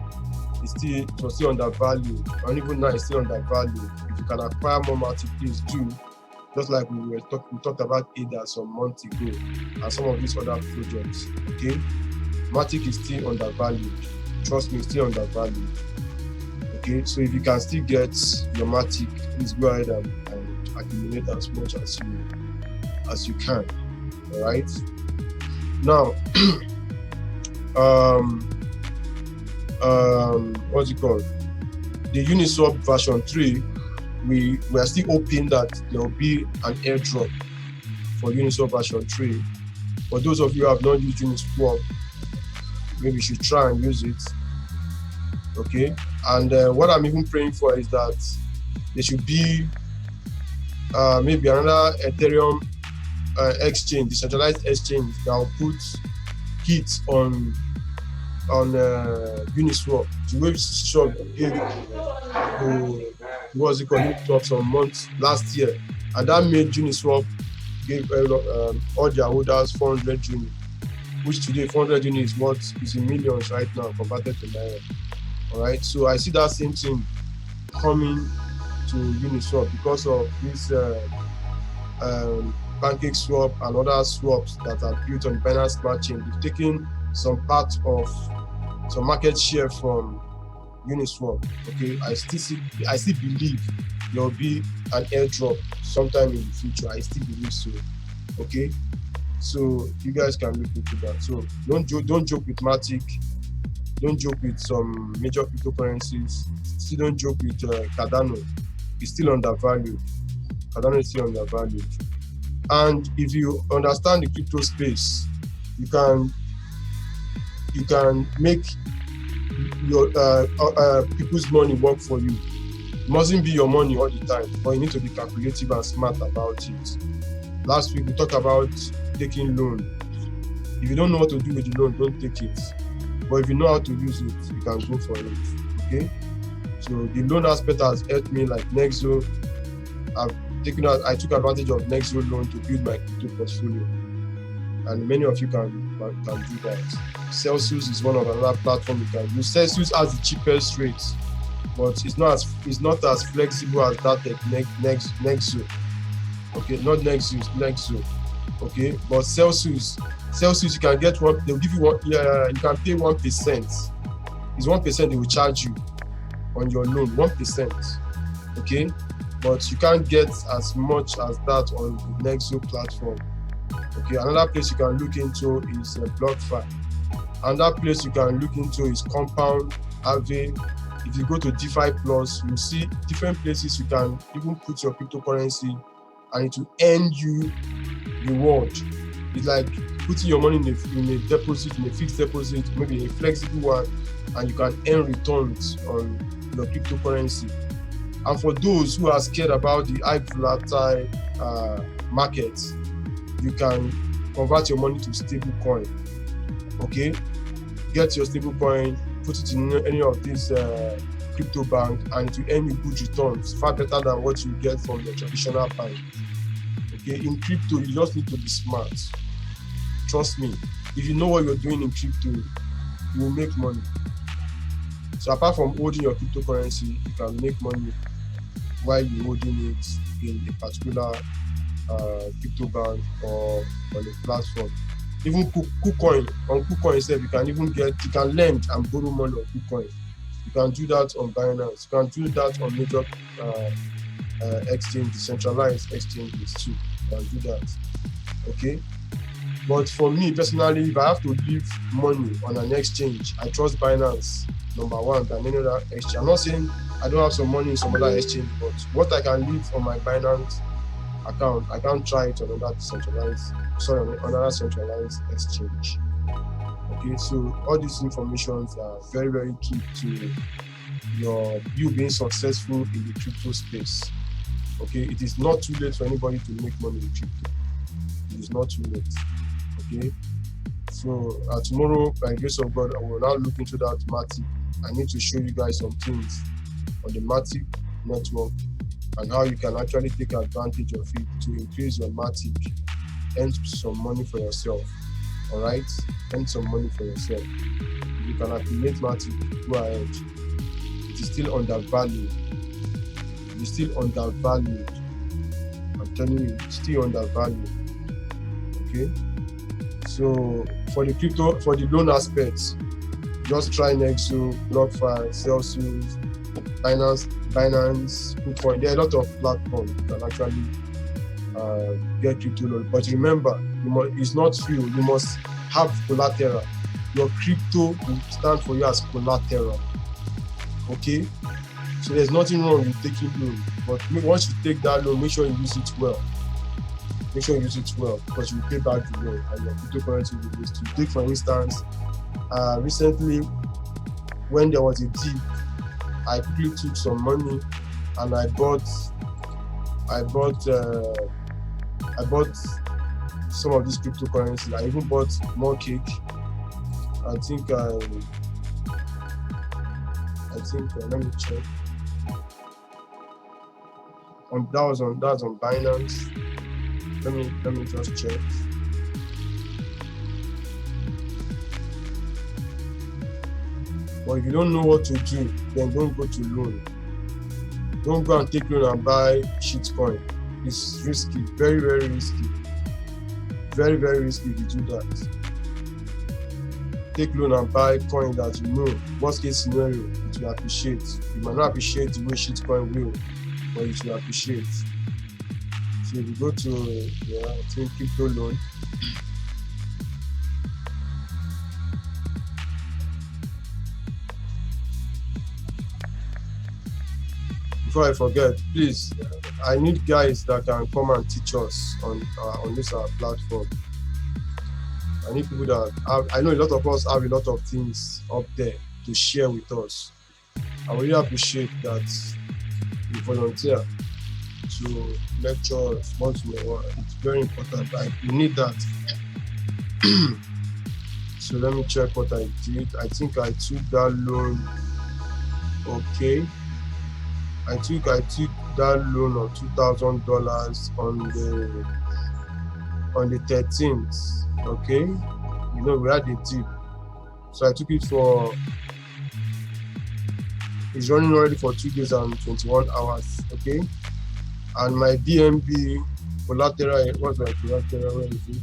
it was still undervalued, and even now it's still undervalued. If you can acquire more Matic, please do. Just like we talked about ADA some months ago and some of these other projects. Okay, Matic is still undervalued. Trust me, it's still undervalued. Okay, so if you can still get your Matic, please go ahead and accumulate as much as you can. All right. Now, what's it called? The Uniswap version 3. We are still hoping that there will be an airdrop for Uniswap version 3. For those of you who have not used Uniswap, maybe you should try and use it. Okay. And what I'm even praying for is that there should be maybe another Ethereum exchange, decentralized exchange that will put heat on Uniswap. The way Uniswap gave Uniswap some months last year, and that made Uniswap gave all their holders 400 units, which today 400 units is in millions right now converted to naira. All right, so I see that same thing coming to Uniswap because of this PancakeSwap and other swaps that are built on Binance Smart Chain. They've taken some part of some market share from Uniswap. Okay, I still believe there will be an airdrop sometime in the future. I still believe so. Okay, so you guys can look into that. So don't joke with Matic. Don't joke with some major cryptocurrencies. Still don't joke with Cardano. It's still undervalued. Cardano is still undervalued. And if you understand the crypto space, you can make your people's money work for you. It mustn't be your money all the time, but you need to be calculative and smart about it. Last week we talked about taking loan. If you don't know what to do with the loan, don't take it. But if you know how to use it, you can go for it. Okay? So the loan aspect has helped me, like Nexo. I took advantage of Nexo loan to build my crypto portfolio. And many of you can do that. Celsius is one of another platform you can use. Celsius has the cheapest rates, but it's not as flexible as that Nexo. Okay, not Nexo. Okay, but Celsius you can get one. They'll give you one. Yeah, you can pay 1%. It's 1% they will charge you on your loan. 1%. Okay, but you can't get as much as that on the Nexo platform. Okay, another place you can look into is BlockFi. Another place you can look into is Compound, Aave. If you go to DeFi Plus, you see different places you can even put your cryptocurrency and it will earn you reward. It's like putting your money in a deposit, in a fixed deposit, maybe a flexible one, and you can earn returns on your cryptocurrency. And for those who are scared about the high volatile markets, you can convert your money to stable coin. Okay, get your stable coin, put it in any of these crypto bank, and it will earn you good returns, far better than what you get from the traditional bank. Okay, in crypto, you just need to be smart. Trust me, if you know what you're doing in crypto, you will make money. So apart from holding your cryptocurrency, you can make money while you're holding it in a particular crypto bank or on a platform. Even KuCoin, on KuCoin itself, you can lend and borrow money on KuCoin. You can do that on Binance. You can do that on major exchange, decentralized exchanges too. You can do that. Okay. But for me personally, if I have to leave money on an exchange, I trust Binance number one than any other exchange. I'm not saying I don't have some money in some other exchange, but what I can leave on my Binance account, I can't try it on another centralized exchange. Okay, so all these informations are very, very key to you being successful in the crypto space. Okay, it is not too late for anybody to make money in crypto. It is not too late. Okay, so tomorrow, by the grace of God, I will now look into that Matic. I need to show you guys some things on the Matic network and how you can actually take advantage of it to increase your Matic, earn some money for yourself. All right, earn some money for yourself. If you can accumulate Matic, go ahead. It is still undervalued. It is still undervalued. I'm telling you, it's still undervalued. Okay. So for the loan aspects, just try Nexo, BlockFi, Celsius, Binance, KuCoin. There are a lot of platforms you can actually get crypto loan. But remember, it's not free. You must have collateral. Your crypto will stand for you as collateral. Okay? So there's nothing wrong with taking loan. But once you take that loan, make sure you use it well. Make sure you use it well because you will pay back the loan and your cryptocurrency will be used. Take for instance, recently when there was a dip, I quickly took some money and I bought some of these cryptocurrencies. I even bought more cake. I think let me check. That was on Binance. Let me just check. But if you don't know what to do, then don't go to loan. Don't go and take loan and buy shitcoin. It's risky, very, very risky. Very, very risky if you do that. Take loan and buy coin that you know, worst case scenario, it will appreciate. You might not appreciate the way shitcoin will, but it will appreciate. So if you go to crypto loan, before I forget, please, I need guys that can come and teach us on this platform. I need people that I know a lot of us have a lot of things up there to share with us. I really appreciate that you volunteer to lecture once in a while. It's very important. We need that. So let me check what I did. I think I took that loan. Okay. I took that loan of $2,000 on the 13th. Okay. You know, we had a tip. So I took it for, it's running already for 2 days and 21 hours. Okay. And my BNB collateral, what's my collateral? Where is it?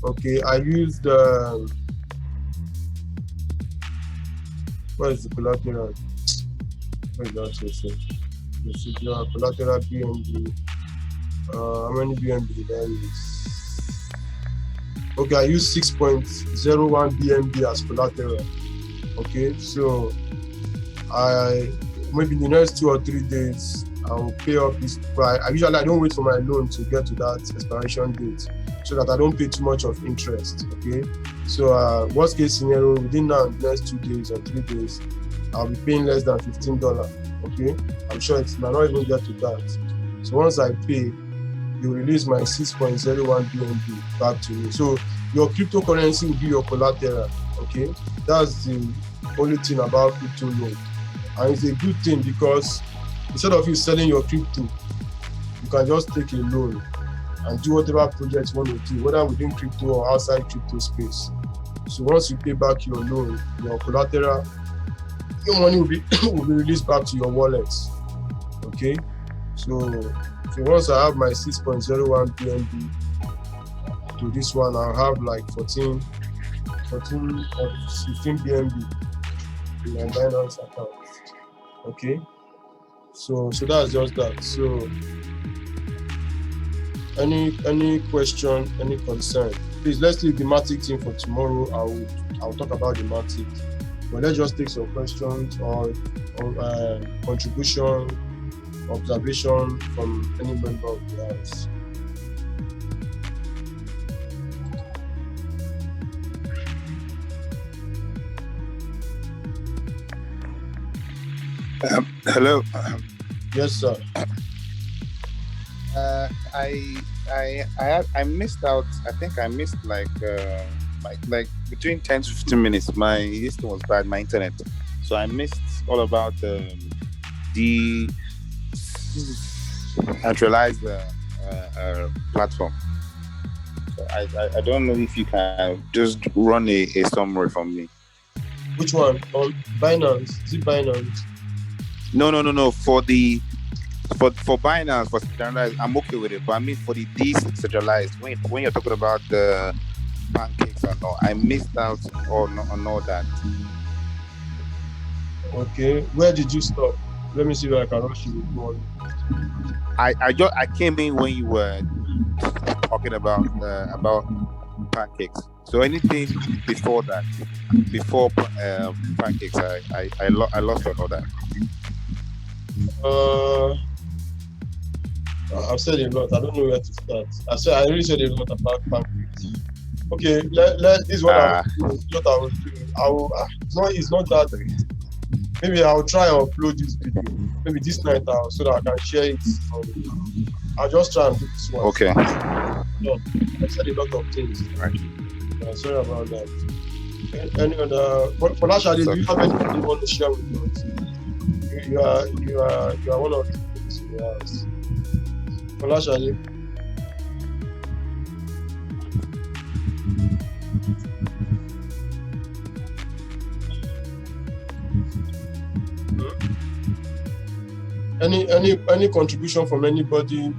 Okay, I used what is the collateral? What is that? The collateral BNB. How many BNB did I use? Okay, I used 6.01 BNB as collateral. Okay, so maybe in the next 2 or 3 days I will pay off this. But I usually don't wait for my loan to get to that expiration date, so that I don't pay too much of interest. Okay, so worst case scenario, within the next 2 days or 3 days, I'll be paying less than $15. Okay, I'm sure it might not even get to that. So once I pay, you release my 6.01 BNB back to me. So your cryptocurrency will be your collateral. Okay, that's the only thing about crypto loan, and it's a good thing because instead of you selling your crypto, you can just take a loan and do whatever project you want to do, whether within crypto or outside crypto space. So once you pay back your loan, your collateral, your money will be released back to your wallet. Okay, so once I have my 6.01 BNB to this one, I'll have like 14 or 15 BNB in my Binance account. Okay, so that's just that. So any question, any concern, please let's leave the Matic thing for tomorrow. I'll talk about the Matic, but let's just take some questions or contribution, observation from any member of the house. Hello. Yes, sir. I missed out. I think I missed like between 10 to 15 minutes. My system was bad, my internet, so I missed all about the centralized platform. So I don't know if you can just run a summary for me. Which one? On Binance? Is it Binance? No. For Binance, for centralized, I'm okay with it. But I mean, for the decentralized, when you're talking about the pancakes and all, I missed out on all that. Okay, where did you stop? Let me see if I can rush you with one. I came in when you were talking about pancakes. So anything before that, before pancakes, I lost all that. I've said a lot. I don't know where to start. I really said a lot about pancakes. Okay, this is what I was doing. It's not that. Maybe I'll try and upload this video. Maybe this night so that I can share it. I'll just try and do this one. Okay. No, I said a lot of things. Right. Sorry about that. Any other? For Lashadi, do you have anything you want to share with us? You are one of the people in the house. For Lashadi. Any contribution from anybody?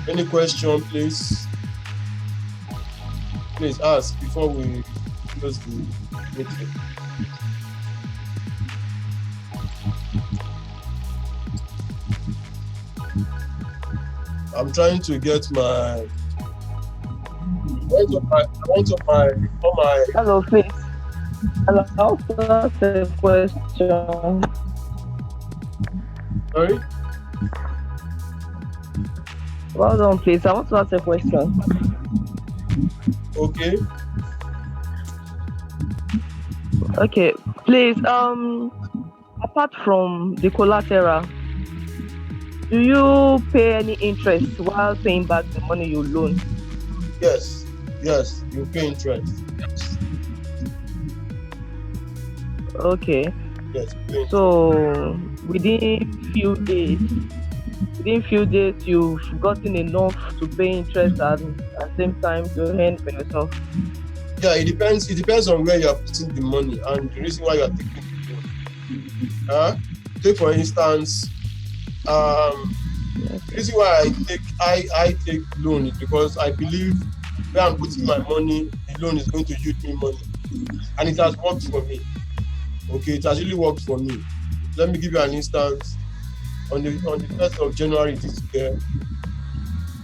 Any question, please? Please ask before we close the meeting. I'm trying to get my. Hello, please. Hello, I'll ask a question. Sorry? Well done, please. I want to ask a question. Okay. Okay, please. Apart from the collateral, do you pay any interest while paying back the money you loan? Yes. Yes, you pay interest. Okay. Yes, you pay interest. So within few days, you've gotten enough to pay interest and at the same time to earn for yourself. Yeah, it depends. It depends on where you are putting the money and the reason why you are taking the loan. Take for instance, the reason why I take loan is because I believe where I'm putting my money, the loan is going to yield me money, and it has worked for me. Okay, it has really worked for me. Let me give you an instance. On the 1st of January this year,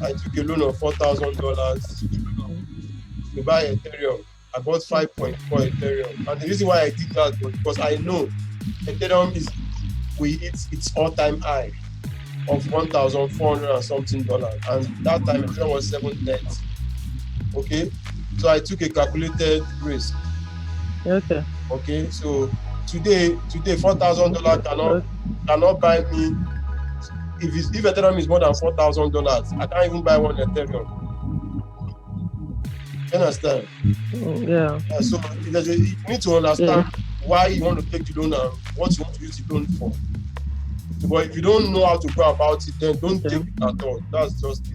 I took a loan of $4,000 to buy Ethereum. I bought 5.4 Ethereum, and the reason why I did that was because I know Ethereum will hit its all-time high of $1,400 and something, and that time Ethereum was 730. Okay, so I took a calculated risk. Okay. Okay, so today $4,000 cannot buy me. If Ethereum is more than $4,000, I can't even buy one Ethereum. You understand? Yeah. So you need to understand why you want to take the loan and what you want to use the loan for. But if you don't know how to go about it, then don't take it at all. That's just it.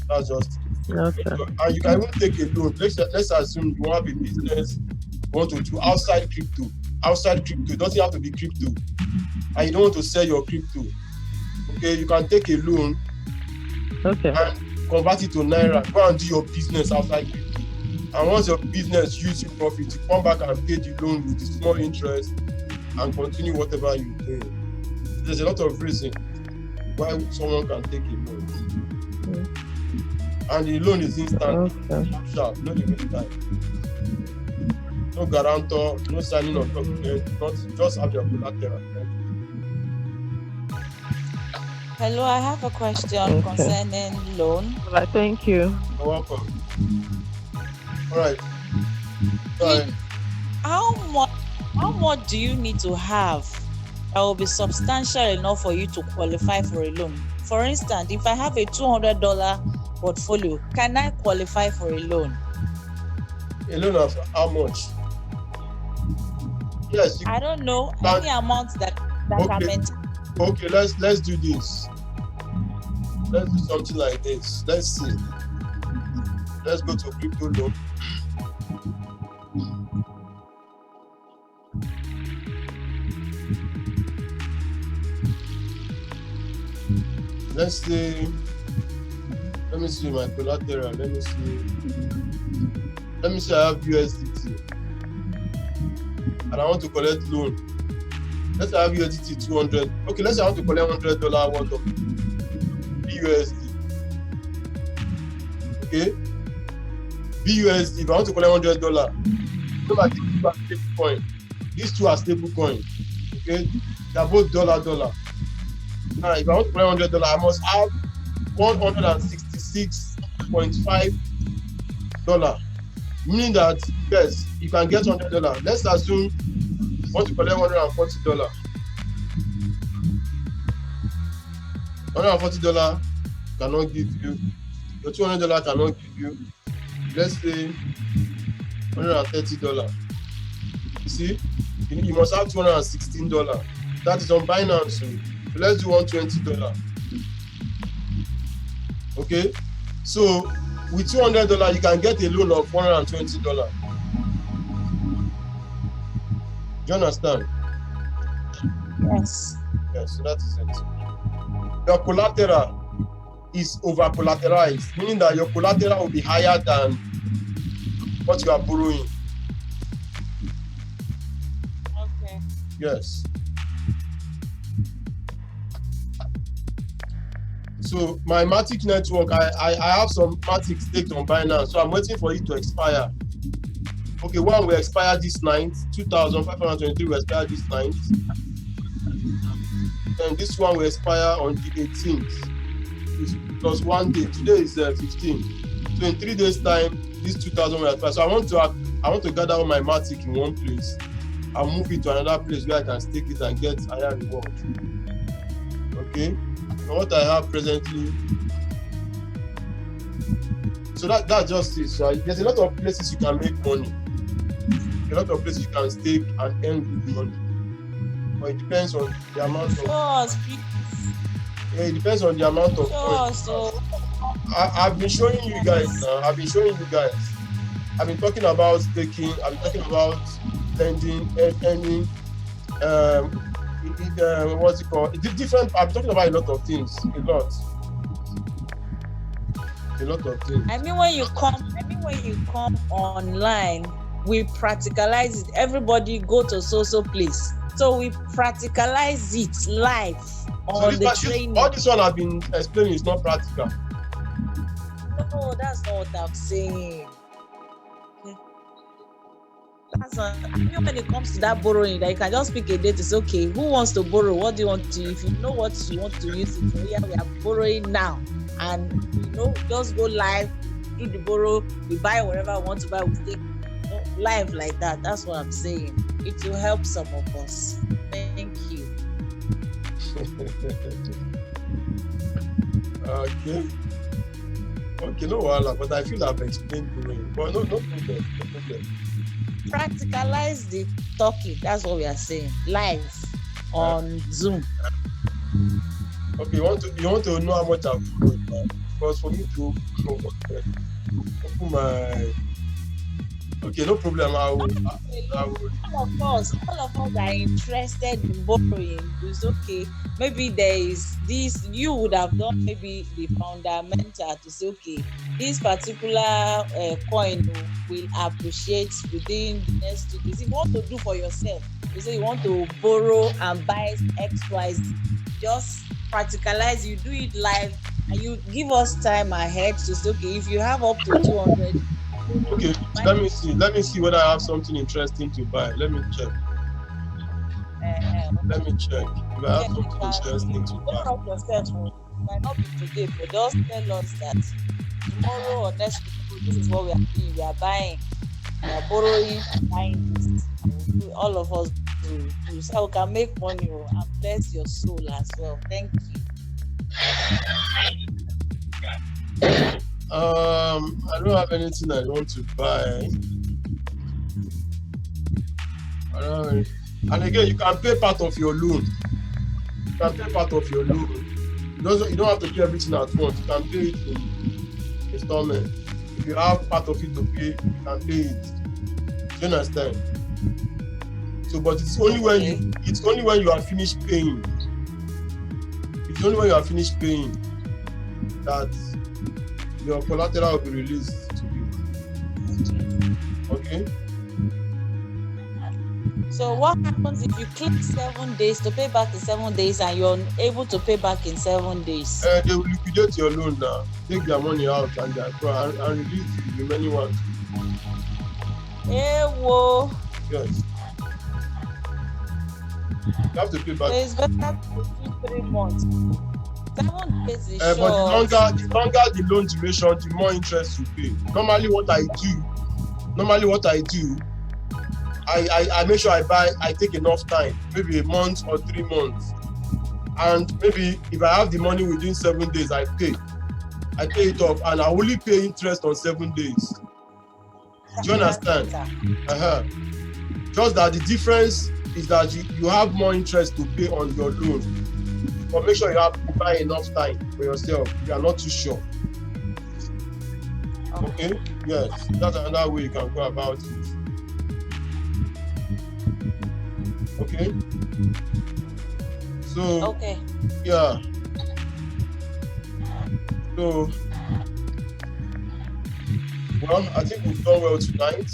That's just it. Okay. And you can even take a loan. Let's assume you have a business you want to do outside crypto. It doesn't have to be crypto. And you don't want to sell your crypto. Okay, you can take a loan. Okay. And convert it to Naira. Go and do your business outside crypto. And once your business yields you profit, you come back and pay the loan with small interest and continue whatever you're doing. There's a lot of reasons why someone can take a loan. And the loan is instant, sharp, no limit time. No guarantor, no signing of document, just have your collateral. Hello, I have a question concerning loan. All right, thank you. You're welcome. All right. How much do you need to have that will be substantial enough for you to qualify for a loan? For instance, if I have a $200 portfolio, can I qualify for a loan? A loan of how much? Yes. I don't know any amount that can maintain. Okay, let's do this. Let's do something like this. Let's see. Let's go to crypto loan. Let's see. Let me see my collateral. Let me see. I have USDT. And I want to collect loan. Let's say I have USDT 200. Okay, let's say I want to collect $100 worth of BUSD. Okay? BUSD, if I want to collect $100, look at the stable coin. These two are stable coins. Okay? They are both dollar. Now, if I want to collect $100, I must have $166.5. Meaning that, yes, you can get $100. Let's assume you want to collect $140. $140 cannot give you, your $200 cannot give you, let's say $130. You see, you must have $216. That is on Binance. So let's do $120. Okay, so with $200, you can get a loan of $120. Do you understand? Yes. Yes, so that is it. Your collateral is over collateralized, meaning that your collateral will be higher than what you are borrowing. Okay. Yes. So my Matic network, I have some Matic staked on Binance, so I'm waiting for it to expire. Okay, one will expire this 9th, 2,523 will expire this 9th. And this one will expire on the 18th. Plus 1 day. Today is 15. So in 3 days' time, this 2,000 will expire. So I want to gather all my Matic in one place. I'll move it to another place where I can stake it and get higher reward. Okay. What I have presently So that's just it. So there's a lot of places you can make money. A lot of places you can stake and earn good money. But it depends on the amount of. Yeah, it depends on the amount of. I've been showing you guys now. I've been talking about staking. I've been talking about lending, earning. What's it called? Different. I'm talking about a lot of things. A lot of things. I mean, when you come online, we practicalize it. Everybody go to social place. So we practicalize it live on the training. All this one I've been explaining is not practical. No, that's not what I'm saying. That's not, I mean, when it comes to that borrowing, that you can just pick a date. It's okay. Who wants to borrow? What do you want to? If you know what you want to use it for, yeah, we are borrowing now, and just go live, do the borrow, we buy whatever we want to buy, we take live like that. That's what I'm saying. It will help some of us. Thank you. Okay, no wahala, but I feel I've explained to you. But no problem. Practicalize the talking. That's what we are saying. Live on Zoom. Okay, you want to know how much I've borrowed, man? Because for me to open my. Okay, no problem. All of us are interested in borrowing. It's okay. Maybe there is this, you would have done maybe the fundamental to say, okay, this particular coin will appreciate within the next 2 days. If you want to do for yourself, you say you want to borrow and buy XYZ, just practicalize, you do it live, and you give us time ahead to say, okay, if you have up to 200. Okay, let me see whether I have something interesting to buy. Let me check. Let me check if I have something interesting to buy. Don't yourself, it might not be today, but just tell us that tomorrow or next week, this is what we are doing. We are buying, we are borrowing, buying this. All of us do. So we can make money and bless your soul as well. Thank you. I don't have anything I want to buy. And again, you can pay part of your loan. You don't have to pay everything at once. You can pay it in installment. If you have part of it to pay, you can pay it. Do you understand? So, but it's only when you are finished paying. It's only when you are finished paying that your collateral will be released to you. Okay? So what happens if you click 7 days to pay back in 7 days and you're unable to pay back in 7 days? They will liquidate your loan now, take their money out and release the remaining ones. Whoa. Yes. You have to pay back. So it's better to 2-3 months. 7 days is short. But the longer the loan duration, the more interest you pay. Normally what I do, I make sure I take enough time, maybe a month or 3 months. And maybe if I have the money within 7 days, I pay it off, and I only pay interest on 7 days. Do you understand? Just that the difference is that you have more interest to pay on your loan. But make sure you buy enough time for yourself. You are not too sure. Okay? Yes. That's another way you can go about it. Okay? So, okay. Yeah. So, well, I think we've done well tonight.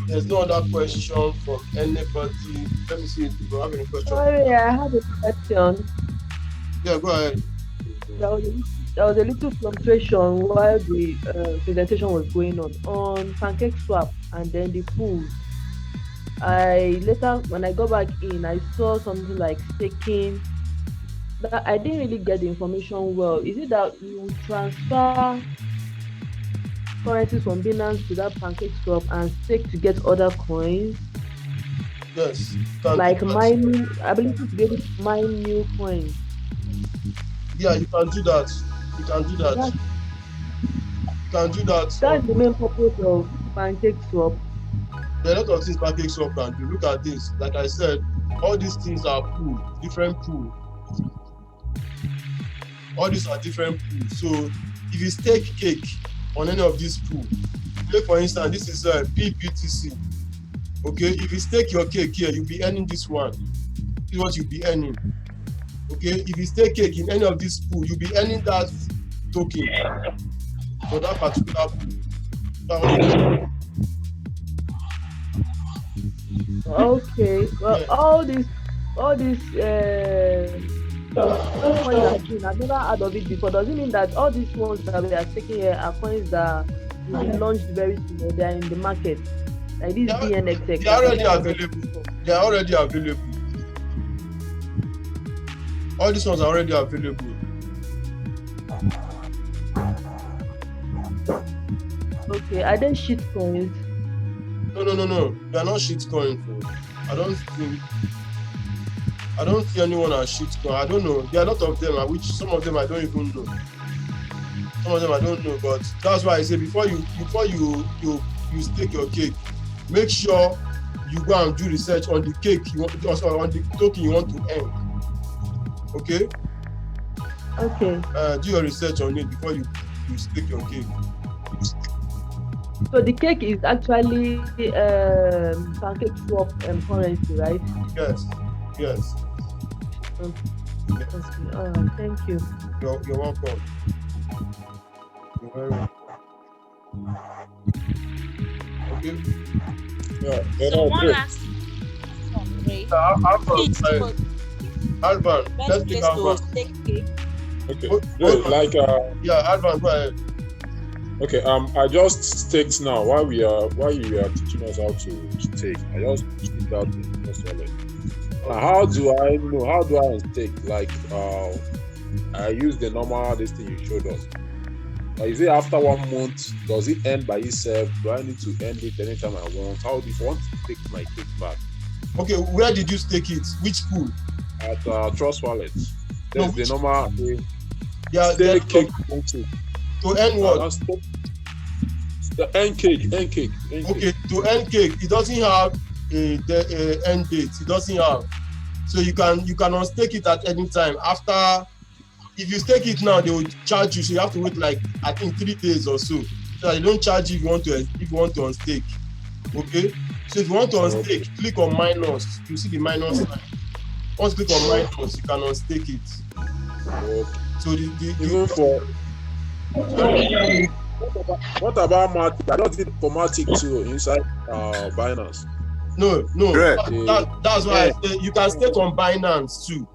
There's no other question from anybody. Let me see if you have any questions. Sorry, I have a question. Yeah, go ahead. There was a little fluctuation while the presentation was going on PancakeSwap and then the pool. When I go back in, I saw something like staking. That I didn't really get the information well. Is it that you transfer currencies from Binance to that PancakeSwap and stake to get other coins? Yes. Like mining, ability to be able to mine new coins. Yeah, you can do that. can do that. That's the main purpose of pancake swap. There are a lot of things pancake swap can do. Look at this. Like I said, all these things are pool, different pool. All these are different pools. So if you stake cake on any of these pools, say for instance, this is a PBTC. Okay, if you stake your cake here, you'll be earning this one. This is what you'll be earning. Okay, if you stake cake in any of these pools, you'll be earning that token for that particular pool. Okay, well, Yeah. all these coins are seen. I've never heard of it before. Does it mean that all these ones that we are taking here are coins that will be launched very soon? Or they are in the market, like this DNXX. They are already available. They are already available. All these ones are already available. Okay, are they shit coins? No. They are not shit coins. I don't see anyone as shit coin. I don't know. There are a lot of them, which some of them I don't even know. Some of them I don't know, but that's why I say before you stake your cake, make sure you go and do research on the cake you want, also on the token you want to earn. Okay? Okay. Do your research on it before you stake your cake. So the cake is actually pancake swap currency, right? Yes. Okay. All right. Thank you. You're welcome. You're very welcome. Okay. Yeah. So one last one, Ray. Alban, let's take Alban. Okay. Like yeah, Alban, go ahead. Okay, I just staked now while you are teaching us how to stake. I just staked out the first wallet. How do I stake? Like I use the normal this thing you showed us. Is it after 1 month? Does it end by itself? Do I need to end it anytime I want? How do you want to take my cake back? Okay, where did you stake it? Which pool? At Trust Wallet. There's the normal yeah, stake cake. To earn what? The end cake. Okay, to earn cake, it doesn't have a end date. It doesn't have. So you can unstake it at any time. After, if you stake it now, they will charge you. So you have to wait like I think 3 days or so. So that they don't charge you if you want to unstake. Okay. So if you want to unstake, click on minus. You see the minus line. Once you click on minus, you can unstake it. Okay. So even for what about Matic? I don't think for Matic too inside Binance. No. That's why I say you can stake on Binance too.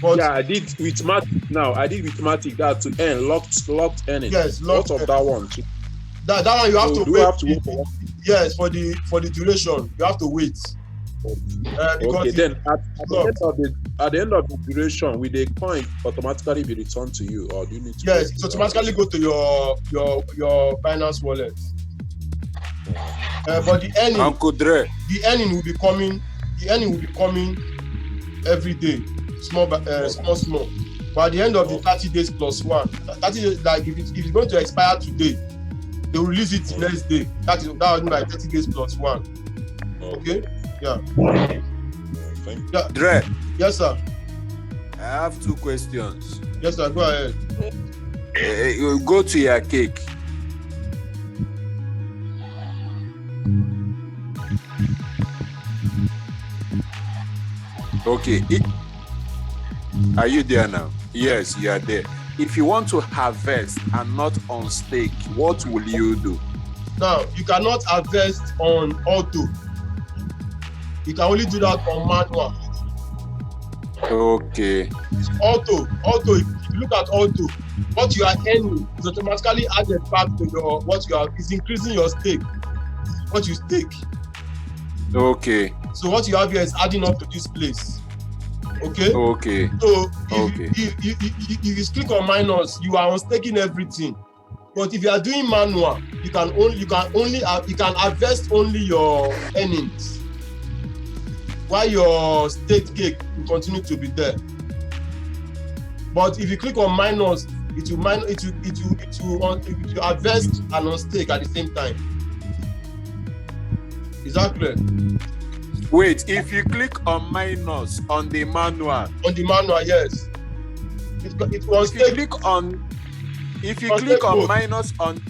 But yeah, I did with Matic now. I did with Matic that to earn locked earning. Yes, lots of that one too. That one you have so to wait. Have to wait for yes, for the duration you have to wait. Okay, then at the end of the duration, will the coin automatically be returned to you, or do you need to? Yes, it automatically go to your Binance wallet. But the earning will be coming. The earning will be coming every day, small. But at the end of the 30 days plus one, 30 days, like if it's going to expire today, they will release it the next day. That will be like 30 days plus one. Okay. Yeah. Yeah. Dre. Yes, sir. I have 2 questions. Yes, sir. Go ahead. You go to your cake. Okay. Are you there now? Yes, you are there. If you want to harvest and not on stake, what will you do? Now, you cannot harvest on auto. You can only do that on manual. Okay. Auto. If you look at auto, what you are earning is automatically added back to your what you are. Is increasing your stake. What you stake. Okay. So what you have here is adding up to this place. Okay. Okay. So if you click on minus, you are unstaking everything. But if you are doing manual, you can harvest only your earnings. While your state cake will continue to be there. But if you click on minus, it will harvest and unstake at the same time. Is that clear? Wait, if you click on minus on the manual. On the manual, yes. It was if you click on minus on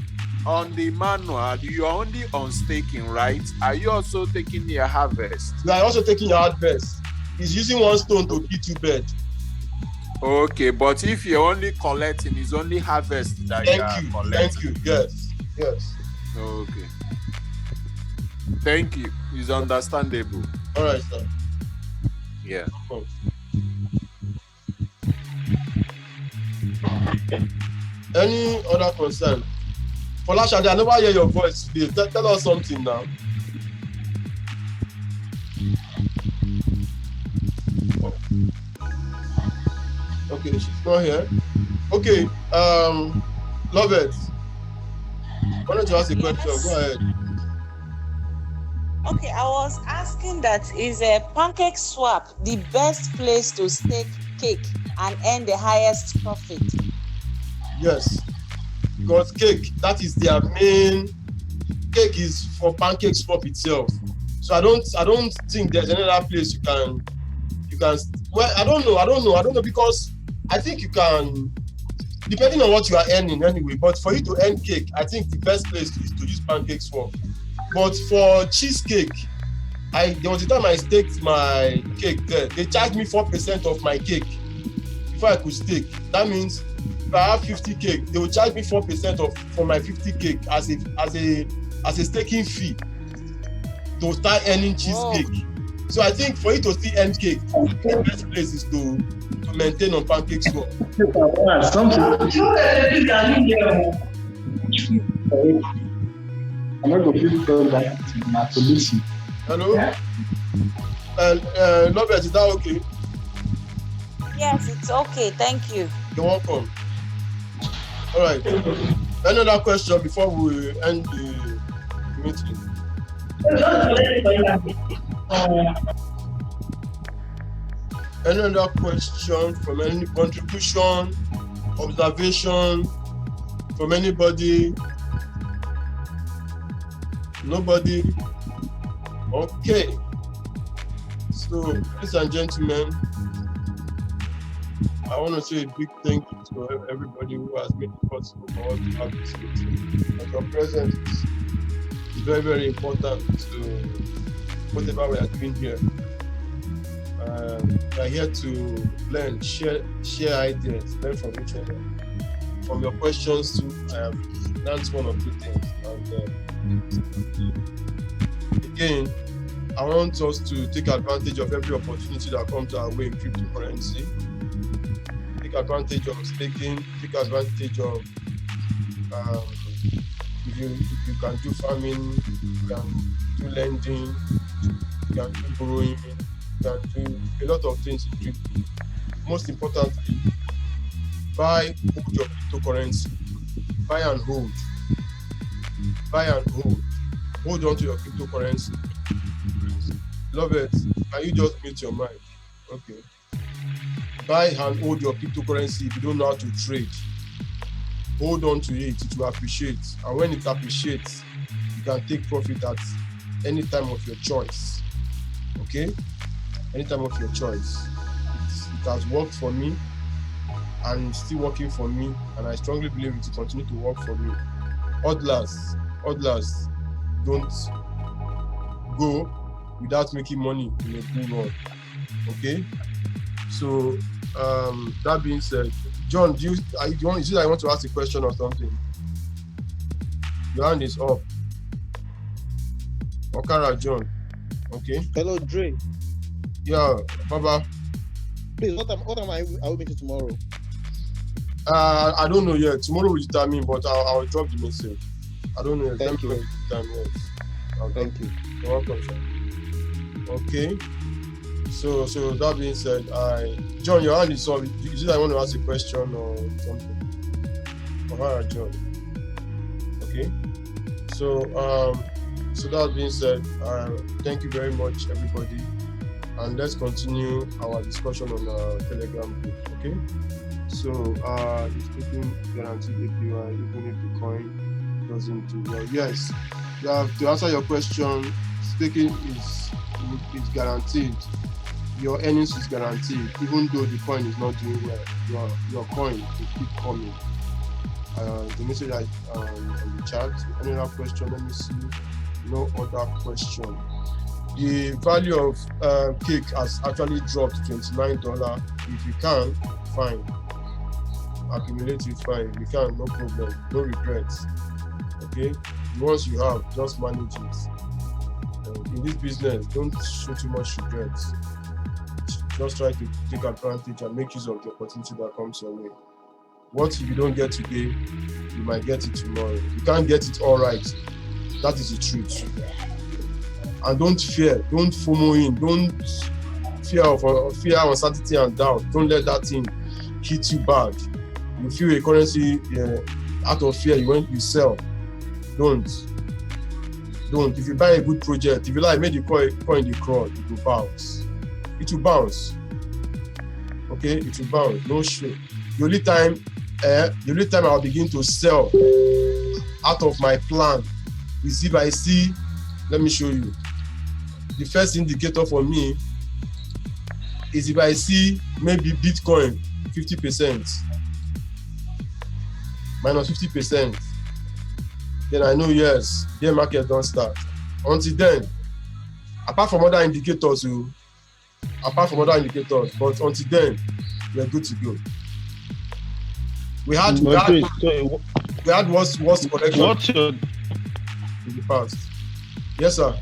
the manual, you are only on staking, right? Are you also taking your harvest? You are also taking your harvest. It's using one stone to kill 2 birds. Okay, but if you're only collecting, it's only harvest that you are collecting. Thank you. Yes. Okay. Thank you. It's understandable. All right, sir. Yeah. Any other concern? Folashade, I never hear your voice today. Tell us something now. Okay, she's not here. Okay, love it. Why don't you ask a question? Go ahead. Okay, I was asking that is a Pancake Swap the best place to stake cake and earn the highest profit? Yes, because cake, that is their main. Cake is for Pancake Swap itself. So I don't think there's any other place you can. Well, I don't know because I think you can, depending on what you are earning anyway. But for you to earn cake, I think the best place is to use Pancake Swap. But for cheesecake, there was a time I staked my cake there. They charged me 4% of my cake before I could stake. That means if I have 50 cake, they will charge me 4% for my 50 cake as a staking fee to start earning cheesecake. Whoa. So I think for you to still earn cake, the best place is to maintain on Pancake Swap. I'm not going to tell that to listen. Hello? Robert, is that okay? Yes, it's okay. Thank you. You're welcome. All right. Another question before we end the meeting. Another question from any contribution, observation from anybody? Nobody? Okay. So, ladies and gentlemen, I want to say a big thank you to everybody who has made it possible for us to have this meeting. And your presence is very, very important to whatever we are doing here. We are here to learn, share ideas, learn from each other. From your questions too, I have learned one or two things. And again, I want us to take advantage of every opportunity that comes our way in cryptocurrency. Take advantage of staking, take advantage of if you can do farming, you can do lending, you can do borrowing, you can do a lot of things in crypto. Most importantly, buy, hold your cryptocurrency. Buy and hold. Buy and hold. Hold on to your cryptocurrency. Love it. Can you just mute your mic? Okay. Buy and hold your cryptocurrency if you don't know how to trade. Hold on to it, it will appreciate. And when it appreciates, you can take profit at any time of your choice. Okay? Any time of your choice. It has worked for me and it's still working for me, and I strongly believe it will continue to work for me. Hodlers, don't go without making money in a bull run. Okay? So that being said, John, you want to ask a question or something? Your hand is up. Okara John. Okay. Hello, Dre. Yeah, Baba. Please, what am I meeting tomorrow? I don't know yet. Tomorrow will determine, but I'll drop the message. I don't know yet. Thank you. Thank you. You're welcome, sir. Okay. So that being said, John, your hand is up. Is it I want to ask a question or something? Alright, John. Okay. So that being said, thank you very much, everybody, and let's continue our discussion on our Telegram group. Okay. So it's taking guaranteed APY even if the coin doesn't do well. Yes, to answer your question, staking is guaranteed. Your earnings is guaranteed, even though the coin is not doing well. Your coin will keep coming. The message on the chat. Any other question? Let me see. No other question. The value of cake has actually dropped to $29. If you can, fine. Accumulate it, fine. If you can, no problem. No regrets. Okay. Once you have, just manage it. In this business, don't show too much regrets. Just try to take advantage and make use of the opportunity that comes your way. What if you don't get today, you might get it tomorrow. You can't get it all right. That is the truth. And don't fear, don't FOMO in, don't fear uncertainty and doubt. Don't let that thing hit you bad. You feel a currency out of fear, you sell. Don't. If you buy a good project, if you like, make the coin the crawl, it will bounce. It will bounce. Okay, it will bounce. No shit. The only time I'll begin to sell out of my plan is if I see, let me show you. The first indicator for me is if I see maybe Bitcoin 50%, minus 50%, then I know yes, the market don't start. Until then, apart from other indicators, but until then, we're good to go. We had worst collection in the past. Yes, sir.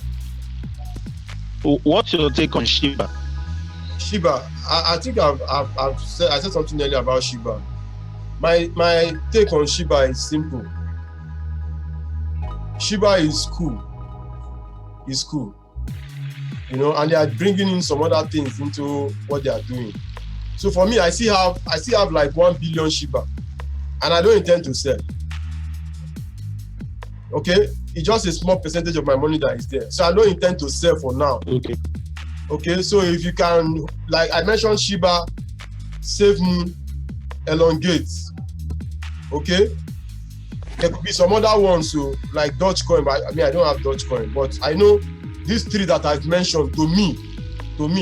What's your take on Shiba? Shiba, I think I said something earlier about Shiba. My take on Shiba is simple. Shiba is cool. It's cool. You know, and they are bringing in some other things into what they are doing. So for me, I still have like 1 billion Shiba, and I don't intend to sell. Okay, it's just a small percentage of my money that is there, so I don't intend to sell for now. Okay, so if you can, like I mentioned, Shiba, SafeMoon, Elongate. Okay, there could be some other ones, so like Dogecoin, but I mean I don't have Dogecoin, but I know these three that I've mentioned, to me,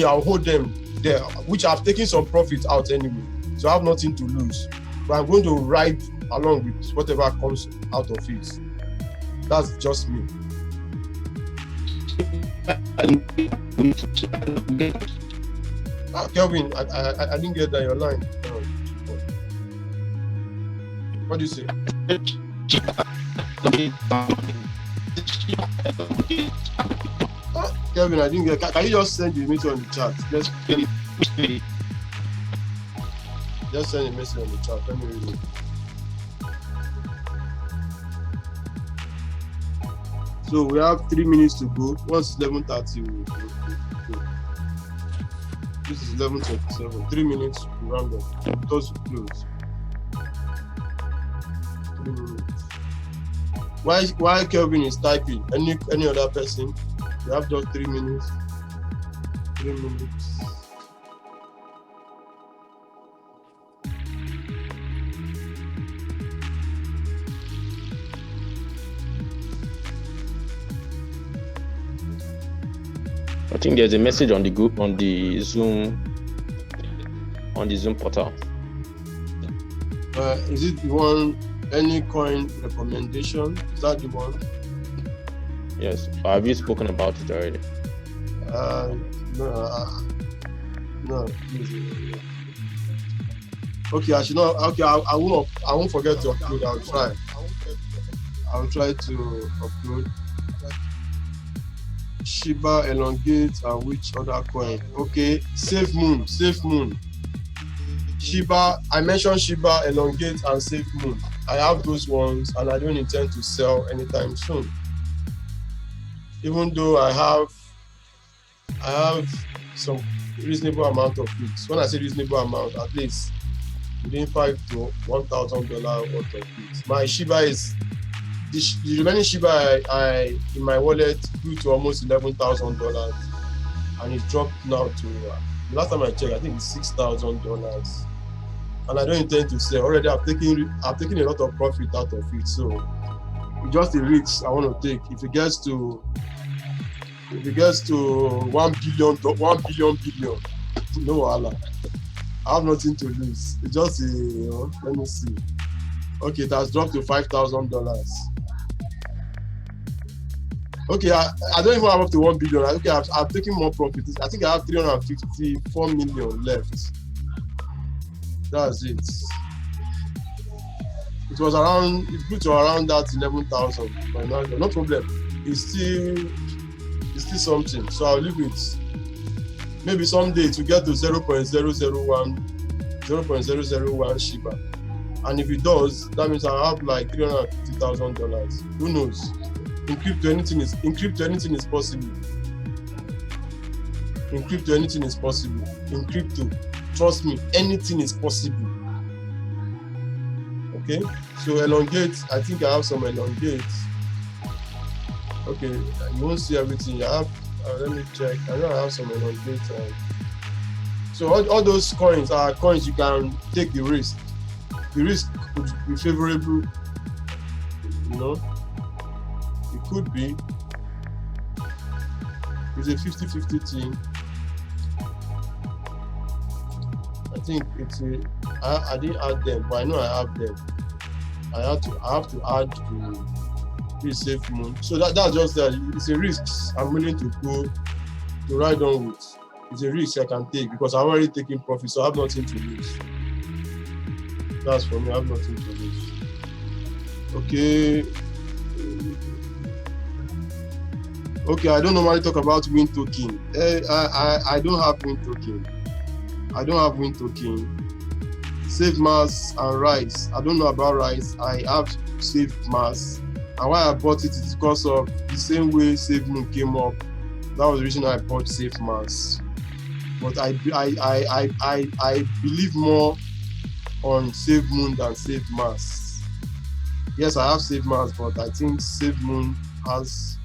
I'll hold them there, which I've taken some profit out anyway, so I have nothing to lose. But I'm going to ride along with whatever comes out of it. That's just me. Kelvin, I didn't get that your line. What do you say? Kelvin, I didn't get. Can you just send the message on the chat? Just send a message on the chat. Let me read it. So we have 3 minutes to go. Once it's 11:30, we'll go. This is 11:27. 3 minutes to round up. Close. 3 minutes. Why Kelvin is typing? Any other person? We have just 3 minutes. 3 minutes. I think there's a message on the group on the Zoom portal. Is it the one? Any coin recommendation? Is that the one? Yes. Have you spoken about it already? No. Okay, I should not. Okay, I won't forget to upload. I'll try to upload. Shiba, Elongate, and which other coin? Okay, SafeMoon. Shiba, I mentioned Shiba, Elongate, and SafeMoon. I have those ones, and I don't intend to sell anytime soon. Even though I have some reasonable amount of it. When I say reasonable amount, at least within $5,000 to $1,000 worth of it. My Shiba is the remaining Shiba I in my wallet grew to almost $11,000, and it dropped now to the last time I checked, I think it's $6,000. and I don't intend to sell. Already I've taken a lot of profit out of it. So it's just a risk I want to take. If it gets to 1 billion, no wahala. I have nothing to lose. It's just let me see. Okay, it has dropped to $5,000. Okay, I don't even have up to 1 billion. Okay, I've taken more profit. I think I have 354 million left. That's it. It was around, it grew to around that 11,000. No problem. It's still something. So I'll leave it. Maybe someday to get to 0.001 Shiba. And if it does, that means I'll have like $350,000. Who knows? In crypto, anything is possible. In crypto, anything is possible. In crypto, trust me, anything is possible. Okay, so elongate. I think I have some elongate. Okay, you won't see everything. I have. Let me check. I know I have some elongate. So all those coins are coins you can take the risk. The risk could be favorable. You know. It could be. It's a 50-50 thing. I think it's I didn't add them, but I know I have them. I have to add the safe moon. So that's just that. It's a risk I'm willing to ride on with. It's a risk I can take because I've already taken profit, so I have nothing to lose. That's for me. I have nothing to lose. Okay. Okay, I don't normally talk about Wind token. I don't have Wind token. I don't have Wind token. Save Mass and Rise. I don't know about Rise. I have Save Mass. And why I bought it is because of the same way Save Moon came up. That was the reason I bought Save Mass. But I believe more on Save Moon than Save Mass. Yes, I have Save Mass, but I think Save Moon has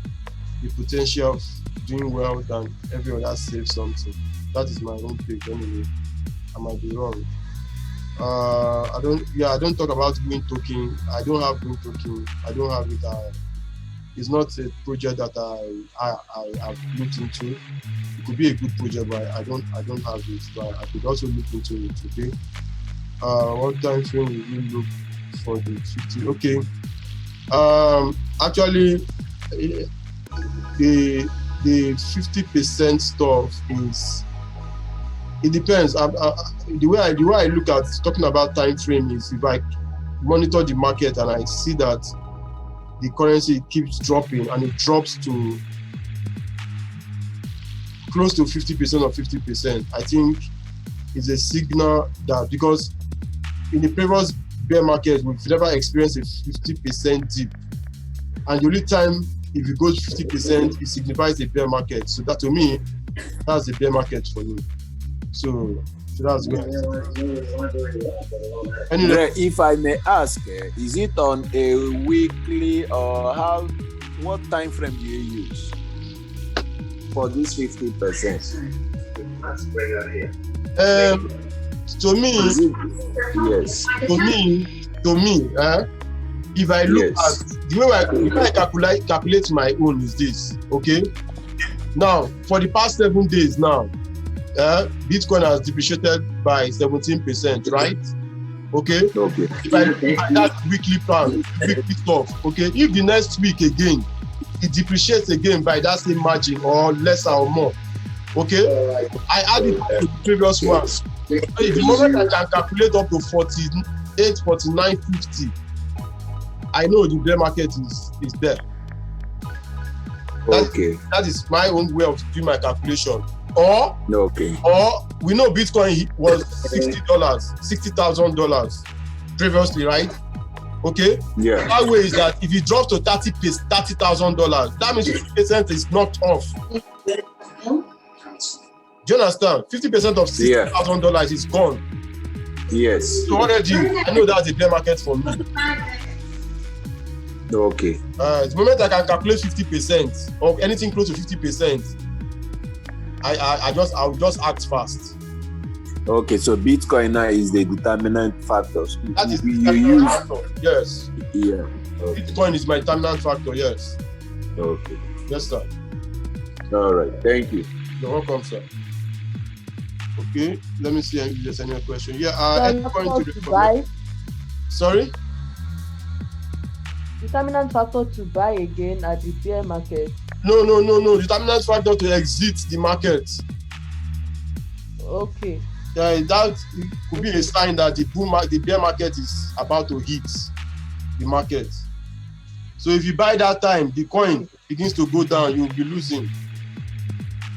the potential of doing well than every other Save something. That is my own pick anyway. I might be wrong. I don't talk about Wind token. I don't have Wind token. I don't have it. It's not a project that I have looked into. It could be a good project, but I don't have it. But I could also look into it. Okay. What time frame will you look for the 50? Okay. Actually, the 50% stuff is. It depends. The way I look at talking about time frame is if I monitor the market and I see that the currency keeps dropping and it drops to close to 50% or 50%, I think it's a signal that because in the previous bear market we've never experienced a 50% dip, and the only time if it goes 50% it signifies a bear market. So that to me, that's the bear market for me. So that's good. Anyway, if I may ask, is it on a weekly or what time frame do you use for this 50%? To me, yes. To me, if I look at the way I calculate my own is this, okay? Now, for the past 7 days now, Bitcoin has depreciated by 17%, right? Okay. If I look at that weekly plan, weekly stuff, okay, if the next week again it depreciates again by that same margin or lesser or more, okay, I add it to the previous one. The moment I can calculate up to 48, 49, 50, I know the bear market is there. That is my own way of doing my calculation. Or we know Bitcoin was $60,000 previously, right? Okay. Yeah. That way is that if it drops to $30,000, that means 50% is knocked off. Do you understand? 50% of $60,000 is gone. Yes. So already, I know that's a bear market for me. Okay. The moment I can calculate 50% or anything close to 50%, I'll just act fast. Okay, so Bitcoin now is the determinant factor. That is the you determinant use. factor. Yes. Yeah. Okay. Bitcoin is my determinant factor. Yes. Okay. Yes, sir. All right. Thank you. You're welcome, sir. Okay. Let me see if there's any other question. Yeah. Any coin to to buy, recommend? Sorry. determinant factor to buy again at the bear market. No. Determinant factor to exit the market. Okay. Yeah, that could be a sign that the bear market is about to hit the market. So if you buy that time, the coin begins to go down, you'll be losing.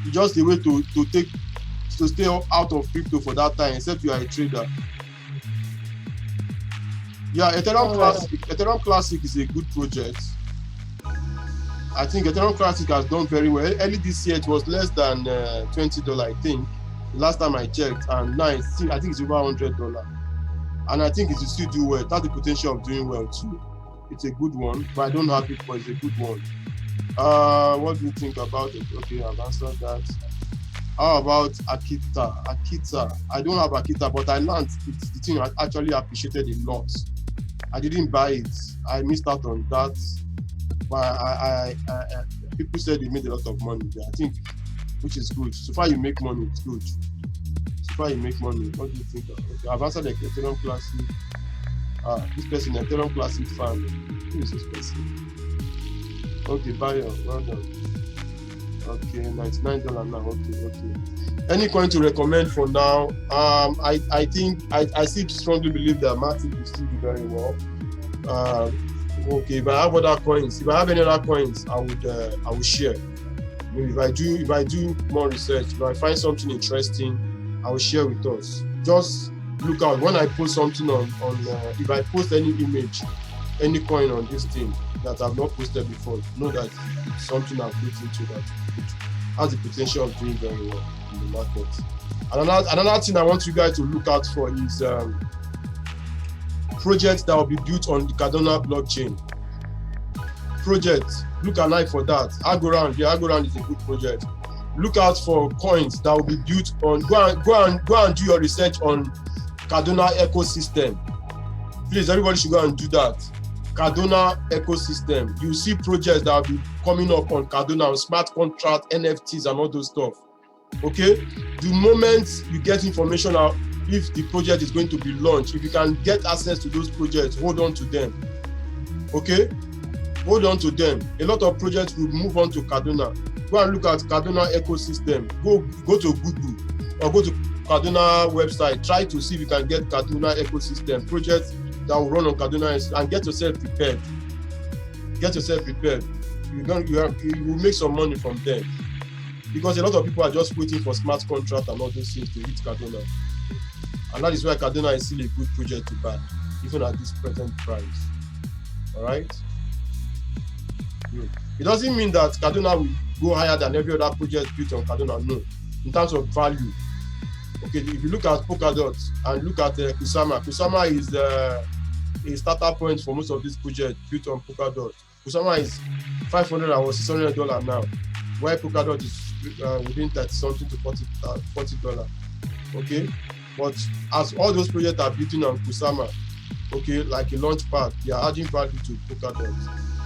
It's just a way to stay out of crypto for that time, except you are a trader. Yeah, Ethereum Classic is a good project. I think Ethereum Classic has done very well. Early this year, it was less than $20, I think. The last time I checked, and now I think it's over $100. And I think it will still do well. It has the potential of doing well too. It's a good one, but I don't have it, but it's a good one. What do you think about it? Okay, I've answered that. How about Akita? I don't have Akita, but I learned the thing I actually appreciated a lot. I didn't buy it. I missed out on that. But people said they made a lot of money there. I think, which is good. So far you make money, it's good. So far you make money. What do you think? Okay, I've answered the Ethereum Classic. This person, Ethereum Classic fan. Who is this person? Okay, buyer, well done. Okay, $99 now. Okay. Any coin to recommend for now? I think I still strongly believe that Matic will still do very well. Okay, if I have other coins, if I have any other coins, I will share. If I do more research, if I find something interesting, I will share with us. Just look out when I post something on if I post any image, any coin on this thing that I've not posted before, know that it's something I've looked into that has the potential of doing very well in the market. And another thing I want you guys to look out for is projects that will be built on the Cardano blockchain. Projects, look alive for that. Algorand is a good project. Look out for coins that will be built on. Go and do your research on Cardano ecosystem. Please, everybody should go and do that. Cardano ecosystem. You see projects that will be coming up on Cardano, smart contract, NFTs, and all those stuff. Okay? The moment you get information out, if the project is going to be launched, if you can get access to those projects, hold on to them. Okay? Hold on to them. A lot of projects will move on to Cardano. Go and look at Cardano ecosystem. Go to Google or go to Cardano website. Try to see if you can get Cardano ecosystem projects that will run on Cardano and get yourself prepared. Get yourself prepared. You will make some money from them, because a lot of people are just waiting for smart contract and all those things to hit Cardano. And that is why Cardano is still a good project to buy, even at this present price. All right. It doesn't mean that Cardano will go higher than every other project built on Cardano. No, in terms of value. Okay, if you look at Polkadot and look at Kusama is a starter point for most of these projects built on Polkadot. Kusama is $500 or $600 now, while Polkadot is within 30-something to $40. Okay, but as all those projects are built on Kusama, okay, like a launch pad, they are adding value to Polkadot.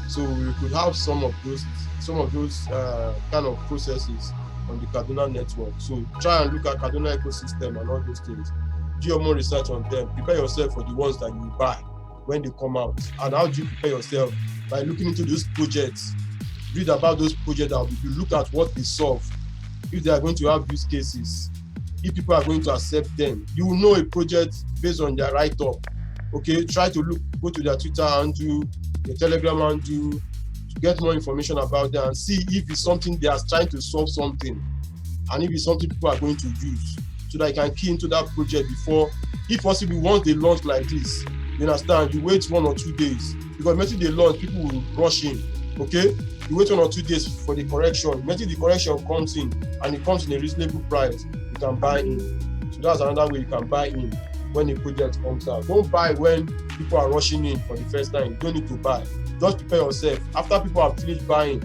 So we could have some of those kind of processes on the Cardano network. So try and look at Cardano ecosystem and all those things. Do your more research on them. Prepare yourself for the ones that you buy when they come out. And how do you prepare yourself? By looking into those projects. Read about those projects. You look at what they solve. If they are going to have use cases, if people are going to accept them, you will know a project based on their write-up. Okay, try to go to their Twitter handle, the Telegram handle, to get more information about them and see if it's something they are trying to solve something, and if it's something people are going to use, so that you can key into that project before, if possible, once they launch like this. You understand? You wait 1 or 2 days, because maybe they launch, people will rush in. Okay, you wait 1 or 2 days for the correction. Maybe the correction comes in and it comes in a reasonable price, you can buy in. So that's another way you can buy in when a project comes out. Don't buy when people are rushing in for the first time. You don't need to buy. Just prepare yourself. After people have finished buying,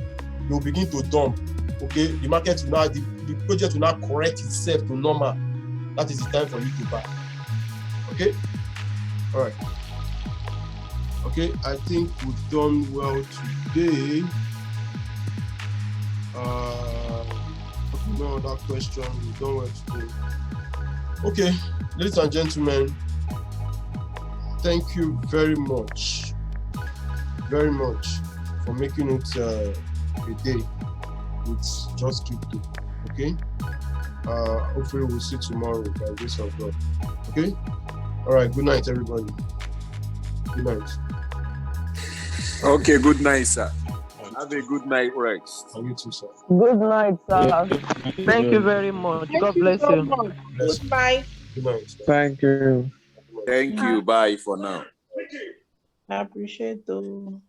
they'll begin to dump. Okay, the market will now, the project will now correct itself to normal. that is the time for you to buy. Okay? All right. Okay, I think we've done well today. No other question. We've done well today. Okay, ladies and gentlemen, thank you very much for making it a day with Just Crypto. Okay, hopefully we'll see tomorrow by the grace of God. Okay, all right. Good night, everybody. Good night. Okay, good night, sir. Have a good night rest. And you too, sir. Good night, sir. Thank you very much. God bless you. Goodbye. Good night. Sir. Thank you. Thank you. Bye for now. I appreciate though.